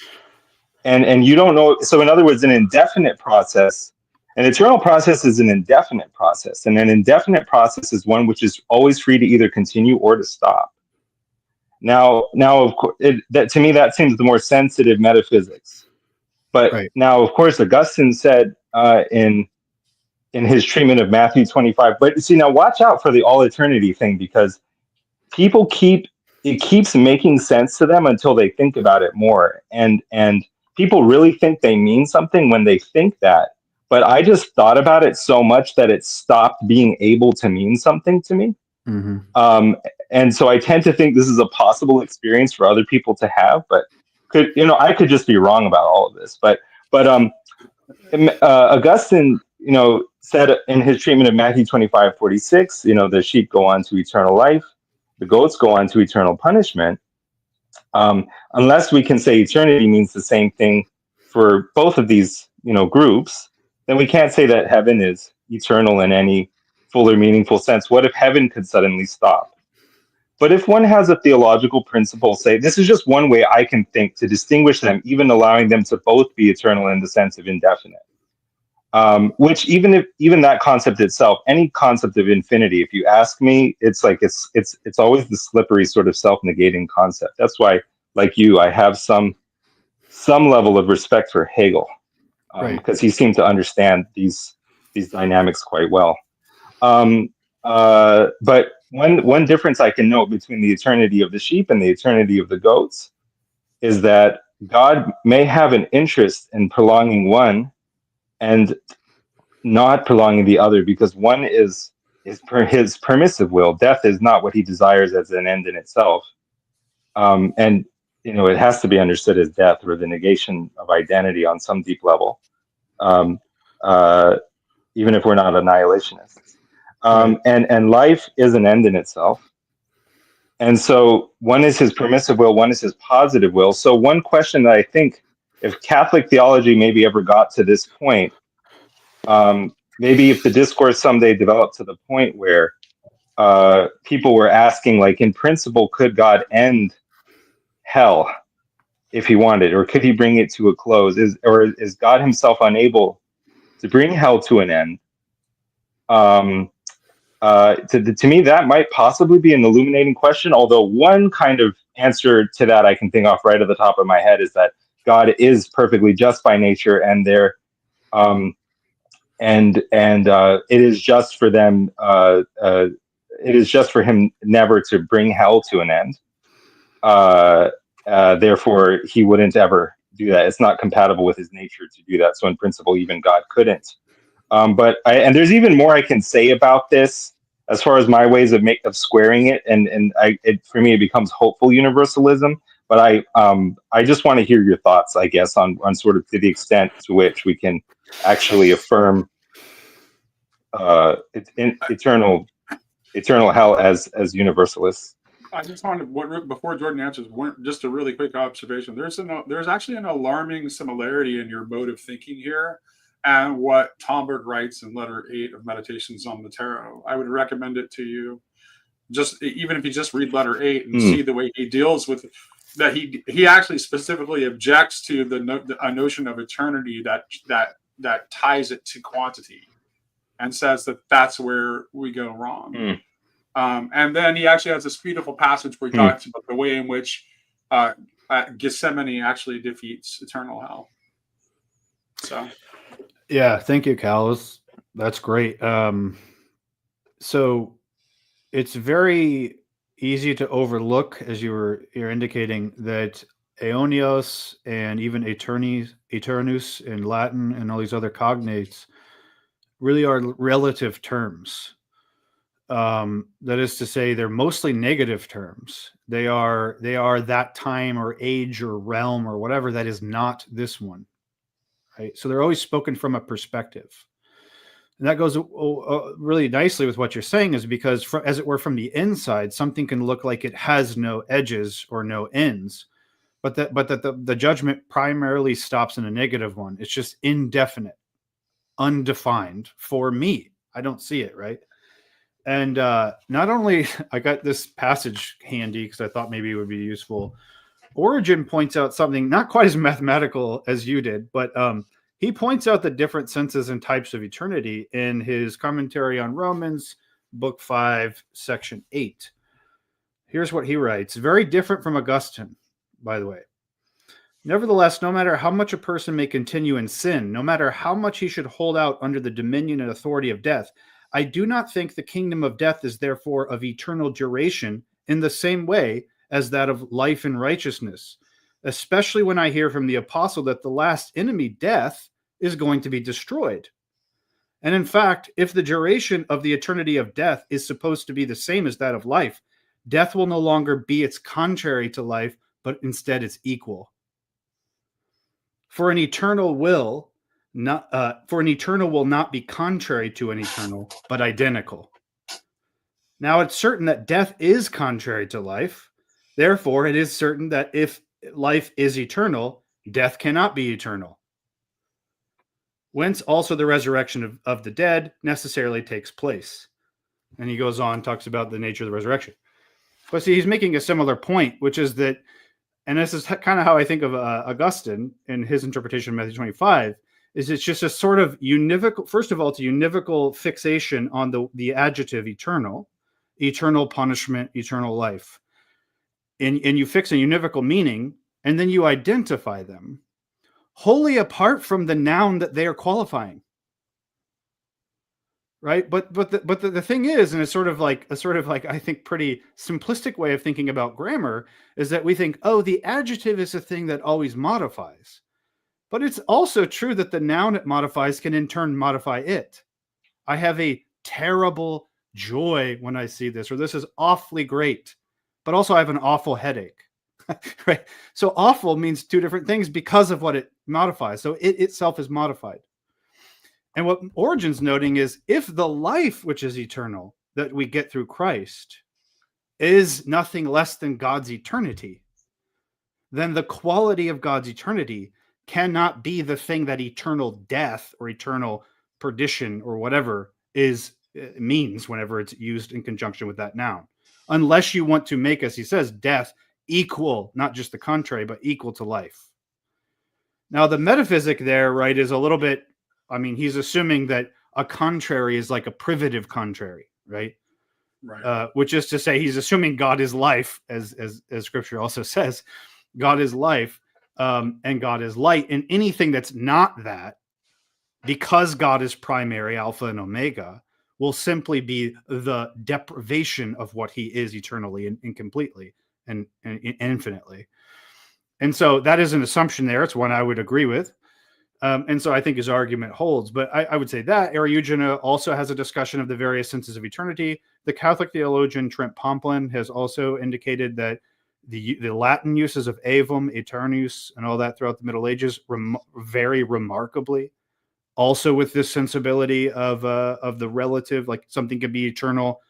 Speaker 12: and you don't know. So in other words, an indefinite process. An eternal process is an indefinite process, and an indefinite process is one which is always free to either continue or to stop. Now, of course, that to me that seems the more sensitive metaphysics. But now, of course, Augustine said in his treatment of Matthew 25. But see, now watch out for the all eternity thing, because people keeps making sense to them until they think about it more, and people really think they mean something when they think that. But I just thought about it so much that it stopped being able to mean something to me. Mm-hmm. And so I tend to think this is a possible experience for other people to have, but I could just be wrong about all of this. But Augustine, said in his treatment of Matthew 25:46, the sheep go on to eternal life, the goats go on to eternal punishment. Unless we can say eternity means the same thing for both of these, groups, then we can't say that heaven is eternal in any full or meaningful sense. What if heaven could suddenly stop? But if one has a theological principle, say, this is just one way I can think to distinguish them, even allowing them to both be eternal in the sense of indefinite. Which even that concept itself, any concept of infinity, if you ask me, it's like it's always the slippery sort of self-negating concept. That's why, like you, I have some level of respect for Hegel, because he seemed to understand these dynamics quite well. But one difference I can note between the eternity of the sheep and the eternity of the goats is that God may have an interest in prolonging one and not prolonging the other, because one is per his permissive will. Death is not what he desires as an end in itself. And it has to be understood as death, or the negation of identity on some deep level, even if we're not annihilationists. And life is an end in itself. And so one is his permissive will, one is his positive will. So one question that I think, if Catholic theology maybe ever got to this point, maybe if the discourse someday developed to the point where people were asking, like, in principle, could God end hell if he wanted, or could he bring it to a close? Is God himself unable to bring hell to an end? To me, that might possibly be an illuminating question, although one kind of answer to that I can think off right at the top of my head is that God is perfectly just by nature, and it is just for them. It is just for him never to bring hell to an end. Therefore, he wouldn't ever do that. It's not compatible with his nature to do that. So, in principle, even God couldn't. But there's even more I can say about this as far as my ways of squaring it. For me, it becomes hopeful universalism. But I just want to hear your thoughts, I guess, on sort of to the extent to which we can actually affirm eternal eternal hell as universalists?
Speaker 2: I just wanted, before Jordan answers, just a really quick observation. There's actually an alarming similarity in your mode of thinking here and what Tomberg writes in letter 8 of Meditations on the Tarot. I would recommend it to you. Just even if you just read letter 8 and see the way he deals with that, he actually specifically objects to a notion of eternity that ties it to quantity, and says that that's where we go wrong. And then he actually has this beautiful passage where he talks about the way in which Gethsemane actually defeats eternal hell. So,
Speaker 3: yeah, thank you, Cal. That's great. So it's very easy to overlook, as you're indicating, that aeonios and even eternus in Latin and all these other cognates really are relative terms. That is to say, they're mostly negative terms. They are that time or age or realm or whatever that is not this one, right? So they're always spoken from a perspective. And that goes really nicely with what you're saying, is because as it were from the inside, something can look like it has no edges or no ends, but that the judgment primarily stops in a negative one. It's just indefinite, undefined for me. I don't see it, right? And not only, I got this passage handy because I thought maybe it would be useful. Origen points out something not quite as mathematical as you did, but he points out the different senses and types of eternity in his commentary on Romans, book 5, section 8. Here's what he writes. Very different from Augustine, by the way. Nevertheless, no matter how much a person may continue in sin, no matter how much he should hold out under the dominion and authority of death, I do not think the kingdom of death is therefore of eternal duration in the same way as that of life and righteousness, especially when I hear from the apostle that the last enemy, death, is going to be destroyed. And in fact, if the duration of the eternity of death is supposed to be the same as that of life, death will no longer be its contrary to life, but instead its equal. For an eternal will not be contrary to an eternal, but identical. Now it's certain that death is contrary to life. Therefore, it is certain that if life is eternal, death cannot be eternal. Whence also the resurrection of the dead necessarily takes place. And he goes on, talks about the nature of the resurrection. But see, he's making a similar point, which is that, and this is kind of how I think of Augustine in his interpretation of Matthew 25, is it's just a sort of univocal, first of all, it's a univocal fixation on the adjective eternal punishment, eternal life. And you fix a univocal meaning, and then you identify them wholly apart from the noun that they are qualifying. Right? But the thing is, and it's sort of like I think pretty simplistic way of thinking about grammar, is that we think, oh, the adjective is a thing that always modifies. But it's also true that the noun it modifies can in turn modify it. I have a terrible joy when I see this, or this is awfully great, but also I have an awful headache. Right? So awful means two different things because of what it modifies. So it itself is modified. And what Origen's noting is, if the life which is eternal that we get through Christ is nothing less than God's eternity, then the quality of God's eternity cannot be the thing that eternal death or eternal perdition or whatever means whenever it's used in conjunction with that noun. Unless you want to make, as he says, death equal, not just the contrary, but equal to life. Now, the metaphysic there, right, is a little bit, I mean, he's assuming that a contrary is like a privative contrary, right?
Speaker 2: Right.
Speaker 3: Which is to say, he's assuming God is life, as Scripture also says, God is life, and God is light. And anything that's not that, because God is primary, Alpha and Omega, will simply be the deprivation of what he is eternally and completely and infinitely. And so that is an assumption there. It's one I would agree with. And so I think his argument holds. But I would say that Eriugena also has a discussion of the various senses of eternity. The Catholic theologian Trent Pomplin has also indicated that the Latin uses of aevum, eternus, and all that throughout the Middle Ages very remarkably. Also with this sensibility of the relative, like something can be eternal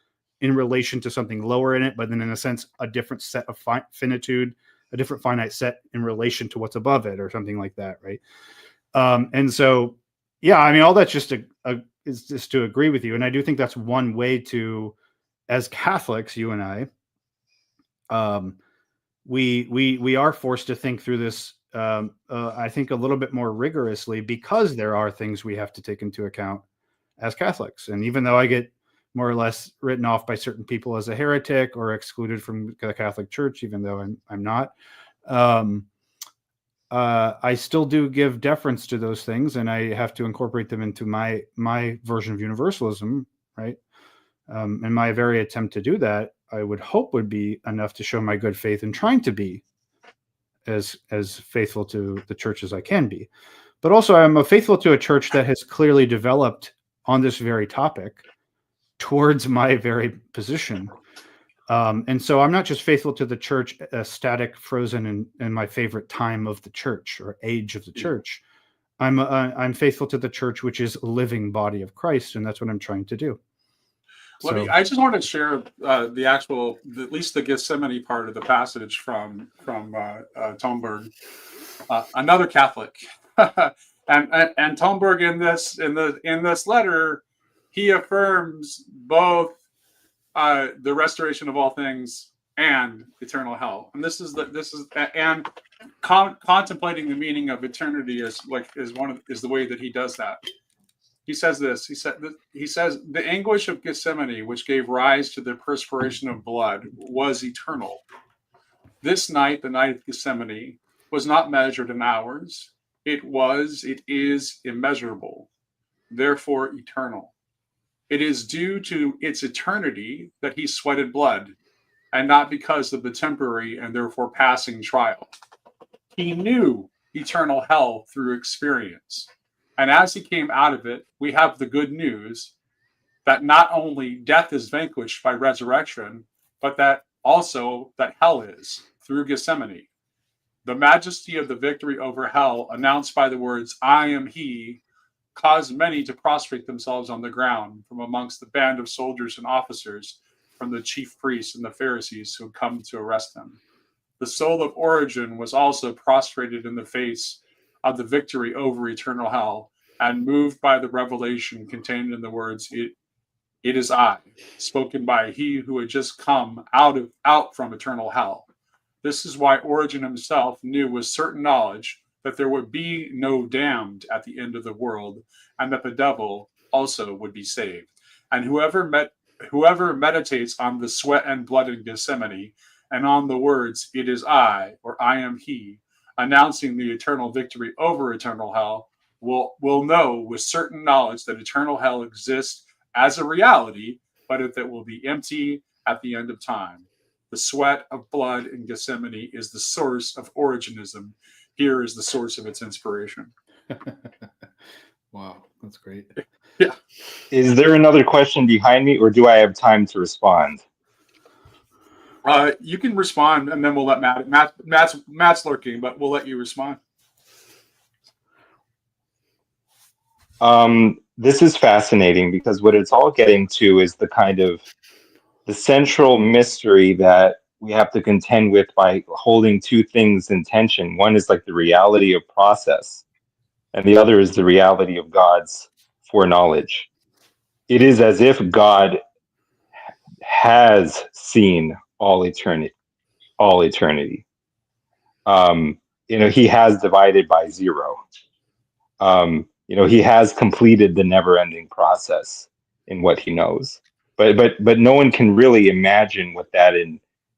Speaker 3: in relation to something lower in it, but then in a sense, a different set of finitude, a different finite set in relation to what's above it or something like that. Right. And so, yeah, I mean, all that's just is just to agree with you. And I do think that's one way to, as Catholics, you and I, we are forced to think through this, I think, a little bit more rigorously, because there are things we have to take into account as Catholics. And even though I get more or less written off by certain people as a heretic or excluded from the Catholic Church, even though I'm not, I still do give deference to those things, and I have to incorporate them into my version of universalism, right? And my very attempt to do that, I would hope, would be enough to show my good faith in trying to be as faithful to the church as I can be. But also, I'm faithful to a church that has clearly developed on this very topic towards my very position. And so I'm not just faithful to the church, static, frozen in my favorite time of the church or age of the church. I'm faithful to the church, which is a living body of Christ, and that's what I'm trying to do.
Speaker 2: I just want to share at least the Gethsemane part of the passage from Tomberg, another Catholic, and Tomberg in this letter, he affirms both the restoration of all things and eternal hell, and contemplating the meaning of eternity is the way that he does that. He says this. He says the anguish of Gethsemane, which gave rise to the perspiration of blood, was eternal. This night, the night of Gethsemane, was not measured in hours. It is immeasurable, therefore eternal. It is due to its eternity that he sweated blood, and not because of the temporary and therefore passing trial. He knew eternal hell through experience. And as he came out of it, we have the good news that not only death is vanquished by resurrection, but that also that hell is through Gethsemane. The majesty of the victory over hell, announced by the words, "I am he," caused many to prostrate themselves on the ground from amongst the band of soldiers and officers, from the chief priests and the Pharisees who had come to arrest him. The soul of Origen was also prostrated in the face of the victory over eternal hell, and moved by the revelation contained in the words, "It is I," spoken by he who had just come out from eternal hell. This is why Origen himself knew with certain knowledge that there would be no damned at the end of the world, and that the devil also would be saved. And whoever meditates on the sweat and blood in Gethsemane, and on the words, "It is I," or "I am he," announcing the eternal victory over eternal hell, will know with certain knowledge that eternal hell exists as a reality, but that it will be empty at the end of time. The sweat of blood in Gethsemane is the source of Origenism. Here is the source of its inspiration.
Speaker 3: Wow, that's great.
Speaker 2: Yeah.
Speaker 12: Is there another question behind me, or do I have time to respond?
Speaker 2: You can respond, and then we'll let Matt's lurking, but we'll let you respond.
Speaker 12: This is fascinating, because what it's all getting to is the kind of the central mystery that we have to contend with by holding two things in tension. One is like the reality of process, and the other is the reality of God's foreknowledge. It is as if God has seen all eternity. He has divided by zero. He has completed the never-ending process in what he knows. But no one can really imagine what that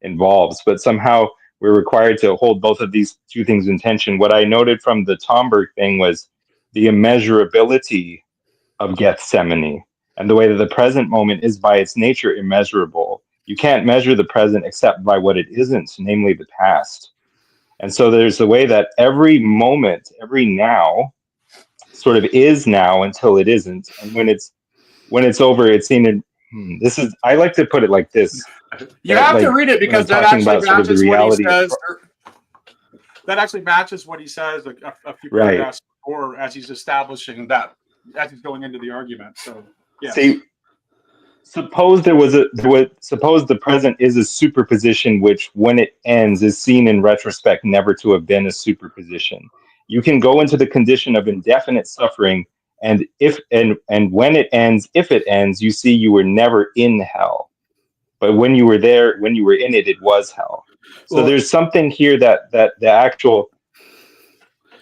Speaker 12: involves. But somehow we're required to hold both of these two things in tension. What I noted from the Tomberg thing was the immeasurability of Gethsemane, and the way that the present moment is by its nature immeasurable. You can't measure the present except by what it isn't, namely the past. And so there's the way that every moment, every now, sort of is now until it isn't. And when it's over, it's seen. I like to put it like this.
Speaker 2: You have to read it, because that actually matches what he says. That actually matches what he says a few paragraphs before, as he's establishing that, as he's going into the argument. So yeah.
Speaker 12: suppose suppose the present is a superposition which, when it ends, is seen in retrospect never to have been a superposition. You can go into the condition of indefinite suffering, and when it ends, if it ends, you see you were never in hell. But when you were there, when you were in it, it was hell. So there's something here that the actual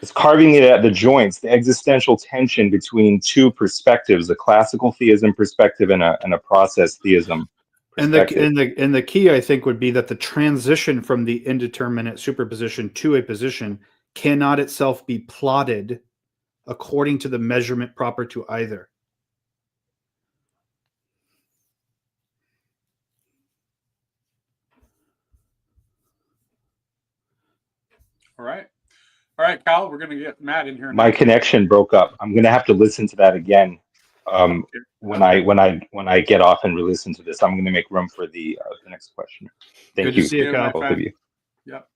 Speaker 12: is carving it at the joints, the existential tension between two perspectives, a classical theism perspective and a process theism perspective.
Speaker 3: And the key, I think, would be that the transition from the indeterminate superposition to a position cannot itself be plotted according to the measurement proper to either.
Speaker 2: All right, Kyle, we're going to get Matt in here.
Speaker 12: My connection broke up. I'm going to have to listen to that again when I get off and re-listen to this. I'm going to make room for the next question. Thank
Speaker 3: Good
Speaker 12: you,
Speaker 3: to see you, Kyle.
Speaker 12: both of you.
Speaker 2: Yep.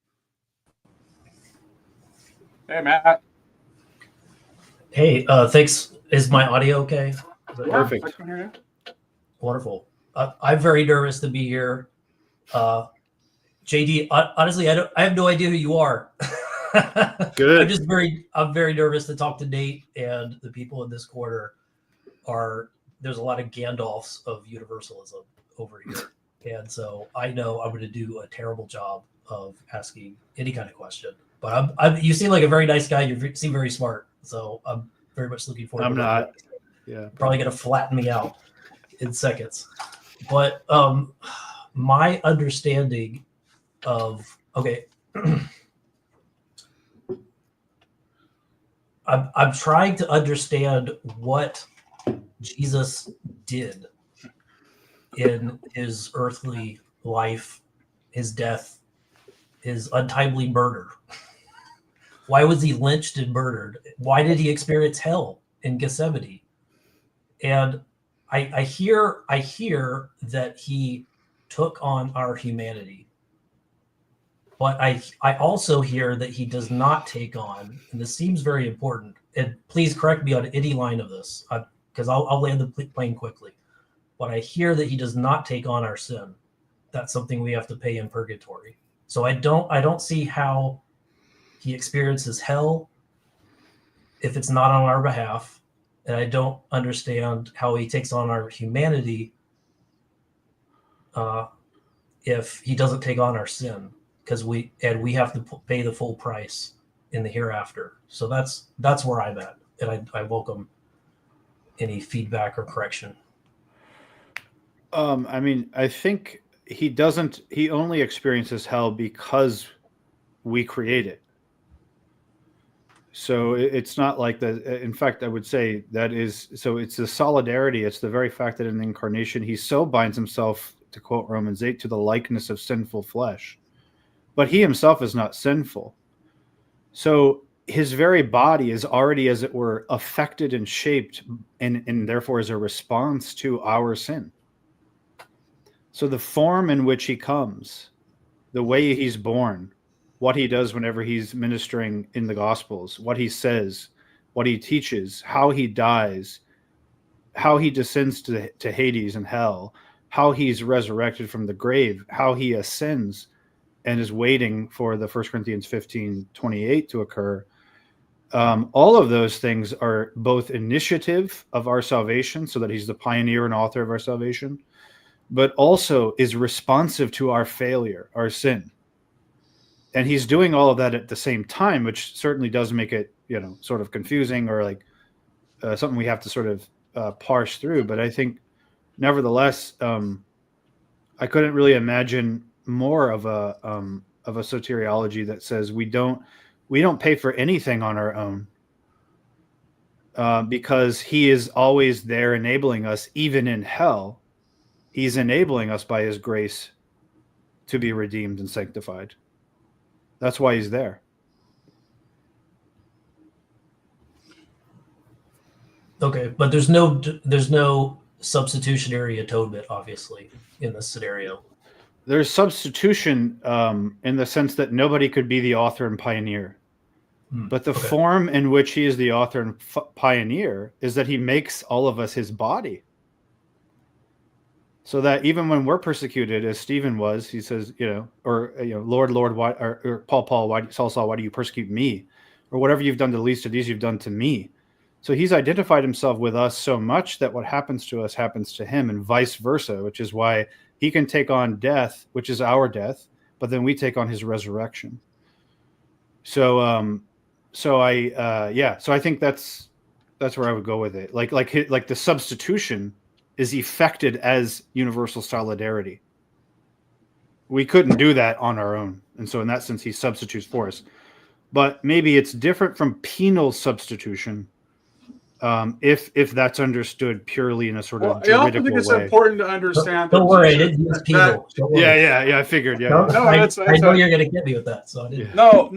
Speaker 2: Hey, Matt.
Speaker 13: Hey, thanks. Is my audio okay?
Speaker 3: Perfect.
Speaker 2: I can hear you.
Speaker 13: Wonderful. I'm very nervous to be here. JD, honestly, I have no idea who you are.
Speaker 3: Good.
Speaker 13: I'm very nervous to talk to Nate, and the people in this corner there's a lot of Gandalfs of Universalism over here. And so I know I'm going to do a terrible job of asking any kind of question, but you seem like a very nice guy. You seem very smart. So I'm very much looking forward to it.
Speaker 3: I'm not. Yeah.
Speaker 13: Probably going to flatten me out in seconds. But my understanding of, okay, I'm trying to understand what Jesus did in his earthly life, his death, his untimely murder. Why was he lynched and murdered? Why did he experience hell in Gethsemane? And I hear that he took on our humanity. But I also hear that he does not take on, and this seems very important, and please correct me on any line of this, because I'll land the plane quickly. But I hear that he does not take on our sin. That's something we have to pay in purgatory. So I don't see how he experiences hell if it's not on our behalf, and I don't understand how he takes on our humanity if he doesn't take on our sin. Because we have to pay the full price in the hereafter. So that's where I'm at, and I welcome any feedback or correction.
Speaker 3: I mean, I think he only experiences hell because we create it. So it's not like that. In fact, I would say it's the solidarity. It's the very fact that in the incarnation, he so binds himself, to quote Romans 8, to the likeness of sinful flesh. But he himself is not sinful. So his very body is already, as it were, affected and shaped, and therefore is a response to our sin. So the form in which he comes, the way he's born, what he does whenever he's ministering in the Gospels, what he says, what he teaches, how he dies, how he descends to Hades and hell, how he's resurrected from the grave, how he ascends and is waiting for the 1 Corinthians 15:28 to occur. All of those things are both initiative of our salvation, so that he's the pioneer and author of our salvation, but also is responsive to our failure, our sin. And he's doing all of that at the same time, which certainly does make it, sort of confusing or like something we have to sort of parse through. But I think, nevertheless, I couldn't really imagine more of a soteriology that says we don't pay for anything on our own, because he is always there enabling us. Even in hell, he's enabling us by his grace to be redeemed and sanctified. That's why he's there.
Speaker 13: Okay, but there's no substitutionary atonement, obviously, in this scenario.
Speaker 3: There's substitution in the sense that nobody could be the author and pioneer. But the form in which he is the author and pioneer is that he makes all of us his body. So that even when we're persecuted, as Stephen was, he says, Lord, Lord, why, or Paul, why, Saul, why do you persecute me? Or whatever you've done to the least of these, you've done to me. So he's identified himself with us so much that what happens to us happens to him, and vice versa, which is why he can take on death, which is our death, but then we take on his resurrection. So I think that's where I would go with it. Like the substitution is effected as universal solidarity. We couldn't do that on our own, and so in that sense, he substitutes for us. But maybe it's different from penal substitution, if that's understood purely in a sort of
Speaker 2: I also
Speaker 3: juridical
Speaker 2: think it's
Speaker 3: way.
Speaker 2: important to understand.
Speaker 13: Don't worry, I didn't use penal. Don't worry.
Speaker 3: Yeah. I figured. Yeah.
Speaker 13: No,
Speaker 2: No,
Speaker 13: I
Speaker 2: it's
Speaker 13: know you're going to get me with that, so I didn't.
Speaker 2: No.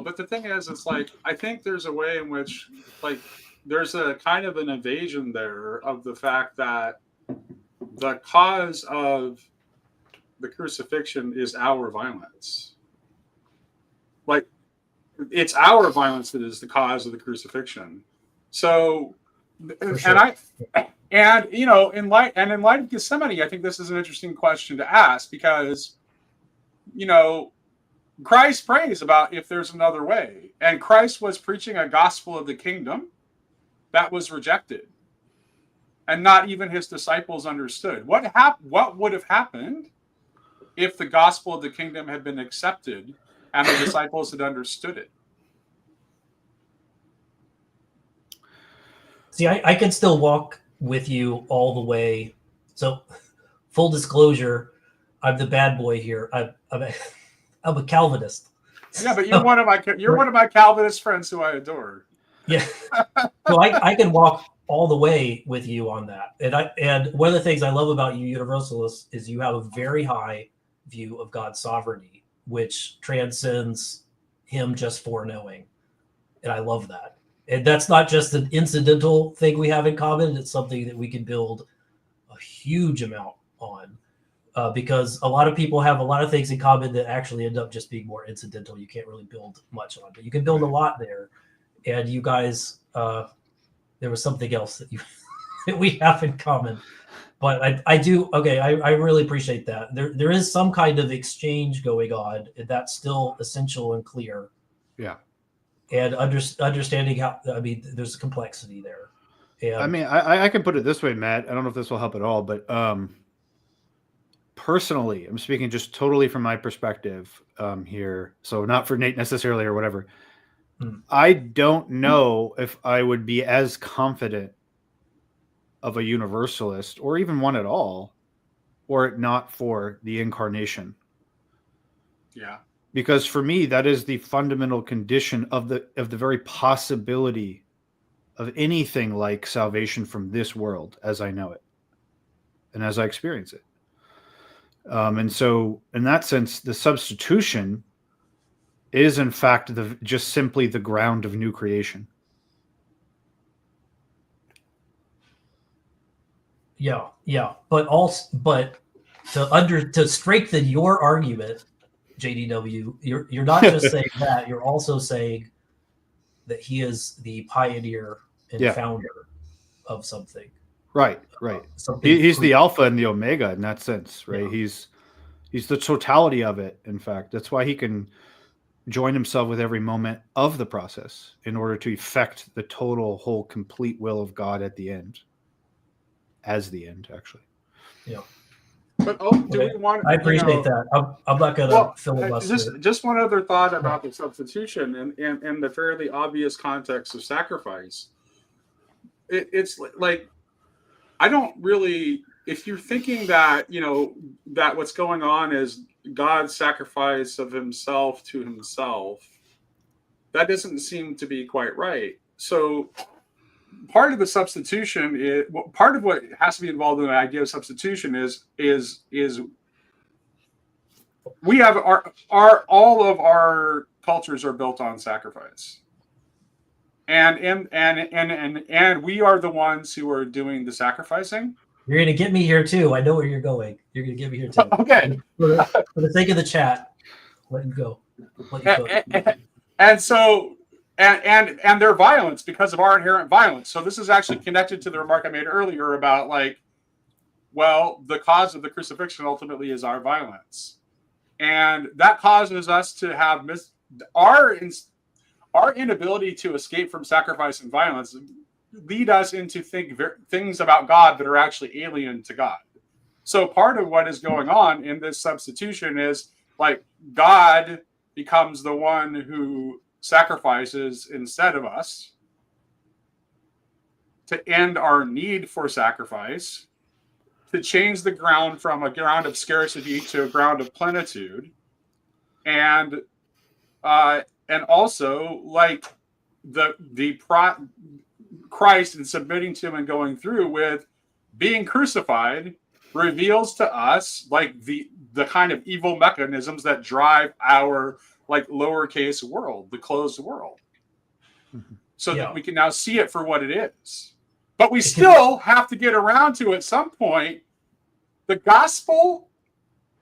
Speaker 2: But the thing is, it's like I think there's a way in which, like, there's a kind of an evasion there of the fact that the cause of the crucifixion is our violence. Like, it's our violence that is the cause of the crucifixion. So,
Speaker 13: Sure.
Speaker 2: in light of Gethsemane, I think this is an interesting question to ask because, Christ prays about if there's another way, and Christ was preaching a gospel of the kingdom that was rejected, and not even his disciples understood. What would have happened if the gospel of the kingdom had been accepted and the disciples had understood it?
Speaker 13: See, I can still walk with you all the way. So, full disclosure, I'm the bad boy here. I'm a Calvinist.
Speaker 2: Yeah, but you're one of my Calvinist friends who I adore.
Speaker 13: Yeah. So I can walk all the way with you on that. And one of the things I love about you Universalists is you have a very high view of God's sovereignty, which transcends him just foreknowing. And I love that. And that's not just an incidental thing we have in common. It's something that we can build a huge amount on. Because a lot of people have a lot of things in common that actually end up just being more incidental. You can't really build much on, but you can build a lot there. And you guys, there was something else that we have in common. But I do, okay, I really appreciate that. There is some kind of exchange going on, and that's still essential and clear.
Speaker 3: Yeah.
Speaker 13: And understanding how, there's a complexity there. And
Speaker 3: I can put it this way, Matt. I don't know if this will help at all, but personally, I'm speaking just totally from my perspective here. So not for Nate necessarily or whatever. I don't know if I would be as confident of a universalist or even one at all, were it not for the incarnation.
Speaker 2: Yeah.
Speaker 3: Because for me, that is the fundamental condition of the very possibility of anything like salvation from this world as I know it and as I experience it. And so in that sense, the substitution is in fact just simply the ground of new creation.
Speaker 13: Yeah. But to strengthen your argument, JDW, you're not just saying that, you're also saying that he is the pioneer and founder of something.
Speaker 3: Right. He's the alpha and the omega in that sense, right? Yeah. He's the totality of it. In fact, that's why he can join himself with every moment of the process in order to effect the total, whole, complete will of God at the end. As the end, actually.
Speaker 2: Yeah. But do we want?
Speaker 13: I appreciate that. I'm not going to filibuster.
Speaker 2: Just one other thought about the substitution and the fairly obvious context of sacrifice. It's like I don't really. If you're thinking that that what's going on is God's sacrifice of Himself to Himself, that doesn't seem to be quite right. So part of the substitution is part of what has to be involved in the idea of substitution is we have all of our cultures are built on sacrifice, and we are the ones who are doing the sacrificing.
Speaker 13: You're going to get me here too. I know where you're going. You're going to get me here too.
Speaker 2: Okay.
Speaker 13: For the sake of the chat, let you go.
Speaker 2: And so, and their violence because of our inherent violence. So this is actually connected to the remark I made earlier about like Well, the cause of the crucifixion ultimately is our violence. And that causes us to have our inability to escape from sacrifice and violence lead us into things about God that are actually alien to God. So part of what is going on in this substitution is like God becomes the one who sacrifices instead of us to end our need for sacrifice, to change the ground from a ground of scarcity to a ground of plenitude, and also like Christ and submitting to him and going through with being crucified reveals to us like the kind of evil mechanisms that drive our like lowercase world, the closed world, so that we can now see it for what it is. But we still have to get around to at some point. The gospel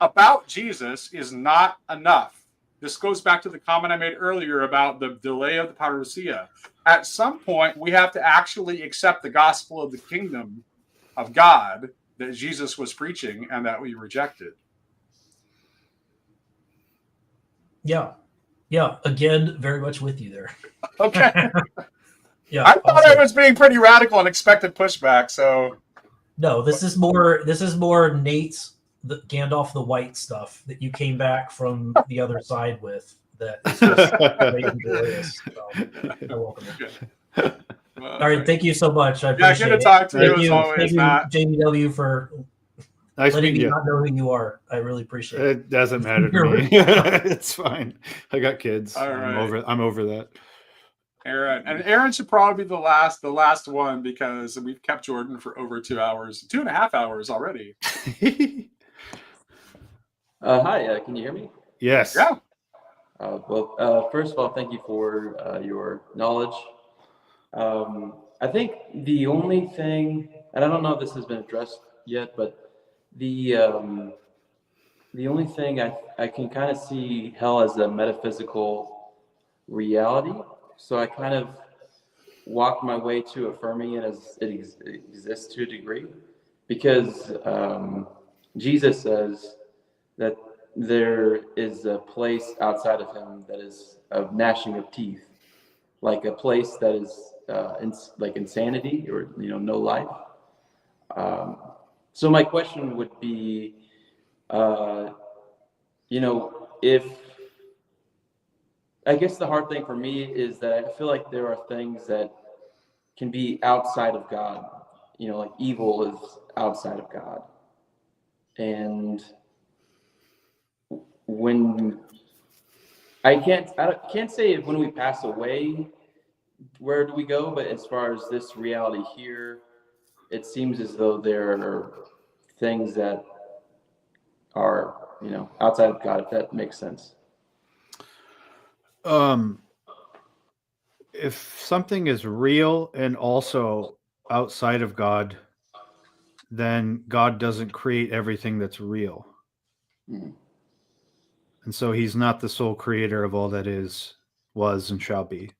Speaker 2: about Jesus is not enough. This goes back to the comment I made earlier about the delay of the parousia. At some point, we have to actually accept the gospel of the kingdom of God that Jesus was preaching and that we rejected.
Speaker 13: Yeah. Again, very much with you there.
Speaker 2: Okay.
Speaker 13: Yeah.
Speaker 2: I thought I was being pretty radical and expected pushback. So
Speaker 13: no, this is more Nate's the Gandalf the White stuff that you came back from the other side with. That is just great and glorious. So, you're welcome.
Speaker 2: Okay.
Speaker 13: All right, thank you so much. I appreciate
Speaker 2: good to talk to you
Speaker 13: it.
Speaker 2: as always,
Speaker 13: Thank you,
Speaker 2: Matt.
Speaker 13: JBW, for
Speaker 3: Nice
Speaker 13: letting me
Speaker 3: meeting you.
Speaker 13: not know who you are. I really appreciate it.
Speaker 3: It doesn't matter to me. It's fine. I got kids.
Speaker 2: All right.
Speaker 3: I'm over that.
Speaker 2: Aaron should probably be the last one because we've kept Jordan for over 2 hours, 2.5 hours already.
Speaker 14: Hi, can you hear me?
Speaker 3: Yes.
Speaker 2: Yeah.
Speaker 14: First of all, thank you for your knowledge. I think the only thing, and I don't know if this has been addressed yet, but the only thing I can kind of see hell as a metaphysical reality. So I kind of walk my way to affirming it as it exists to a degree, because Jesus says that there is a place outside of him that is of gnashing of teeth, like a place that is like insanity or no life. So my question would be, if I guess the hard thing for me is that I feel like there are things that can be outside of God, like evil is outside of God, and when I can't say when we pass away, where do we go? But as far as this reality here, it seems as though there are things that are, outside of God, if that makes sense.
Speaker 3: If something is real and also outside of God, then God doesn't create everything that's real.
Speaker 14: Mm.
Speaker 3: And so he's not the sole creator of all that is, was, and shall be.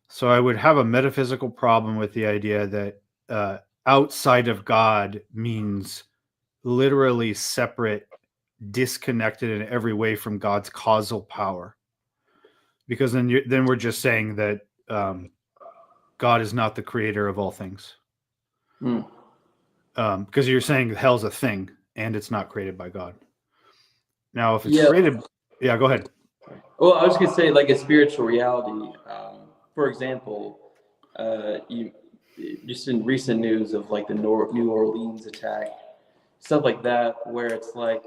Speaker 3: So I would have a metaphysical problem with the idea that outside of God means literally separate, disconnected in every way from God's causal power. Because then we're just saying that God is not the creator of all things.
Speaker 14: Mm.
Speaker 3: Because you're saying hell's a thing and it's not created by God. Now, if it's created, go ahead.
Speaker 14: Well, I was going to say, like a spiritual reality. For example, you just in recent news of like the New Orleans attack, stuff like that, where it's like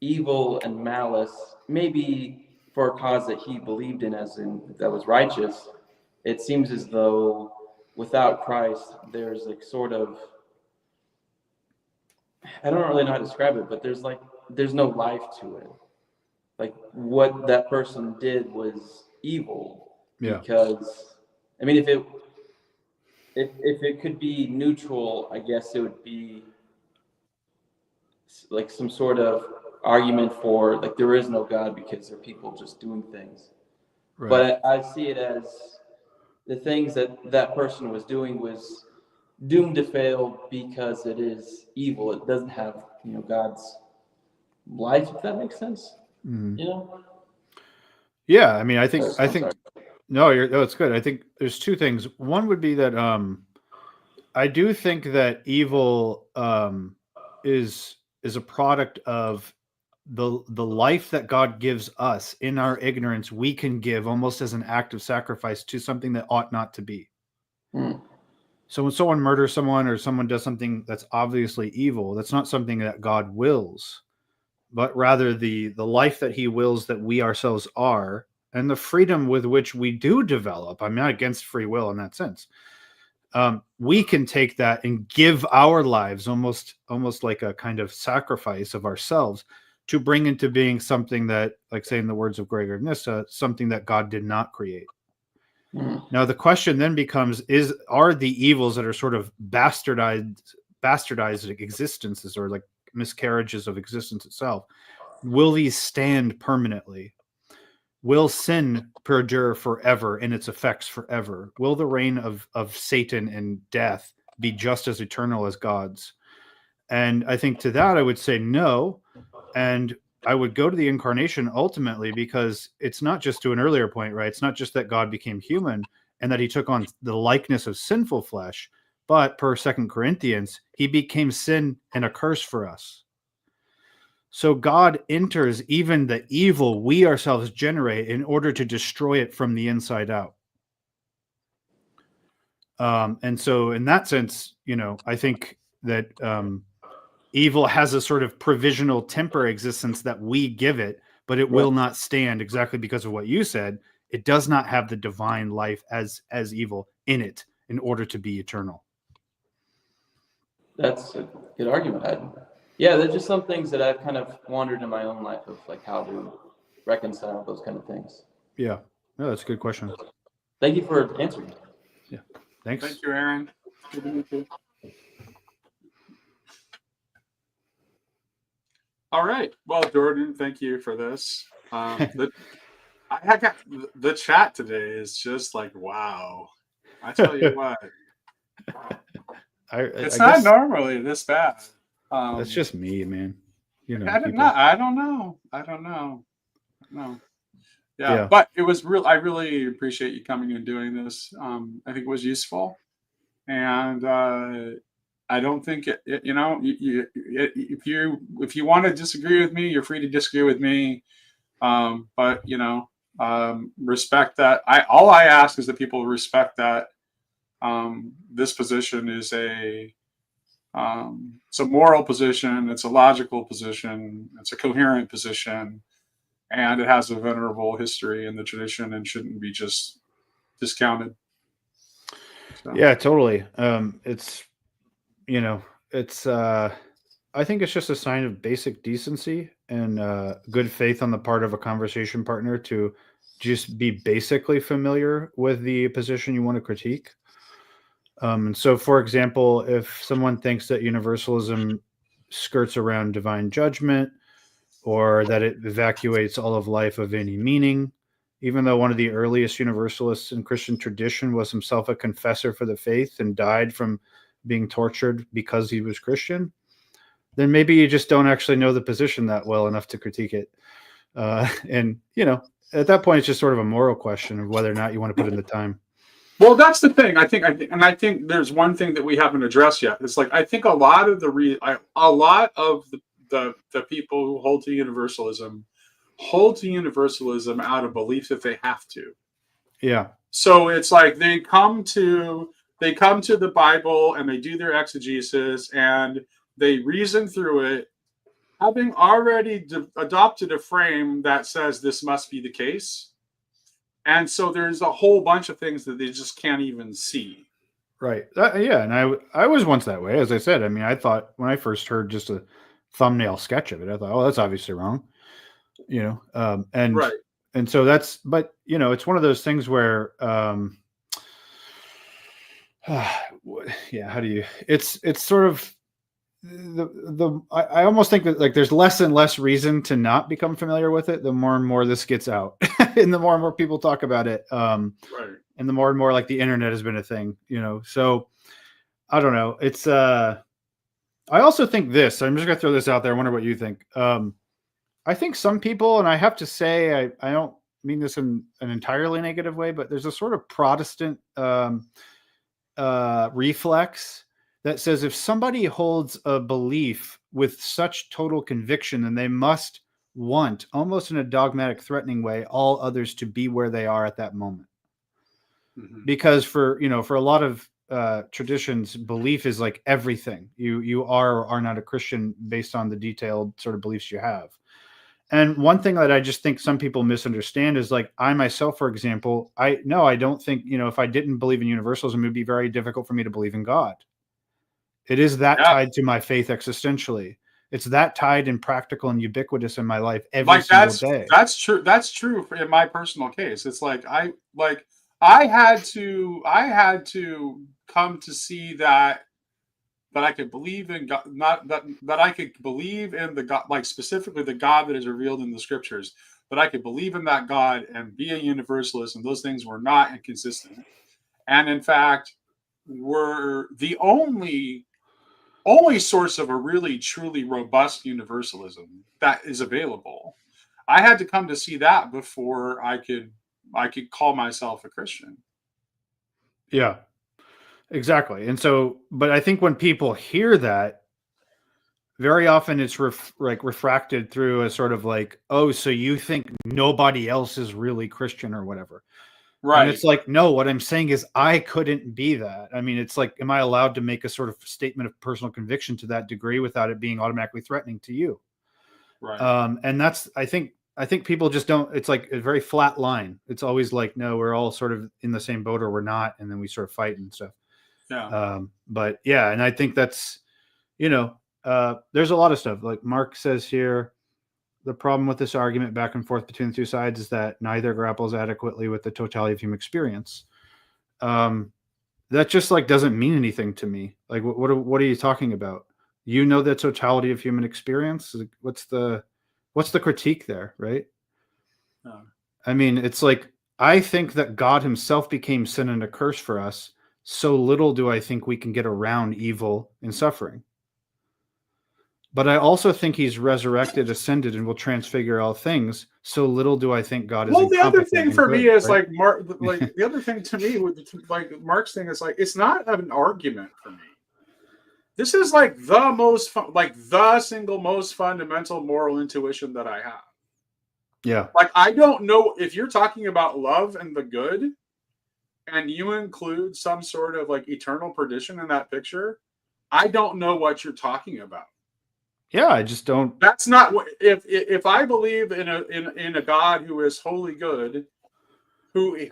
Speaker 14: evil and malice, maybe for a cause that he believed in, as in that was righteous. It seems as though without Christ, there's like sort of, I don't really know how to describe it, but there's no life to it. Like what that person did was evil.
Speaker 3: Yeah.
Speaker 14: Because I mean, if it could be neutral, I guess it would be like some sort of argument for like there is no God because there are people just doing things. Right. But I see it as the things that person was doing was doomed to fail because it is evil. It doesn't have, God's life, if that makes sense.
Speaker 3: Mhm.
Speaker 14: You know?
Speaker 3: Yeah, I mean, I think
Speaker 14: I'm sorry.
Speaker 3: no, it's good. I think there's two things. One would be that I do think that evil is a product of the life that God gives us in our ignorance. We can give almost as an act of sacrifice to something that ought not to be.
Speaker 14: Mm.
Speaker 3: So when someone murders someone or someone does something that's obviously evil, that's not something that God wills, but rather the life that he wills that we ourselves are, and the freedom with which we do develop. I'm not against free will in that sense. We can take that and give our lives almost like a kind of sacrifice of ourselves to bring into being something that, like saying the words of Gregor of Nyssa, something that God did not create.
Speaker 14: Mm.
Speaker 3: Now the question then becomes: are the evils that are sort of bastardized existences, or like miscarriages of existence itself, will these stand permanently? Will sin perdure forever in its effects forever? Will the reign of Satan and death be just as eternal as God's? And I think to that I would say no. And I would go to the incarnation ultimately, because it's not just, to an earlier point, right? It's not just that God became human and that he took on the likeness of sinful flesh, but per 2 Corinthians, he became sin and a curse for us. So God enters even the evil we ourselves generate in order to destroy it from the inside out. And so in that sense, I think that evil has a sort of provisional temporary existence that we give it, but it will not stand, exactly because of what you said. It does not have the divine life as evil in it in order to be eternal.
Speaker 14: That's a good argument. Yeah, there's just some things that I've kind of wondered in my own life of like how to reconcile those kind of things.
Speaker 3: Yeah, no, that's a good question.
Speaker 14: Thank you for answering.
Speaker 3: Yeah, thanks.
Speaker 2: Thank you, Aaron. Good to meet you. All right. Well, Jordan, thank you for this. The chat today is just like, wow. I tell you what. It's not normally this bad.
Speaker 3: That's just me, man.
Speaker 2: I don't know. Yeah, but it was real. I really appreciate you coming and doing this. I think it was useful, and I don't think if you want to disagree with me, you're free to disagree with me. But respect that. All I ask is that people respect that this position is it's a moral position, it's a logical position, it's a coherent position, and it has a venerable history in the tradition and shouldn't be just discounted. So.
Speaker 3: Yeah, totally. I think it's just a sign of basic decency and good faith on the part of a conversation partner to just be basically familiar with the position you want to critique. And so, for example, if someone thinks that universalism skirts around divine judgment, or that it evacuates all of life of any meaning, even though one of the earliest universalists in Christian tradition was himself a confessor for the faith and died from being tortured because he was Christian, then maybe you just don't actually know the position that well enough to critique it. And at that point, it's just sort of a moral question of whether or not you want to put in the time.
Speaker 2: Well, that's the thing. I think there's one thing that we haven't addressed yet. It's like I think a lot of the people who hold to universalism out of belief that they have to.
Speaker 3: Yeah.
Speaker 2: So it's like they come to the Bible and they do their exegesis and they reason through it, having already adopted a frame that says this must be the case. And so there's a whole bunch of things that they just can't even see.
Speaker 3: Right. Yeah. And I was once that way. As I said, I mean, I thought when I first heard just a thumbnail sketch of it, I thought, oh, that's obviously wrong. And
Speaker 2: right.
Speaker 3: And so that's, but it's one of those things where, yeah, how do you, it's sort of I almost think that like there's less and less reason to not become familiar with it the more and more this gets out and the more and more people talk about it.
Speaker 2: Right.
Speaker 3: And the more and more like the internet has been a thing, so I don't know. It's I also think this. I'm just gonna throw this out there. I wonder what you think. I think some people, and I have to say, I don't mean this in an entirely negative way, but there's a sort of Protestant reflex that says if somebody holds a belief with such total conviction, then they must want, almost in a dogmatic, threatening way, all others to be where they are at that moment. Mm-hmm. Because for a lot of traditions, belief is like everything. You are or are not a Christian based on the detailed sort of beliefs you have. And one thing that I just think some people misunderstand is, like, I myself, for example, I don't think, if I didn't believe in universalism, it would be very difficult for me to believe in God. It is that tied to my faith existentially. It's that tied and practical and ubiquitous in my life every single day.
Speaker 2: That's true. That's true in my personal case. It's like I had to come to see that I could believe in God, not that I could believe in the God, like specifically the God that is revealed in the scriptures, that I could believe in that God and be a universalist, and those things were not inconsistent, and in fact were the only source of a really truly robust universalism that is available. I had to come to see that before I could call myself a Christian.
Speaker 3: Yeah. Exactly. And so, but I think when people hear that, very often it's refracted through a sort of like, oh, so you think nobody else is really Christian or whatever. Right. And it's like, no, what I'm saying is I couldn't be that. I mean, it's like, am I allowed to make a sort of statement of personal conviction to that degree without it being automatically threatening to you? Right. And that's, I think people just don't, it's like a very flat line. It's always like, no, we're all sort of in the same boat or we're not. And then we sort of fight and stuff. Yeah. But yeah, and I think that's, there's a lot of stuff. Like Mark says here, the problem with this argument back and forth between the two sides is that neither grapples adequately with the totality of human experience. That just like doesn't mean anything to me. Like, what are you talking about? The totality of human experience. What's the critique there, right? I mean, it's like, I think that God himself became sin and a curse for us. So little do I think we can get around evil and suffering. But I also think he's resurrected, ascended, and will transfigure all things. So little do I think God is.
Speaker 2: Well, the other thing for me is right? The other thing to me with Mark's thing is like, it's not an argument for me. This is like the single most fundamental moral intuition that I have.
Speaker 3: Yeah.
Speaker 2: Like, I don't know if you're talking about love and the good, and you include some sort of like eternal perdition in that picture, I don't know what you're talking about.
Speaker 3: Yeah, I just don't.
Speaker 2: That's not what. If I believe in a God who is wholly good, who is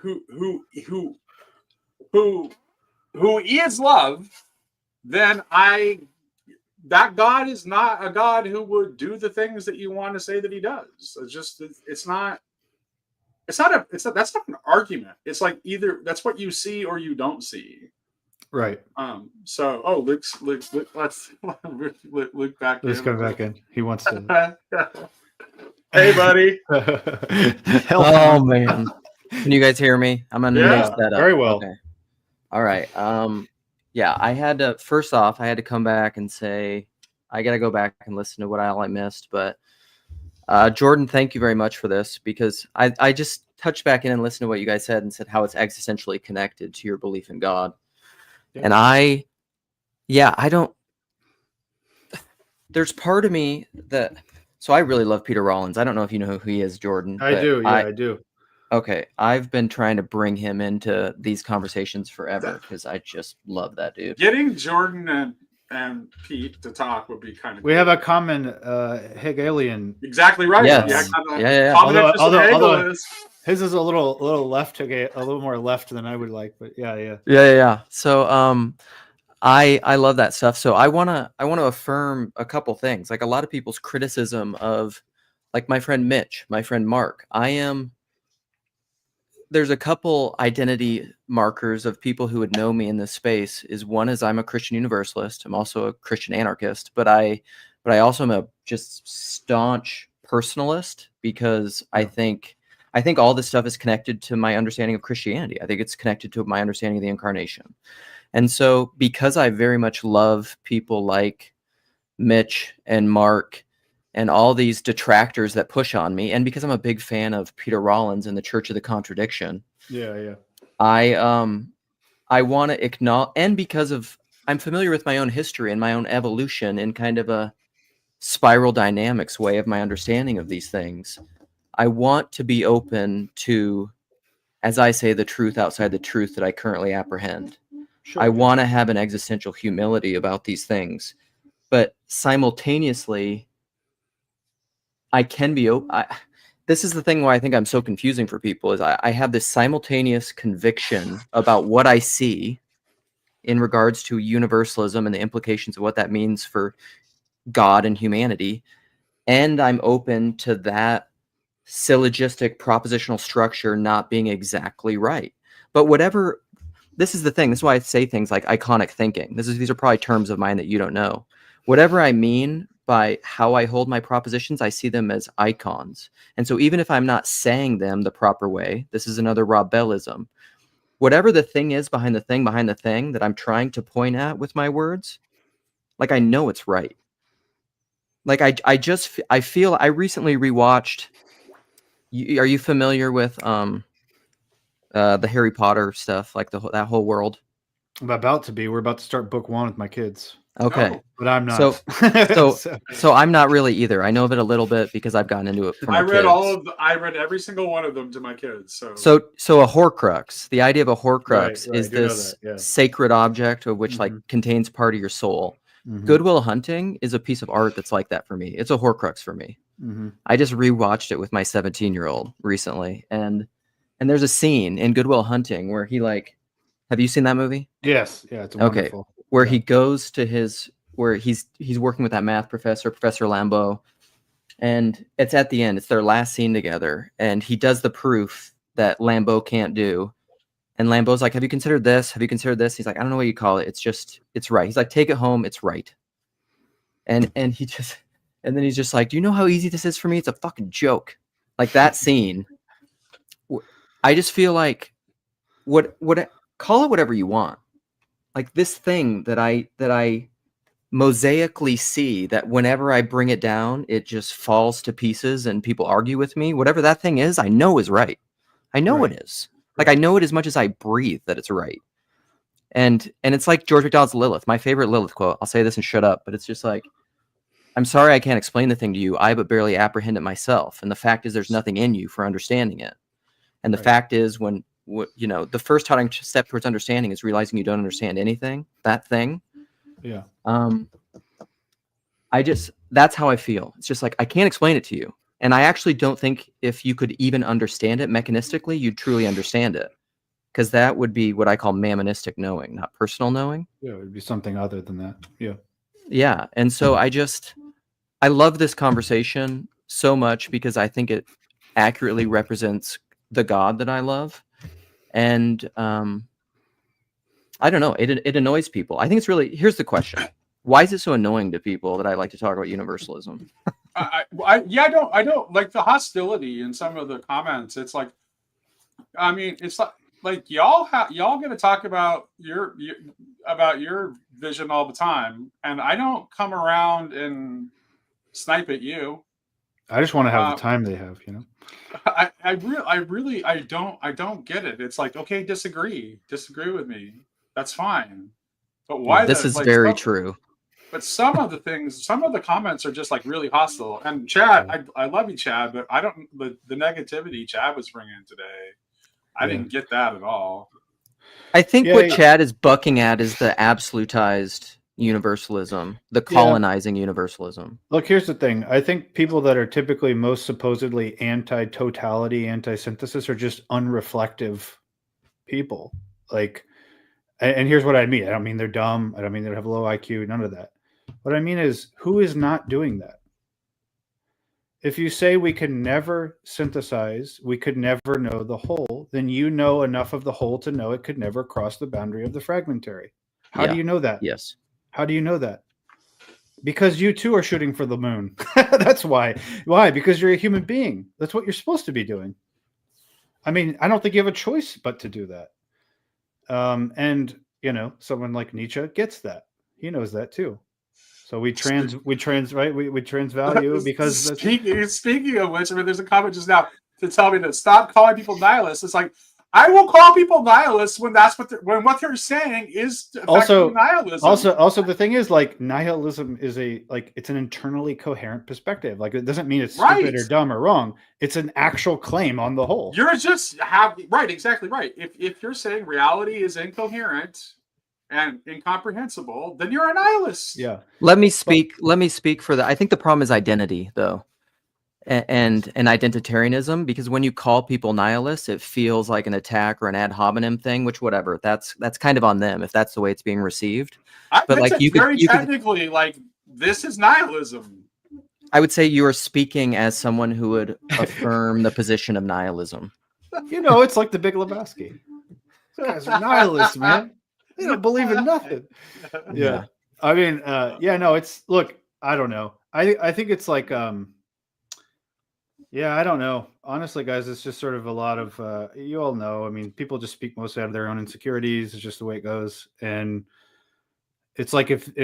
Speaker 2: love, then that God is not a God who would do the things that you want to say that he does. It's not. That's not an argument. It's like either that's what you see or you don't see.
Speaker 3: Right.
Speaker 2: Luke's let's Luke back in.
Speaker 3: Let's go back in. He wants to.
Speaker 2: Hey, buddy.
Speaker 1: Oh man. Can you guys hear me? I'm gonna mix that up.
Speaker 3: Very well.
Speaker 1: Okay. All right. Yeah, I had to come back and say I gotta go back and listen to what I missed, but Jordan, thank you very much for this, because I just touched back in and listened to what you guys said and said how it's existentially connected to your belief in God. Yeah. And I don't, there's part of me that, so I really love Peter Rollins. I don't know if you know who he is, Jordan.
Speaker 3: I do. Yeah, I do.
Speaker 1: Okay. I've been trying to bring him into these conversations forever because I just love that dude.
Speaker 2: Getting Jordan and Pete to talk would be kind of.
Speaker 3: We have a common Hegelian.
Speaker 2: Exactly right.
Speaker 1: Yes. Yeah.
Speaker 3: Although his is a little left, a little more left than I would like, but yeah.
Speaker 1: So I love that stuff. So I wanna affirm a couple things. Like a lot of people's criticism of, like my friend Mitch, my friend Mark. There's a couple identity markers of people who would know me in this space. Is one is I'm a Christian universalist. I'm also a Christian anarchist, but I also am a just staunch personalist, because I think all this stuff is connected to my understanding of Christianity. I think it's connected to my understanding of the incarnation. And so because I very much love people like Mitch and Mark and all these detractors that push on me, and because I'm a big fan of Peter Rollins and the Church of the Contradiction,
Speaker 3: Yeah.
Speaker 1: I want to acknowledge, and because of I'm familiar with my own history and my own evolution in kind of a spiral dynamics way of my understanding of these things. I want to be open to, as I say, the truth outside the truth that I currently apprehend.
Speaker 3: Sure.
Speaker 1: I want to have an existential humility about these things, but simultaneously, I can be open. This is the thing why I think I'm so confusing for people is I have this simultaneous conviction about what I see in regards to universalism and the implications of what that means for God and humanity. And I'm open to that syllogistic propositional structure not being exactly right. But whatever, this is the thing. This is why I say things like iconic thinking. These are probably terms of mine that you don't know. Whatever I mean by how I hold my propositions, I see them as icons. And so even if I'm not saying them the proper way, this is another Rob Bellism. Whatever the thing is behind the thing that I'm trying to point at with my words, like I know it's right. Like I feel I recently rewatched. Are you familiar with the Harry Potter stuff, like that whole world?
Speaker 3: I'm about to be. We're about to start book 1 with my kids.
Speaker 1: Okay,
Speaker 2: Oh.
Speaker 3: But I'm not.
Speaker 1: So I'm not really either. I know of it a little bit because I've gotten into it for my kids.
Speaker 2: I read every single one of them to my kids. So
Speaker 1: a Horcrux. The idea of a Horcrux
Speaker 3: Right,
Speaker 1: is this
Speaker 3: yeah.
Speaker 1: sacred object of which like contains part of your soul.
Speaker 3: Mhm.
Speaker 1: Good Will Hunting is a piece of art that's like that for me. It's a Horcrux for me.
Speaker 3: Mhm.
Speaker 1: I just rewatched it with my 17-year-old recently, and there's a scene in Good Will Hunting where he like, have you seen that movie?
Speaker 3: Yes, yeah, it's wonderful.
Speaker 1: Where he goes to where he's working with that math professor, Professor Lambeau, and it's at the end. It's their last scene together, and he does the proof that Lambeau can't do. And Lambeau's like, "Have you considered this? Have you considered this?" He's like, "I don't know what you call it. It's right." He's like, "Take it home. It's right." And then he's just like, "Do you know how easy this is for me? It's a fucking joke." Like that scene. I just feel like, what call it whatever you want. Like this thing that I mosaically see, that whenever I bring it down, it just falls to pieces and people argue with me. Whatever that thing is, I know is right. I know it is. Like I know it as much as I breathe that it's right. And it's like George MacDonald's Lilith, my favorite Lilith quote. I'll say this and shut up, but it's just like, I'm sorry I can't explain the thing to you. I but barely apprehend it myself. And the fact is there's nothing in you for understanding it. And the fact is the first step towards understanding is realizing you don't understand anything, that thing.
Speaker 3: Yeah.
Speaker 1: That's how I feel. It's just like, I can't explain it to you. And I actually don't think if you could even understand it mechanistically, you'd truly understand it. Because that would be what I call mammonistic knowing, not personal knowing.
Speaker 3: Yeah, it would be something other than that. Yeah.
Speaker 1: Yeah. And so I love this conversation so much because I think it accurately represents the God that I love. And I don't know, it annoys people. I think it's really, here's the question. Why is it so annoying to people that I like to talk about universalism?
Speaker 2: I don't like the hostility in some of the comments. It's like, I mean, it's like y'all get to talk about your vision all the time, and I don't come around and snipe at you.
Speaker 3: I just want to have the time they have, you know.
Speaker 2: I don't get it. It's like, okay, disagree with me. That's fine. But why?
Speaker 1: This is very true.
Speaker 2: But some of the comments are just like really hostile. And Chad, I love you, Chad, but I don't, the negativity Chad was bringing today, I didn't get that at all.
Speaker 1: I think what Chad is bucking at is the absolutized universalism, the colonizing universalism.
Speaker 3: Look, here's the thing. I think people that are typically most supposedly anti-totality, anti-synthesis are just unreflective people. Like, and here's what I mean. I don't mean they're dumb. I don't mean they have low IQ, none of that. What I mean is, who is not doing that? If you say we can never synthesize, we could never know the whole, then you know enough of the whole to know it could never cross the boundary of the fragmentary. How do you know that?
Speaker 1: Yes.
Speaker 3: How do you know that? Because you too are shooting for the moon. That's why. Why? Because you're a human being. That's what you're supposed to be doing. I mean, I don't think you have a choice but to do that. And someone like Nietzsche gets that. He knows that too. So we trans value because
Speaker 2: speaking of which, I mean, there's a comment just now to tell me to stop calling people nihilists. It's like, I will call people nihilists when what they're saying is
Speaker 3: also
Speaker 2: nihilism.
Speaker 3: Also the thing is, like, nihilism is it's an internally coherent perspective. Like, it doesn't mean it's stupid or dumb or wrong. It's an actual claim on the whole.
Speaker 2: You're just exactly right. If you're saying reality is incoherent and incomprehensible, then you're a nihilist.
Speaker 3: Yeah.
Speaker 1: Let me speak for that. I think the problem is identity, though. And identitarianism, because when you call people nihilists, it feels like an attack or an ad hominem thing, which whatever, that's kind of on them if that's the way it's being received. But like you could
Speaker 2: technically, like, this is nihilism.
Speaker 1: I would say you are speaking as someone who would affirm the position of nihilism.
Speaker 3: It's like the Big Lebowski. These guys are nihilists, man. They don't believe in nothing. Yeah. I mean, look, I don't know. I think it's like I don't know. Honestly, guys, it's just sort of a lot of, you all know, I mean, people just speak mostly out of their own insecurities. It's just the way it goes. And it's like, if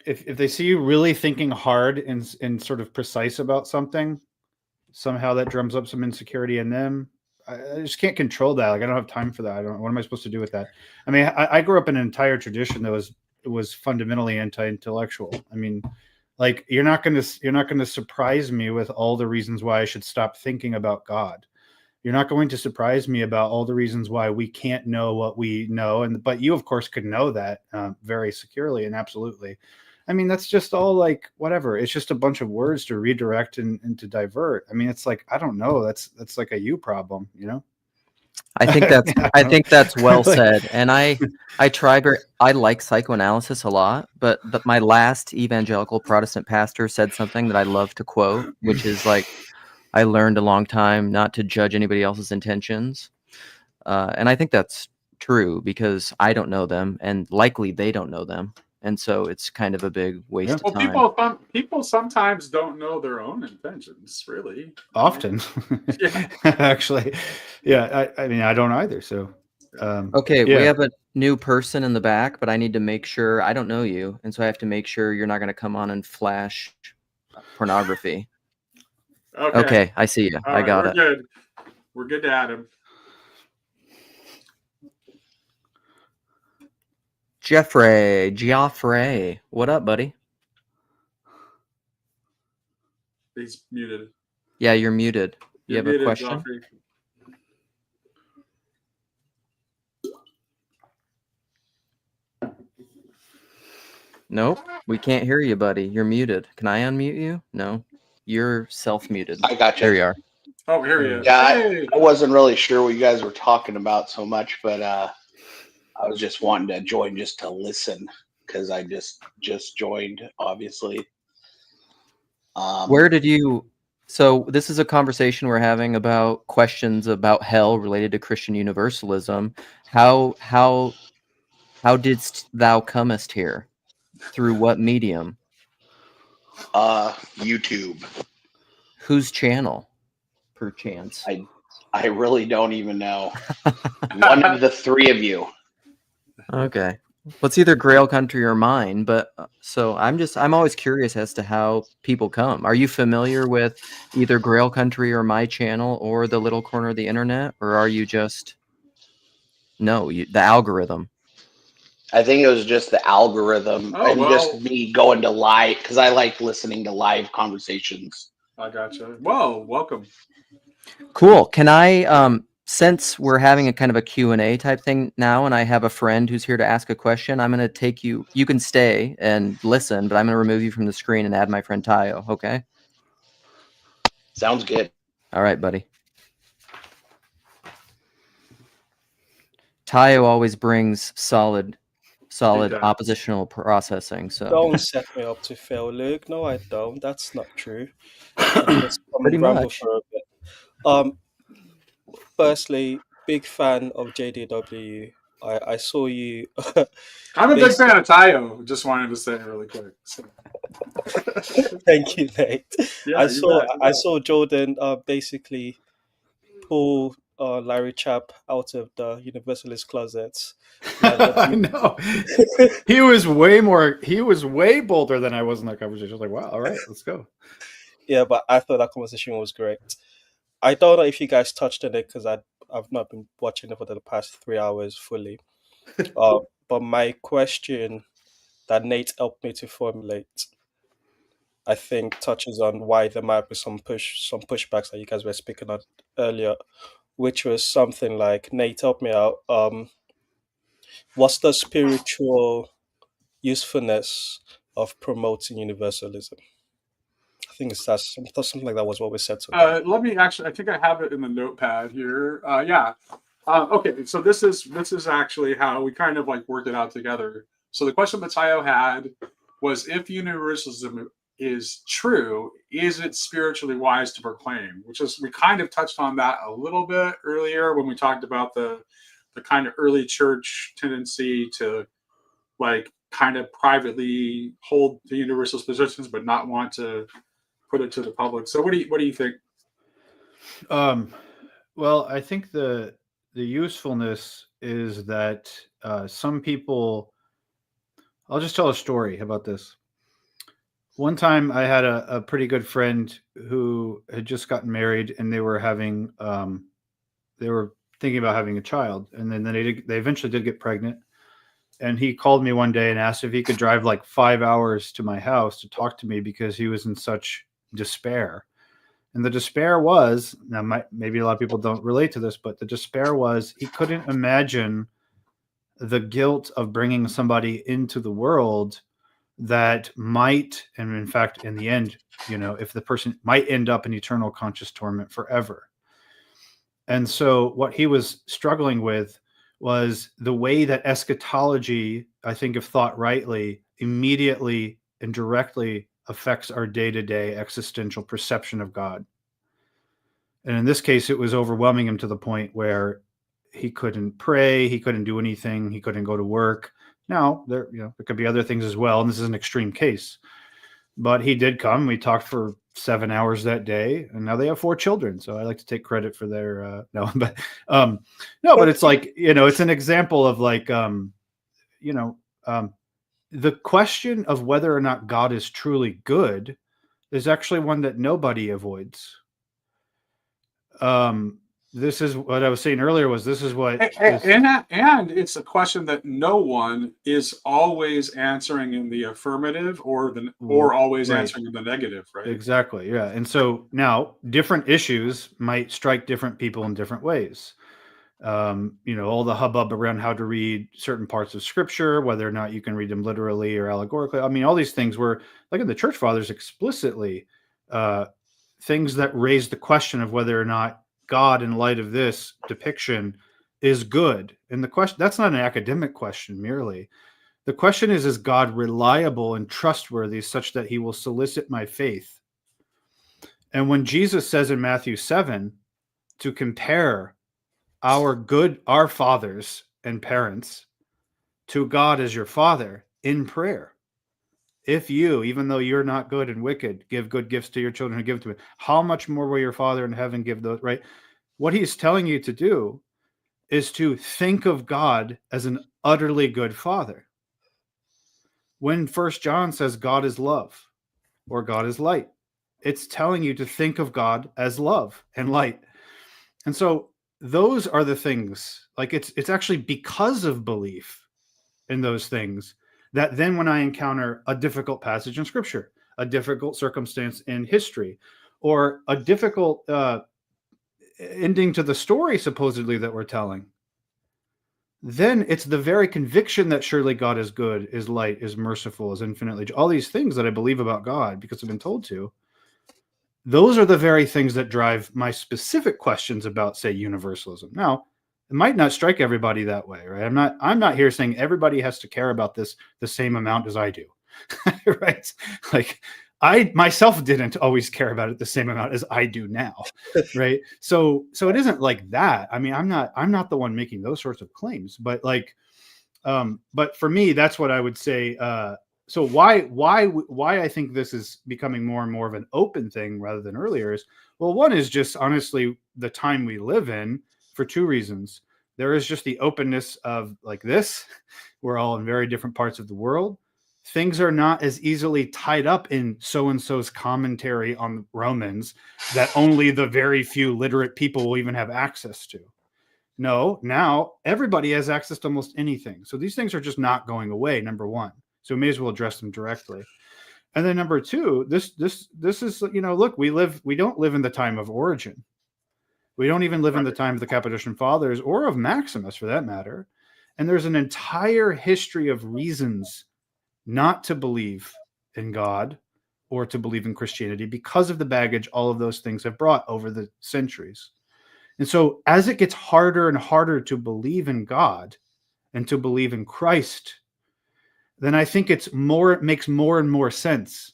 Speaker 3: they see you really thinking hard and sort of precise about something, somehow that drums up some insecurity in them. I just can't control that. Like, I don't have time for that. What am I supposed to do with that? I mean, I grew up in an entire tradition that was fundamentally anti-intellectual. I mean, like, you're not going to surprise me with all the reasons why I should stop thinking about God. You're not going to surprise me about all the reasons why we can't know what we know. But you, of course, could know that very securely and absolutely. I mean, that's just all like whatever. It's just a bunch of words to redirect and to divert. I mean, it's like, I don't know. That's like a you problem,
Speaker 1: I think that's well said. And I like psychoanalysis a lot, but my last evangelical Protestant pastor said something that I love to quote, which is like, I learned a long time not to judge anybody else's intentions. And I think that's true because I don't know them and likely they don't know them. And so it's kind of a big waste of time.
Speaker 2: People sometimes don't know their own intentions, really.
Speaker 3: Often. Actually. Yeah. I mean, I don't either. So,
Speaker 1: okay. We have a new person in the back, but I need to make sure I don't know you. And so I have to make sure you're not going to come on and flash pornography. Okay. I see you. I got it.
Speaker 2: Good. We're good to add him.
Speaker 1: Geoffrey, what up, buddy?
Speaker 2: He's muted.
Speaker 1: Yeah, you're muted. You have a question?
Speaker 2: Geoffrey.
Speaker 1: Nope, we can't hear you, buddy. You're muted. Can I unmute you? No, you're self-muted.
Speaker 15: I got you.
Speaker 1: There you are.
Speaker 2: Oh, here he is.
Speaker 15: Yeah,
Speaker 2: hey.
Speaker 15: I wasn't really sure what you guys were talking about so much, but I was just wanting to join just to listen because I just joined, obviously.
Speaker 1: Where did you? So this is a conversation we're having about questions about hell related to Christian universalism. How didst thou comest here? Through what medium?
Speaker 15: YouTube.
Speaker 1: Whose channel? Perchance.
Speaker 15: I really don't even know. One of the three of you.
Speaker 1: Okay. Well, it's either Grail Country or mine, but so I'm always curious as to how people come. Are you familiar with either Grail Country or my channel or the little corner of the internet, or are you just the algorithm?
Speaker 15: I think it was just the algorithm just me going to live because I like listening to live conversations.
Speaker 2: I gotcha. Well, welcome.
Speaker 1: Cool. Can I since we're having a kind of a Q&A type thing now, and I have a friend who's here to ask a question, I'm going to take you. You can stay and listen, but I'm going to remove you from the screen and add my friend Tayo. Okay.
Speaker 15: Sounds good.
Speaker 1: All right, buddy. Tayo always brings solid oppositional processing. So
Speaker 16: don't set me up to fail, Luke. No, I don't. That's not true. Just
Speaker 1: pretty much.
Speaker 16: For a bit. Firstly, big fan of JDW. I saw you.
Speaker 2: I'm a big fan of Tayo. Just wanted to say it really quick. So.
Speaker 16: Thank you, Nate.
Speaker 2: Yeah,
Speaker 16: I saw Jordan basically pull Larry Chap out of the Universalist closet.
Speaker 3: I know. He was way bolder than I was in that conversation. I was like, wow, all right, let's go.
Speaker 16: Yeah, but I thought that conversation was great. I don't know if you guys touched on it because I've not been watching it for the past 3 hours fully. But my question that Nate helped me to formulate, I think, touches on why there might be some pushbacks that you guys were speaking on earlier, which was something like, Nate, help me out. What's the spiritual usefulness of promoting universalism? I think that's something like that was what we said.
Speaker 2: Let me actually, I think I have it in the notepad here. Yeah. Okay, so this is actually how we kind of like worked it out together. So the question Matteo had was, if universalism is true, is it spiritually wise to proclaim? Which is, we kind of touched on that a little bit earlier when we talked about the kind of early church tendency to like kind of privately hold the universalist positions but not want to put it to the public. So what do you think?
Speaker 3: Well, I think the usefulness is that some people. I'll just tell a story about this. One time, I had a pretty good friend who had just gotten married, and they were having they were thinking about having a child, and then they eventually did get pregnant. And he called me one day and asked if he could drive like 5 hours to my house to talk to me because he was in such despair. And the despair was, now maybe a lot of people don't relate to this, but the despair was he couldn't imagine the guilt of bringing somebody into the world that might, and in fact, in the end, if the person might end up in eternal conscious torment forever. And so what he was struggling with was the way that eschatology, I think if thought rightly, immediately and directly affects our day-to-day existential perception of God. And in this case, it was overwhelming him to the point where he couldn't pray, he couldn't do anything, he couldn't go to work. Now, there could be other things as well, and this is an extreme case. But he did come. We talked for 7 hours that day, and now they have 4 children. So I like to take credit for their but it's like, it's an example of like, the question of whether or not God is truly good is actually one that nobody avoids. This is what I was saying earlier was this is what
Speaker 2: and it's a question that no one is always answering in the affirmative or always answering in the negative, right?
Speaker 3: Exactly. Yeah. And so now different issues might strike different people in different ways. All the hubbub around how to read certain parts of scripture, whether or not you can read them literally or allegorically. I mean, all these things were like in the church fathers explicitly things that raise the question of whether or not God, in light of this depiction, is good. And the question, that's not an academic question merely. The question is God reliable and trustworthy such that he will solicit my faith? And when Jesus says in Matthew 7 to compare our fathers and parents to God as your father in prayer, if you, even though you're not good and wicked, give good gifts to your children who give to me, how much more will your Father in heaven give those, right? What he's telling you to do is to think of God as an utterly good father. When 1 John says God is love or God is light, it's telling you to think of God as love and light. And so those are the things, like it's actually because of belief in those things that then when I encounter a difficult passage in scripture, a difficult circumstance in history, or a difficult ending to the story supposedly that we're telling, then it's the very conviction that surely God is good, is light, is merciful, is infinitely, all these things that I believe about God because I've been told to, those are the very things that drive my specific questions about, say, universalism. Now, it might not strike everybody that way, right? I'm not here saying everybody has to care about this the same amount as I do, right? Like I myself didn't always care about it the same amount as I do now, right? So it isn't like that. I mean, I'm not the one making those sorts of claims, but like, but for me, that's what I would say. So why I think this is becoming more and more of an open thing rather than earlier is, well, one is just honestly the time we live in. for two reasons. There is just the openness of like this. We're all in very different parts of the world. Things are not as easily tied up in so-and-so's commentary on Romans that only the very few literate people will even have access to. No, now everybody has access to almost anything. So these things are just not going away, number one. So we may as well address them directly. And then number two, this is, you know, look, we don't live in the time of Origen. We don't even live in the time of the Cappadocian Fathers or of Maximus for that matter. And there's an entire history of reasons not to believe in God or to believe in Christianity because of the baggage all of those things have brought over the centuries. And so as it gets harder and harder to believe in God and to believe in Christ, then I think it makes more and more sense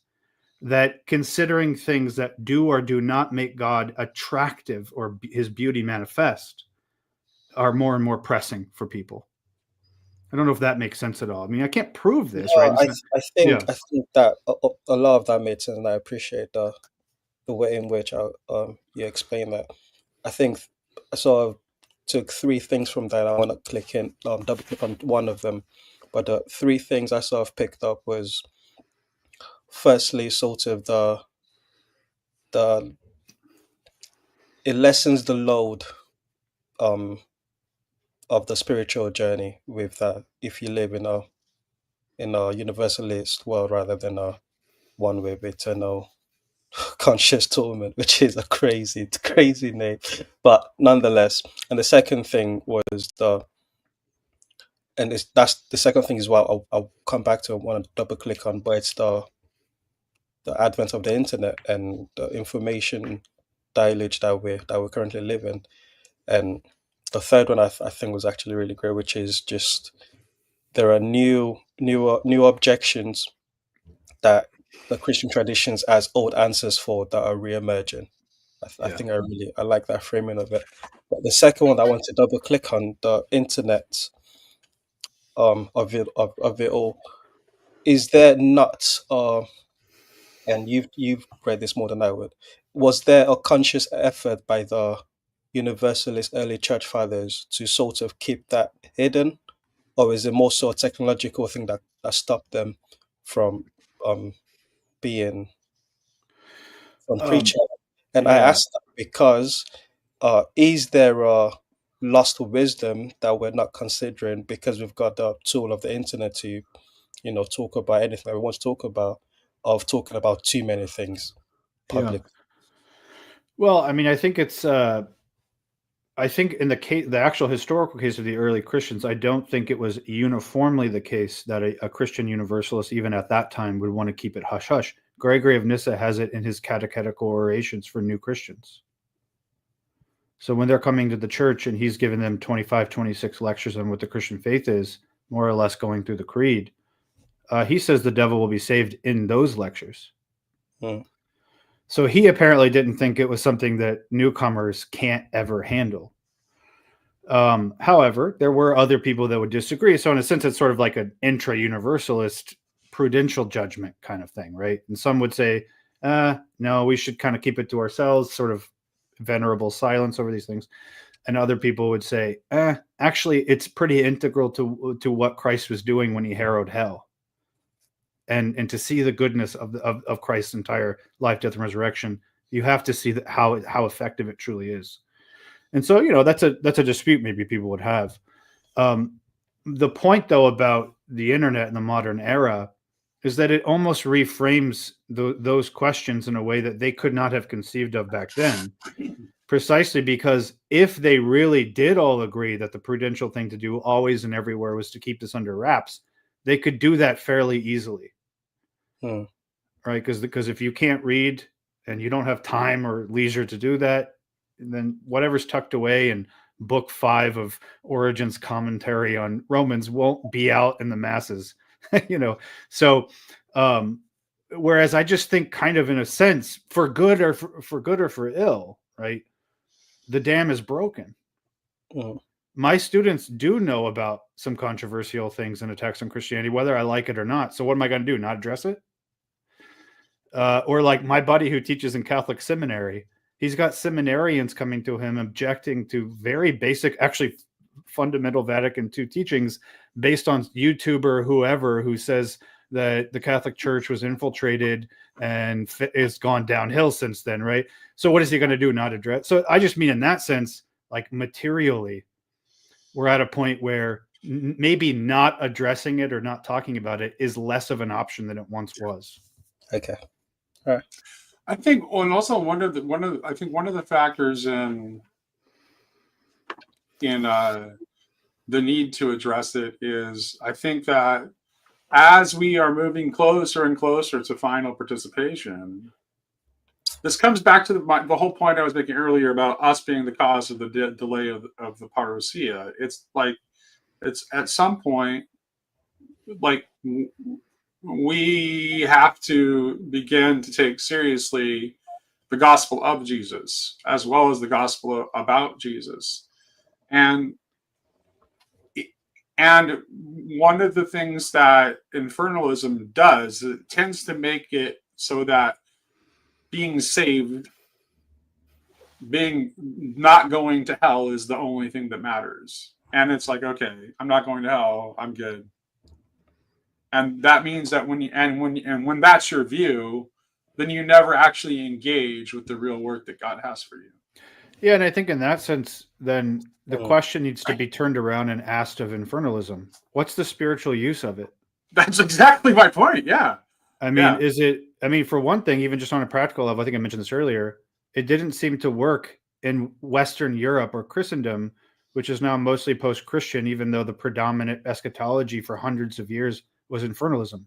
Speaker 3: that considering things that do or do not make God attractive or his beauty manifest are more and more pressing for people. I don't know if that makes sense at all. I mean, I can't prove this,
Speaker 16: Yeah,
Speaker 3: right?
Speaker 16: I think that a lot of that made sense, and I appreciate the way in which you explain that. I think I sort of took three things from that. I want to double click on one of them, but the three things I sort of picked up was, firstly, sort of it lessens the load of the spiritual journey with that if you live in a universalist world rather than a one with eternal conscious torment, which is a crazy name, but nonetheless. And the second thing was that's the second thing as well. I'll come back to. I want to double click on, but it's the advent of the internet and the information deluge that we're currently living. And the third one I think was actually really great, which is just there are new objections that the Christian traditions as old answers for that are re-emerging. I think I like that framing of it. But the second one I want to double click on, the internet of it all, is there not and you've read this more than I would, was there a conscious effort by the Universalist early church fathers to sort of keep that hidden, or is it more so a technological thing that stopped them from being preaching? And I asked that because is there a lost wisdom that we're not considering because we've got the tool of the internet to, talk about anything that we want to talk about, of talking about too many things public?
Speaker 3: Well, I mean, I think it's I think in the actual historical case of the early Christians, I don't think it was uniformly the case that a Christian universalist, even at that time, would want to keep it hush hush. Gregory of Nyssa has it in his catechetical orations for new Christians. So when they're coming to the church and he's given them 25, 26 lectures on what the Christian faith is, more or less going through the creed, he says the devil will be saved in those lectures. So he apparently didn't think it was something that newcomers can't ever handle. However, there were other people that would disagree. So in a sense, it's sort of like an intra-universalist prudential judgment kind of thing, right? And some would say, no, we should kind of keep it to ourselves, sort of venerable silence over these things. And other people would say, actually, it's pretty integral to what Christ was doing when he harrowed hell. And to see the goodness of Christ's entire life, death, and resurrection, you have to see how effective it truly is. And so, that's a dispute maybe people would have. The point, though, about the internet in the modern era is that it almost reframes those questions in a way that they could not have conceived of back then, precisely because if they really did all agree that the prudential thing to do always and everywhere was to keep this under wraps, they could do that fairly easily. Right? Because if you can't read and you don't have time or leisure to do that, then whatever's tucked away in book 5 of Origen's commentary on Romans won't be out in the masses, So, whereas I just think, kind of in a sense, for good or for ill, right? The dam is broken. My students do know about some controversial things in attacks on Christianity, whether I like it or not. So what am I going to do? Not address it? Or like my buddy who teaches in Catholic seminary, He's got seminarians coming to him objecting to very basic, actually fundamental Vatican II teachings based on YouTuber whoever who says that the Catholic Church was infiltrated and is gone downhill since then, right? So what is he going to do? Not address? So I just mean in that sense, like materially, we're at a point where maybe not addressing it or not talking about it is less of an option than it once was.
Speaker 16: Okay. All right.
Speaker 2: I think, and also one of the factors in the need to address it is, I think that as we are moving closer and closer to final participation, this comes back to the whole point I was making earlier about us being the cause of the delay of the parousia. It's like, it's at some point, like, we have to begin to take seriously the gospel of Jesus as well as the gospel about Jesus. And one of the things that infernalism does, it tends to make it so that being saved, being not going to hell is the only thing that matters. And it's like, okay, I'm not going to hell, I'm good. And that means that when that's your view, then you never actually engage with the real work that God has for you.
Speaker 3: Yeah, and I think in that sense, then the question needs to be turned around and asked of infernalism. What's the spiritual use of it?
Speaker 2: That's exactly my point. Yeah.
Speaker 3: I mean, for one thing, even just on a practical level, I think I mentioned this earlier, it didn't seem to work in Western Europe or Christendom, which is now mostly post-Christian, even though the predominant eschatology for hundreds of years was infernalism.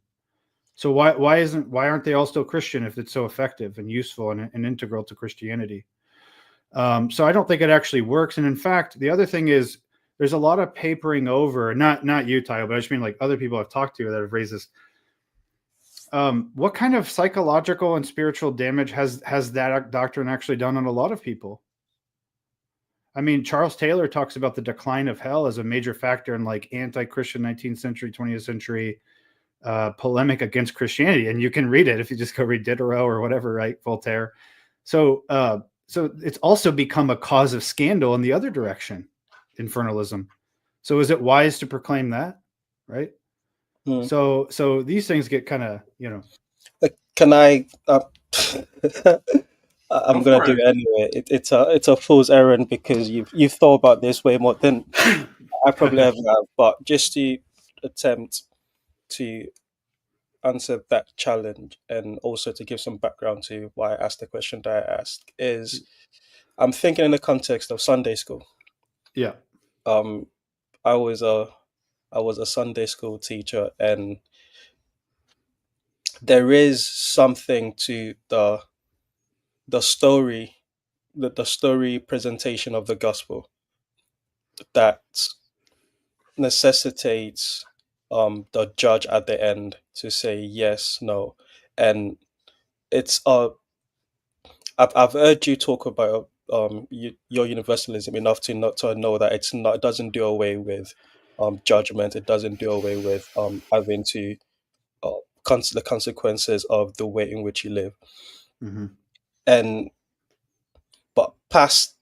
Speaker 3: So why aren't they all still Christian if it's so effective and useful and integral to Christianity? So I don't think it actually works. And in fact, the other thing is there's a lot of papering over, not you, Tyler, but I just mean like other people I've talked to that have raised this. What kind of psychological and spiritual damage has that doctrine actually done on a lot of people? I mean, Charles Taylor talks about the decline of hell as a major factor in like anti-Christian 19th century, 20th century polemic against Christianity. And you can read it if you just go read Diderot or whatever, right? Voltaire. So it's also become a cause of scandal in the other direction, infernalism. So is it wise to proclaim that? Right. So these things get kind of,
Speaker 16: Can I? I'm gonna do it anyway. It's a fool's errand because you've thought about this way more than I probably ever have. But just to attempt to answer that challenge and also to give some background to why I asked the question that I asked is, I'm thinking in the context of Sunday school.
Speaker 3: Yeah.
Speaker 16: I was a Sunday school teacher, and there is something to the story presentation of the gospel that necessitates the judge at the end to say yes, no, and it's I've heard you talk about your universalism enough to know that it doesn't do away with judgment. It doesn't do away with having to the consequences of the way in which you live. Mm-hmm. But past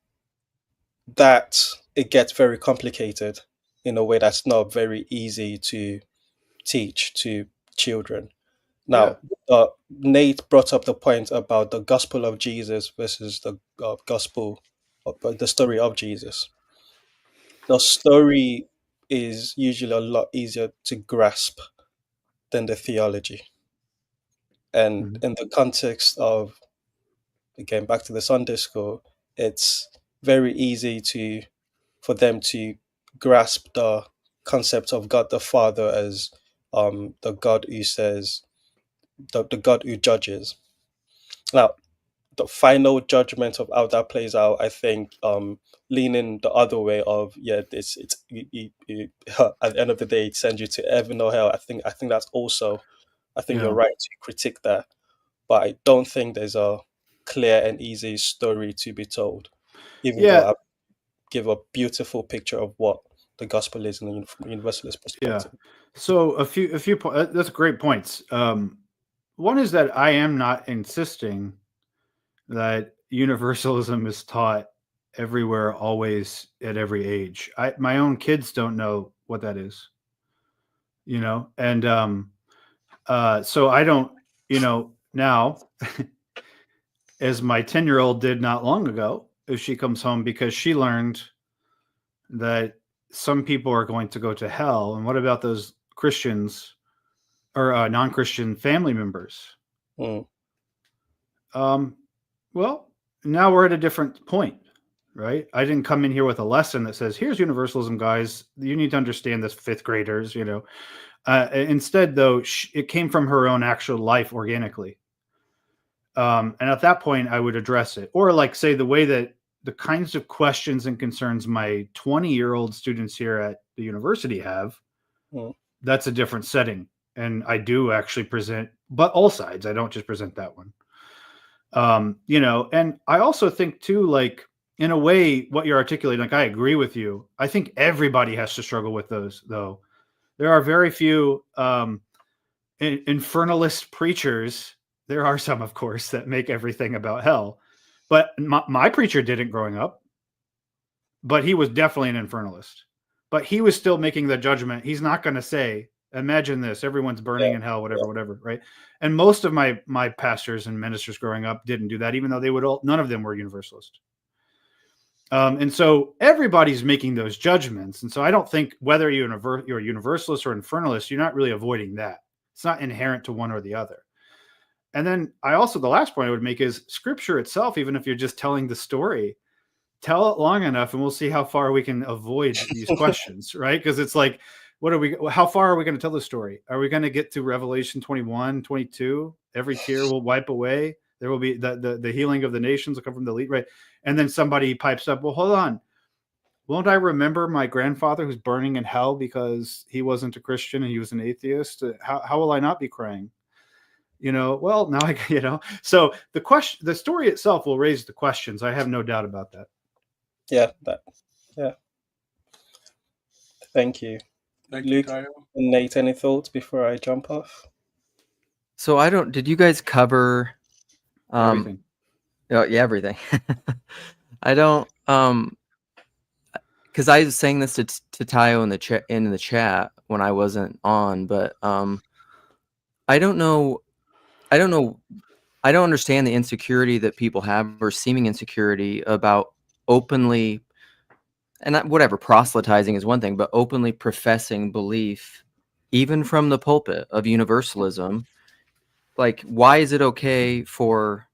Speaker 16: that, it gets very complicated in a way that's not very easy to teach to children. Now, Nate brought up the point about the gospel of Jesus versus the gospel of the story of Jesus. The story is usually a lot easier to grasp than the theology. And in the context of, again, back to the Sunday school, it's very easy for them to grasp the concept of God the Father as the God who says, the God who judges. Now, the final judgment of how that plays out, I think, leaning the other way of at the end of the day, it sends you to heaven or hell. I think that's also, you're right to critique that, but I don't think there's a clear and easy story to be told, even though I give a beautiful picture of what the gospel is in the universalist perspective.
Speaker 3: Yeah. So a few that's great points. One is that I am not insisting that universalism is taught everywhere, always, at every age. My own kids don't know what that is, and so I don't, now, as my 10-year-old did not long ago, if she comes home, because she learned that some people are going to go to hell, and what about those Christians or non-Christian family members? Well, now we're at a different point, right? I didn't come in here with a lesson that says, here's universalism, guys. You need to understand this, fifth graders, Instead, though, it came from her own actual life organically. And at that point, I would address it. Or like, say, the way that the kinds of questions and concerns my 20-year-old students here at the university have, that's a different setting. And I do actually present, but all sides. I don't just present that one. And I also think too, like, in a way, what you're articulating, like, I agree with you. I think everybody has to struggle with those, though. There are very few infernalist preachers. There are some, of course, that make everything about hell. But my preacher didn't growing up. But he was definitely an infernalist. But he was still making the judgment. He's not going to say, imagine this, everyone's burning in hell, whatever, right? And most of my pastors and ministers growing up didn't do that, even though none of them were universalist. And so everybody's making those judgments. And so I don't think whether you're a universalist or infernalist, you're not really avoiding that. It's not inherent to one or the other. And then the last point I would make is Scripture itself, even if you're just telling the story, tell it long enough and we'll see how far we can avoid these questions, right? Because it's like, how far are we going to tell the story? Are we going to get to Revelation 21, 22? Every tear will wipe away. There will be the healing of the nations will come from the lead, right? And then somebody pipes up, well, hold on. Won't I remember my grandfather who's burning in hell because he wasn't a Christian and he was an atheist? How will I not be crying? Well, now so the story itself will raise the questions. I have no doubt about that.
Speaker 16: Yeah. Thank you.
Speaker 2: Thank
Speaker 16: Luke
Speaker 2: you, Kyle.
Speaker 16: and Nate, any thoughts before I jump off?
Speaker 1: So did you guys cover
Speaker 3: everything?
Speaker 1: Yeah, everything. I don't because I was saying this to Tayo in the chat when I wasn't on, but I don't know. I don't understand the insecurity that people have, or seeming insecurity about openly, and whatever, proselytizing is one thing, but openly professing belief, even from the pulpit, of universalism. Like, why is it okay for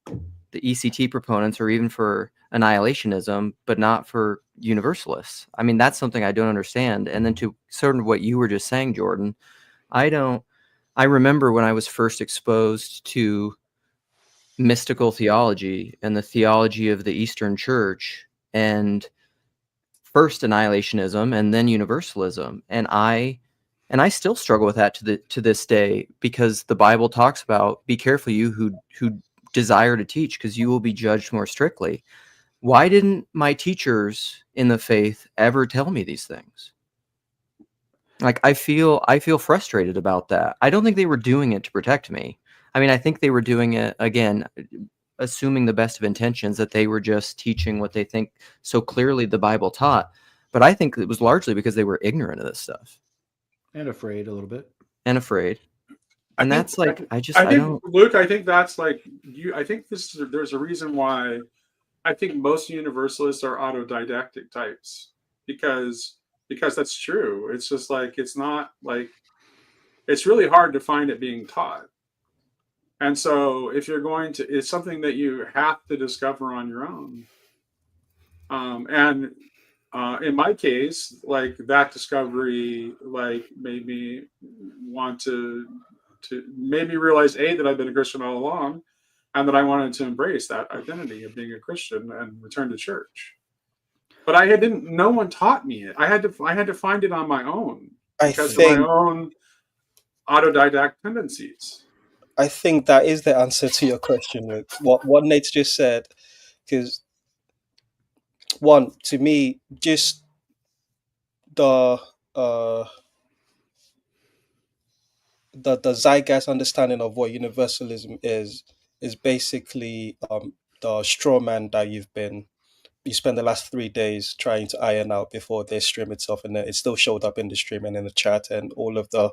Speaker 1: the ECT proponents or even for annihilationism, but not for universalists? I mean, that's something I don't understand. And then to sort of what you were just saying, Jordan, I remember when I was first exposed to mystical theology and the theology of the Eastern Church, and first annihilationism and then universalism, and I still struggle with that to this day, because the Bible talks about, be careful, you who desire to teach, because you will be judged more strictly. Why didn't my teachers in the faith ever tell me these things? Like, I feel frustrated about that. I don't think they were doing it to protect me. I mean, I think they were doing it, again, assuming the best of intentions, that they were just teaching what they think so clearly the Bible taught. But I think it was largely because they were ignorant of this stuff.
Speaker 3: And afraid a little bit.
Speaker 1: And afraid. And that's like, I
Speaker 2: think, Luke, I think that's like, I think there's a reason why I think most universalists are autodidactic types, because that's true. It's just like, it's not like, it's really hard to find it being taught. And so if you're going to, it's something that you have to discover on your own. And in my case, like, that discovery, like, made me want to made me realize, that I've been a Christian all along, and that I wanted to embrace that identity of being a Christian and return to church. But no one taught me it. I had to find it on my own, because of my own autodidact tendencies.
Speaker 16: I think that is the answer to your question, Luke. What Nate's just said, because one, to me, just the zeitgeist understanding of what universalism is basically the straw man that you spent the last 3 days trying to iron out before the stream itself, and then it still showed up in the stream and in the chat and all of the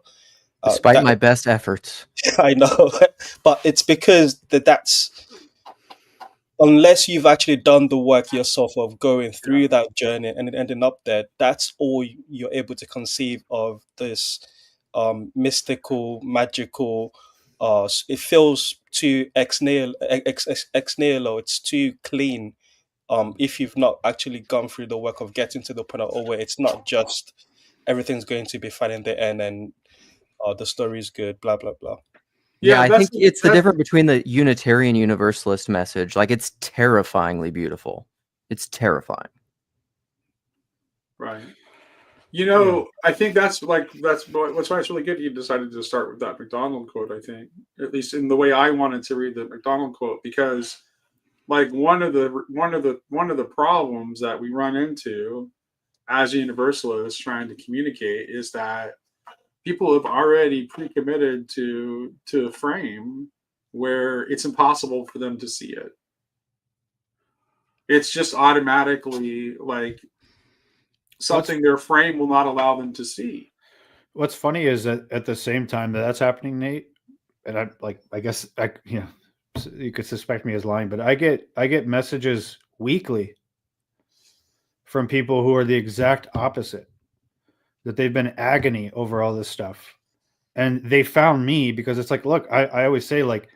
Speaker 1: Despite my best efforts.
Speaker 16: I know, but it's because that's unless you've actually done the work yourself of going through that journey and ending up there, that's all you're able to conceive of this mystical, magical. It feels too ex nihilo. It's too clean. If you've not actually gone through the work of getting to the point of where it's not just everything's going to be fine in the end and the story is good, blah blah blah.
Speaker 1: Yeah, I think it's the difference between the Unitarian Universalist message. Like, it's terrifyingly beautiful. It's terrifying.
Speaker 2: Right. You know, I think that's why it's really good you decided to start with that MacDonald quote, I think. At least in the way I wanted to read the MacDonald quote, because like one of the problems that we run into as universalists trying to communicate is that people have already pre-committed to a frame where it's impossible for them to see it. It's just automatically like something their frame will not allow them to see.
Speaker 3: What's funny is that at the same time that's happening, Nate, and I guess you could suspect me as lying, but I get messages weekly from people who are the exact opposite. That they've been agony over all this stuff. And they found me because it's like, look, I always say, like,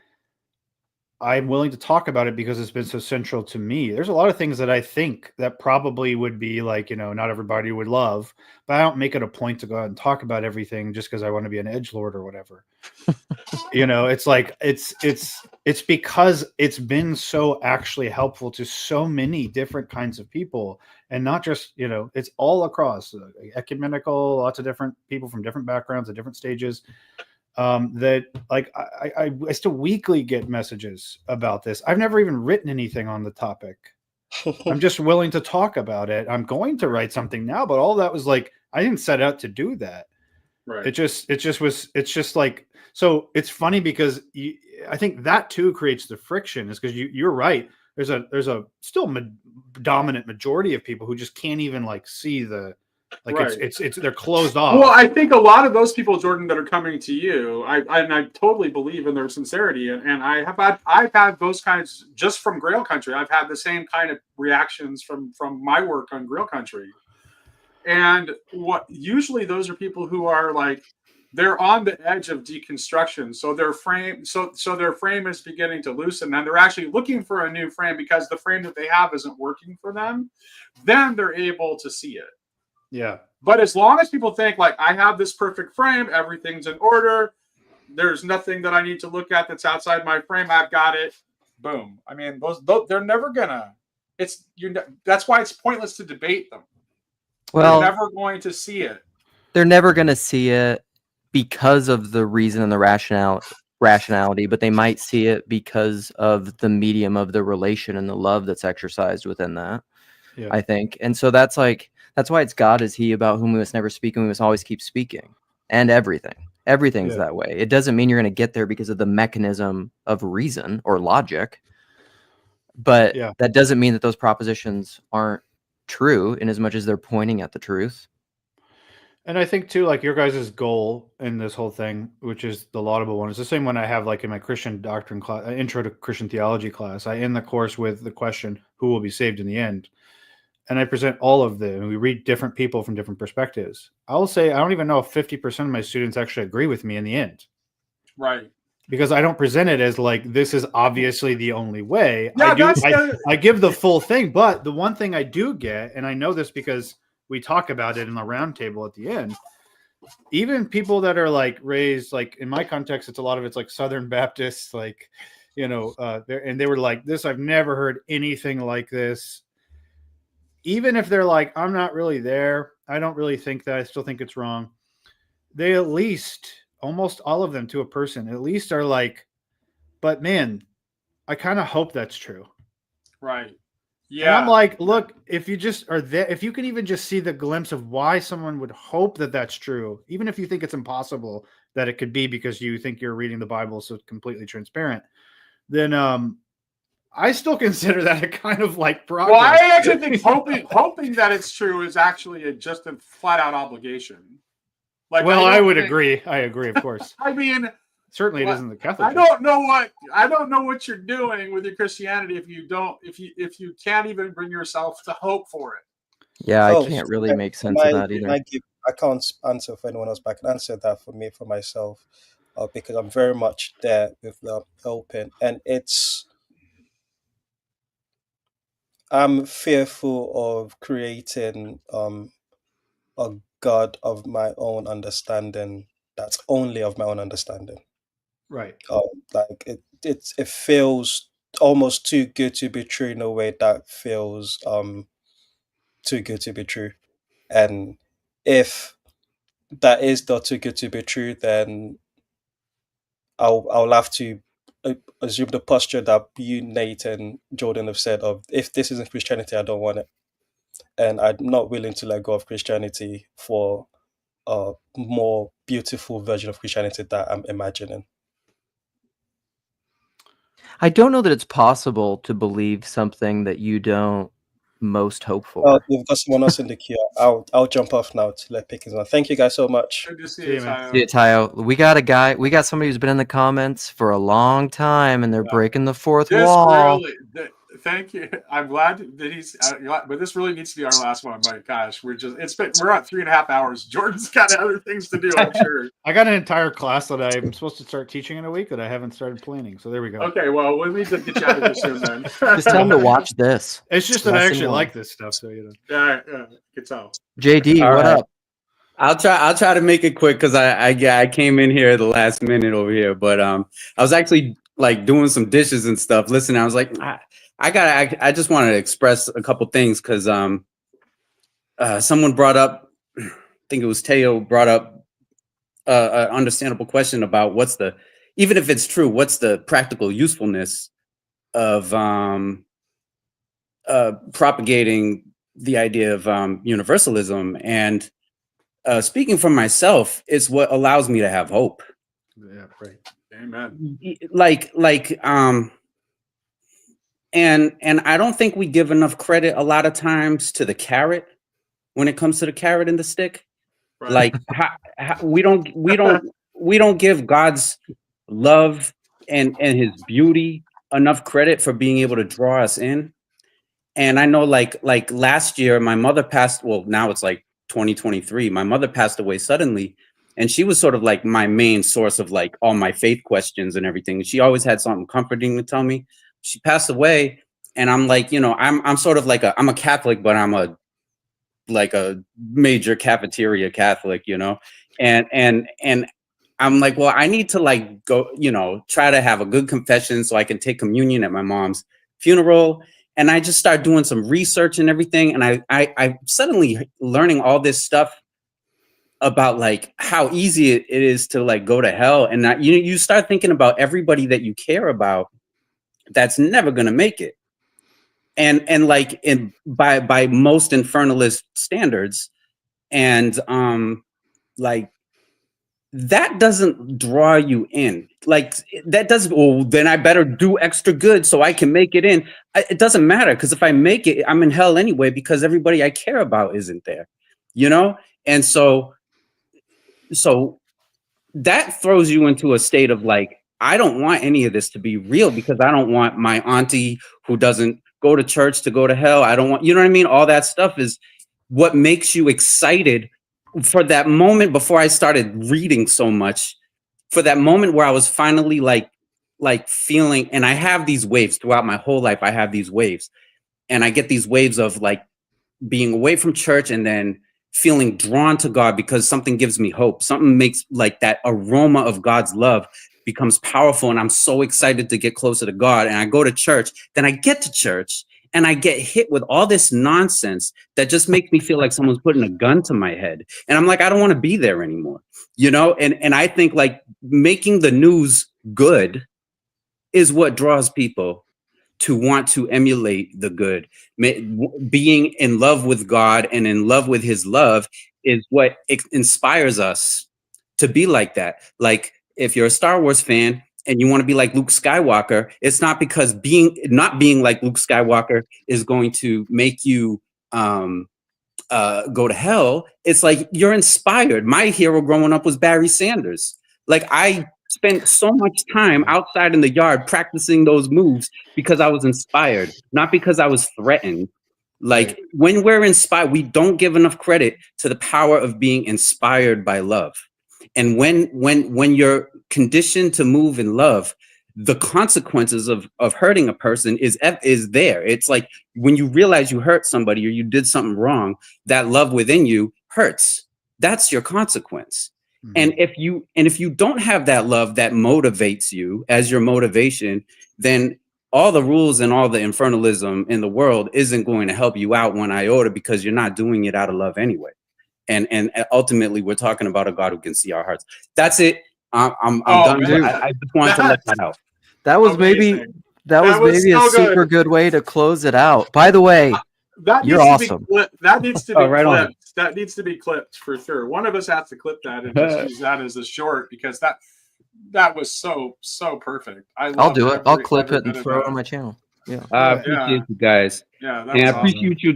Speaker 3: I'm willing to talk about it because it's been so central to me. There's a lot of things that I think that probably would be like, not everybody would love, but I don't make it a point to go out and talk about everything just because I want to be an edgelord or whatever. It's like, it's because it's been so actually helpful to so many different kinds of people, and not just, it's all across ecumenical, lots of different people from different backgrounds at different stages. That like I still weekly get messages about this. I've never even written anything on the topic. I'm just willing to talk about it. I'm going to write something now, but all that was like, I didn't set out to do that.
Speaker 2: Right.
Speaker 3: It's just like, so it's funny because I think that too creates the friction, is because you're right. There's a still dominant majority of people who just can't even like see the, like,
Speaker 2: right.
Speaker 3: it's they're closed off.
Speaker 2: Well, I think a lot of those people, Jordan, that are coming to you, I totally believe in their sincerity, and I've had those kinds just from Grail Country. I've had the same kind of reactions from my work on Grail Country, and what usually those are people who are like, they're on the edge of deconstruction, so their frame is beginning to loosen, and they're actually looking for a new frame because the frame that they have isn't working for them. Then they're able to see it.
Speaker 3: Yeah.
Speaker 2: But as long as people think like, I have this perfect frame, everything's in order, there's nothing that I need to look at that's outside my frame, I've got it, boom. I mean, those they're never gonna. That's why it's pointless to debate them.
Speaker 1: Well,
Speaker 2: they're never going to see it.
Speaker 1: They're never going to see it because of the reason and the rationality, but they might see it because of the medium of the relation and the love that's exercised within that. Yeah. I think. And so that's why it's God is he about whom we must never speak and we must always keep speaking, and everything's that way. It doesn't mean you're going to get there because of the mechanism of reason or logic, but that doesn't mean that those propositions aren't true in as much as they're pointing at the truth.
Speaker 3: And I think too, like, your guys' goal in this whole thing, which is the laudable one, is the same one I have like in my Christian doctrine class, intro to Christian theology class. I end the course with the question, who will be saved in the end? And I present all of them, and we read different people from different perspectives. I'll say I don't even know if 50% of my students actually agree with me in the end.
Speaker 2: Right.
Speaker 3: Because I don't present it as like, this is obviously the only way.
Speaker 2: Yeah,
Speaker 3: I give the full thing, but the one thing I do get, and I know this because we talk about it in the round table at the end, even people that are like raised, like in my context, it's a lot of it's like Southern Baptists, like, and they were like, this, I've never heard anything like this. Even if they're like, I'm not really there, I don't really think that, I still think it's wrong, they at least, almost all of them to a person, at least are like, but man, I kind of hope that's true.
Speaker 2: Right. Yeah.
Speaker 3: And I'm like, look, if you just are there, if you can even just see the glimpse of why someone would hope that that's true, even if you think it's impossible that it could be because you think you're reading the Bible so completely transparent, then I still consider that a kind of like progress.
Speaker 2: Well, I actually think hoping that it's true is actually just a flat out obligation. Like,
Speaker 3: well, I would
Speaker 2: think-
Speaker 3: agree. I agree, of course.
Speaker 2: I mean,
Speaker 3: certainly it isn't the Catholic.
Speaker 2: I don't know what you're doing with your Christianity if you can't even bring yourself to hope for it.
Speaker 1: Yeah,
Speaker 16: So,
Speaker 1: I can't really make sense of that either.
Speaker 16: I can't answer for anyone else, but I can answer that for myself, because I'm very much there with the open, and I'm fearful of creating a God of my own understanding that's only of my own understanding.
Speaker 3: Right.
Speaker 16: Like it feels almost too good to be true in a way that feels too good to be true. And if that is not too good to be true, then I'll have to assume the posture that you, Nate, and Jordan have said of, if this isn't Christianity, I don't want it. And I'm not willing to let go of Christianity for a more beautiful version of Christianity that I'm imagining.
Speaker 1: I don't know that it's possible to believe something that you don't most hope for.
Speaker 16: Well, we've got someone else in the queue. I'll jump off now to let Pickens on. Thank you guys so much.
Speaker 2: Good to see
Speaker 3: you,
Speaker 2: you,
Speaker 3: man.
Speaker 1: See it, Tayo. We got somebody who's been in the comments for a long time, and they're breaking the fourth wall.
Speaker 2: Thank you. I'm glad that he's. But this really needs to be our last one. My gosh, we're at 3.5 hours. Jordan's got other things to do, I'm sure.
Speaker 3: I got an entire class that I'm supposed to start teaching in a week that I haven't started planning. So there we go.
Speaker 2: Okay, well, we need to get you out of here soon then.
Speaker 1: Just tell them to watch this.
Speaker 3: It's just that I
Speaker 1: Lesson
Speaker 3: actually
Speaker 1: one.
Speaker 3: like this stuff, so you know.
Speaker 2: Yeah, good tell.
Speaker 1: JD,
Speaker 17: All
Speaker 1: what
Speaker 17: right.
Speaker 1: up?
Speaker 17: I'll try to make it quick because I came in here at the last minute over here, but I was actually like doing some dishes and stuff. Listening, I was like, I just wanted to express a couple things because someone brought up, I think it was Teo brought up an understandable question about even if it's true, what's the practical usefulness of propagating the idea of universalism. And speaking for myself, it's what allows me to have hope.
Speaker 3: Yeah, right.
Speaker 2: Amen.
Speaker 17: And I don't think we give enough credit a lot of times to the carrot when it comes to the carrot and the stick.
Speaker 2: Right.
Speaker 17: Like we don't give God's love and his beauty enough credit for being able to draw us in. And I know like last year, my mother passed. Well, now it's like 2023. My mother passed away suddenly. And she was sort of like my main source of like all my faith questions and everything. She always had something comforting to tell me. She passed away. And I'm like, I'm sort of like I'm a Catholic, but I'm a major cafeteria Catholic, and I'm like, well, I need to like go, try to have a good confession so I can take communion at my mom's funeral. And I just start doing some research and everything. And I suddenly learning all this stuff about like how easy it is to like go to hell. And you start thinking about everybody that you care about that's never going to make it. And like by most infernalist standards, and like that doesn't draw you in. Like that doesn't. Well, then I better do extra good so I can make it in. It doesn't matter because if I make it, I'm in hell anyway because everybody I care about isn't there, And so that throws you into a state of like, I don't want any of this to be real because I don't want my auntie who doesn't go to church to go to hell. I don't want, you know what I mean? All that stuff is what makes you excited for that moment before I started reading so much, for that moment where I was finally like feeling, and I have these waves throughout my whole life. I have these waves and I get these waves of like being away from church and then feeling drawn to God because something gives me hope. Something makes like that aroma of God's love becomes powerful. And I'm so excited to get closer to God. And I go to church, then I get to church and I get hit with all this nonsense that just makes me feel like someone's putting a gun to my head. And I'm like, I don't want to be there anymore, And I think like making the news good is what draws people to want to emulate the good. Being in love with God and in love with his love is what inspires us to be like that. Like if you're a Star Wars fan, and you want to be like Luke Skywalker, it's not because not being like Luke Skywalker is going to make you go to hell. It's like you're inspired. My hero growing up was Barry Sanders. Like I spent so much time outside in the yard practicing those moves because I was inspired, not because I was threatened. Like when we're inspired, we don't give enough credit to the power of being inspired by love. And when you're conditioned to move in love, the consequences of hurting a person is there. It's like when you realize you hurt somebody or you did something wrong, that love within you hurts. That's your consequence. Mm-hmm. And if you don't have that love that motivates you as your motivation, then all the rules and all the infernalism in the world isn't going to help you out one iota, because you're not doing it out of love anyway. And ultimately, we're talking about a God who can see our hearts. That's it. I'm done.
Speaker 1: Dude,
Speaker 17: I just wanted to let that out.
Speaker 1: That was maybe a super good way to close it out. By the way, you're awesome.
Speaker 2: That needs to be
Speaker 17: right
Speaker 2: clipped.
Speaker 17: on.
Speaker 2: That needs to be clipped for sure. One of us has to clip that and just use that as a short, because that was so perfect.
Speaker 1: I'll do it. I'll clip it and throw it on my channel. Yeah.
Speaker 17: I appreciate you guys.
Speaker 2: Yeah,
Speaker 17: and I appreciate you,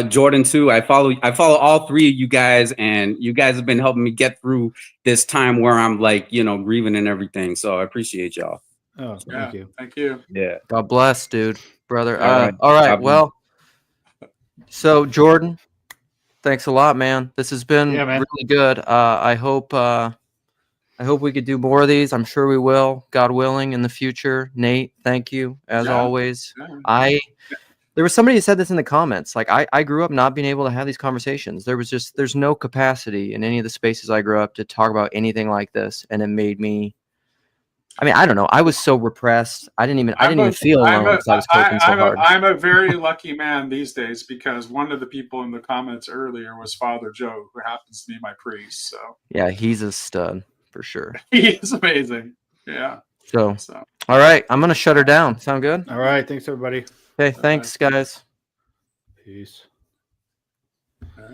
Speaker 17: Jordan, too. I follow all three of you guys, and you guys have been helping me get through this time where I'm like, grieving and everything. So I appreciate y'all.
Speaker 3: Oh, thank you.
Speaker 2: Thank you.
Speaker 17: Yeah.
Speaker 1: God bless, dude, brother.
Speaker 17: All right.
Speaker 1: Well, so Jordan, thanks a lot, man. This has been really good. I hope we could do more of these. I'm sure we will, God willing, in the future. Nate, thank you as always. There was somebody who said this in the comments. Like I grew up not being able to have these conversations. There's no capacity in any of the spaces I grew up to talk about anything like this, and it made me. I mean, I don't know. I was so repressed. I didn't even feel alone because I was coping so hard.
Speaker 2: I'm a very lucky man these days, because one of the people in the comments earlier was Father Joe, who happens to be my priest. So
Speaker 1: yeah, he's a stud for sure.
Speaker 2: He is amazing. Yeah.
Speaker 1: So all right, I'm gonna shut her down. Sound good?
Speaker 3: All right. Thanks, everybody.
Speaker 1: Okay. Thanks, guys.
Speaker 3: Peace.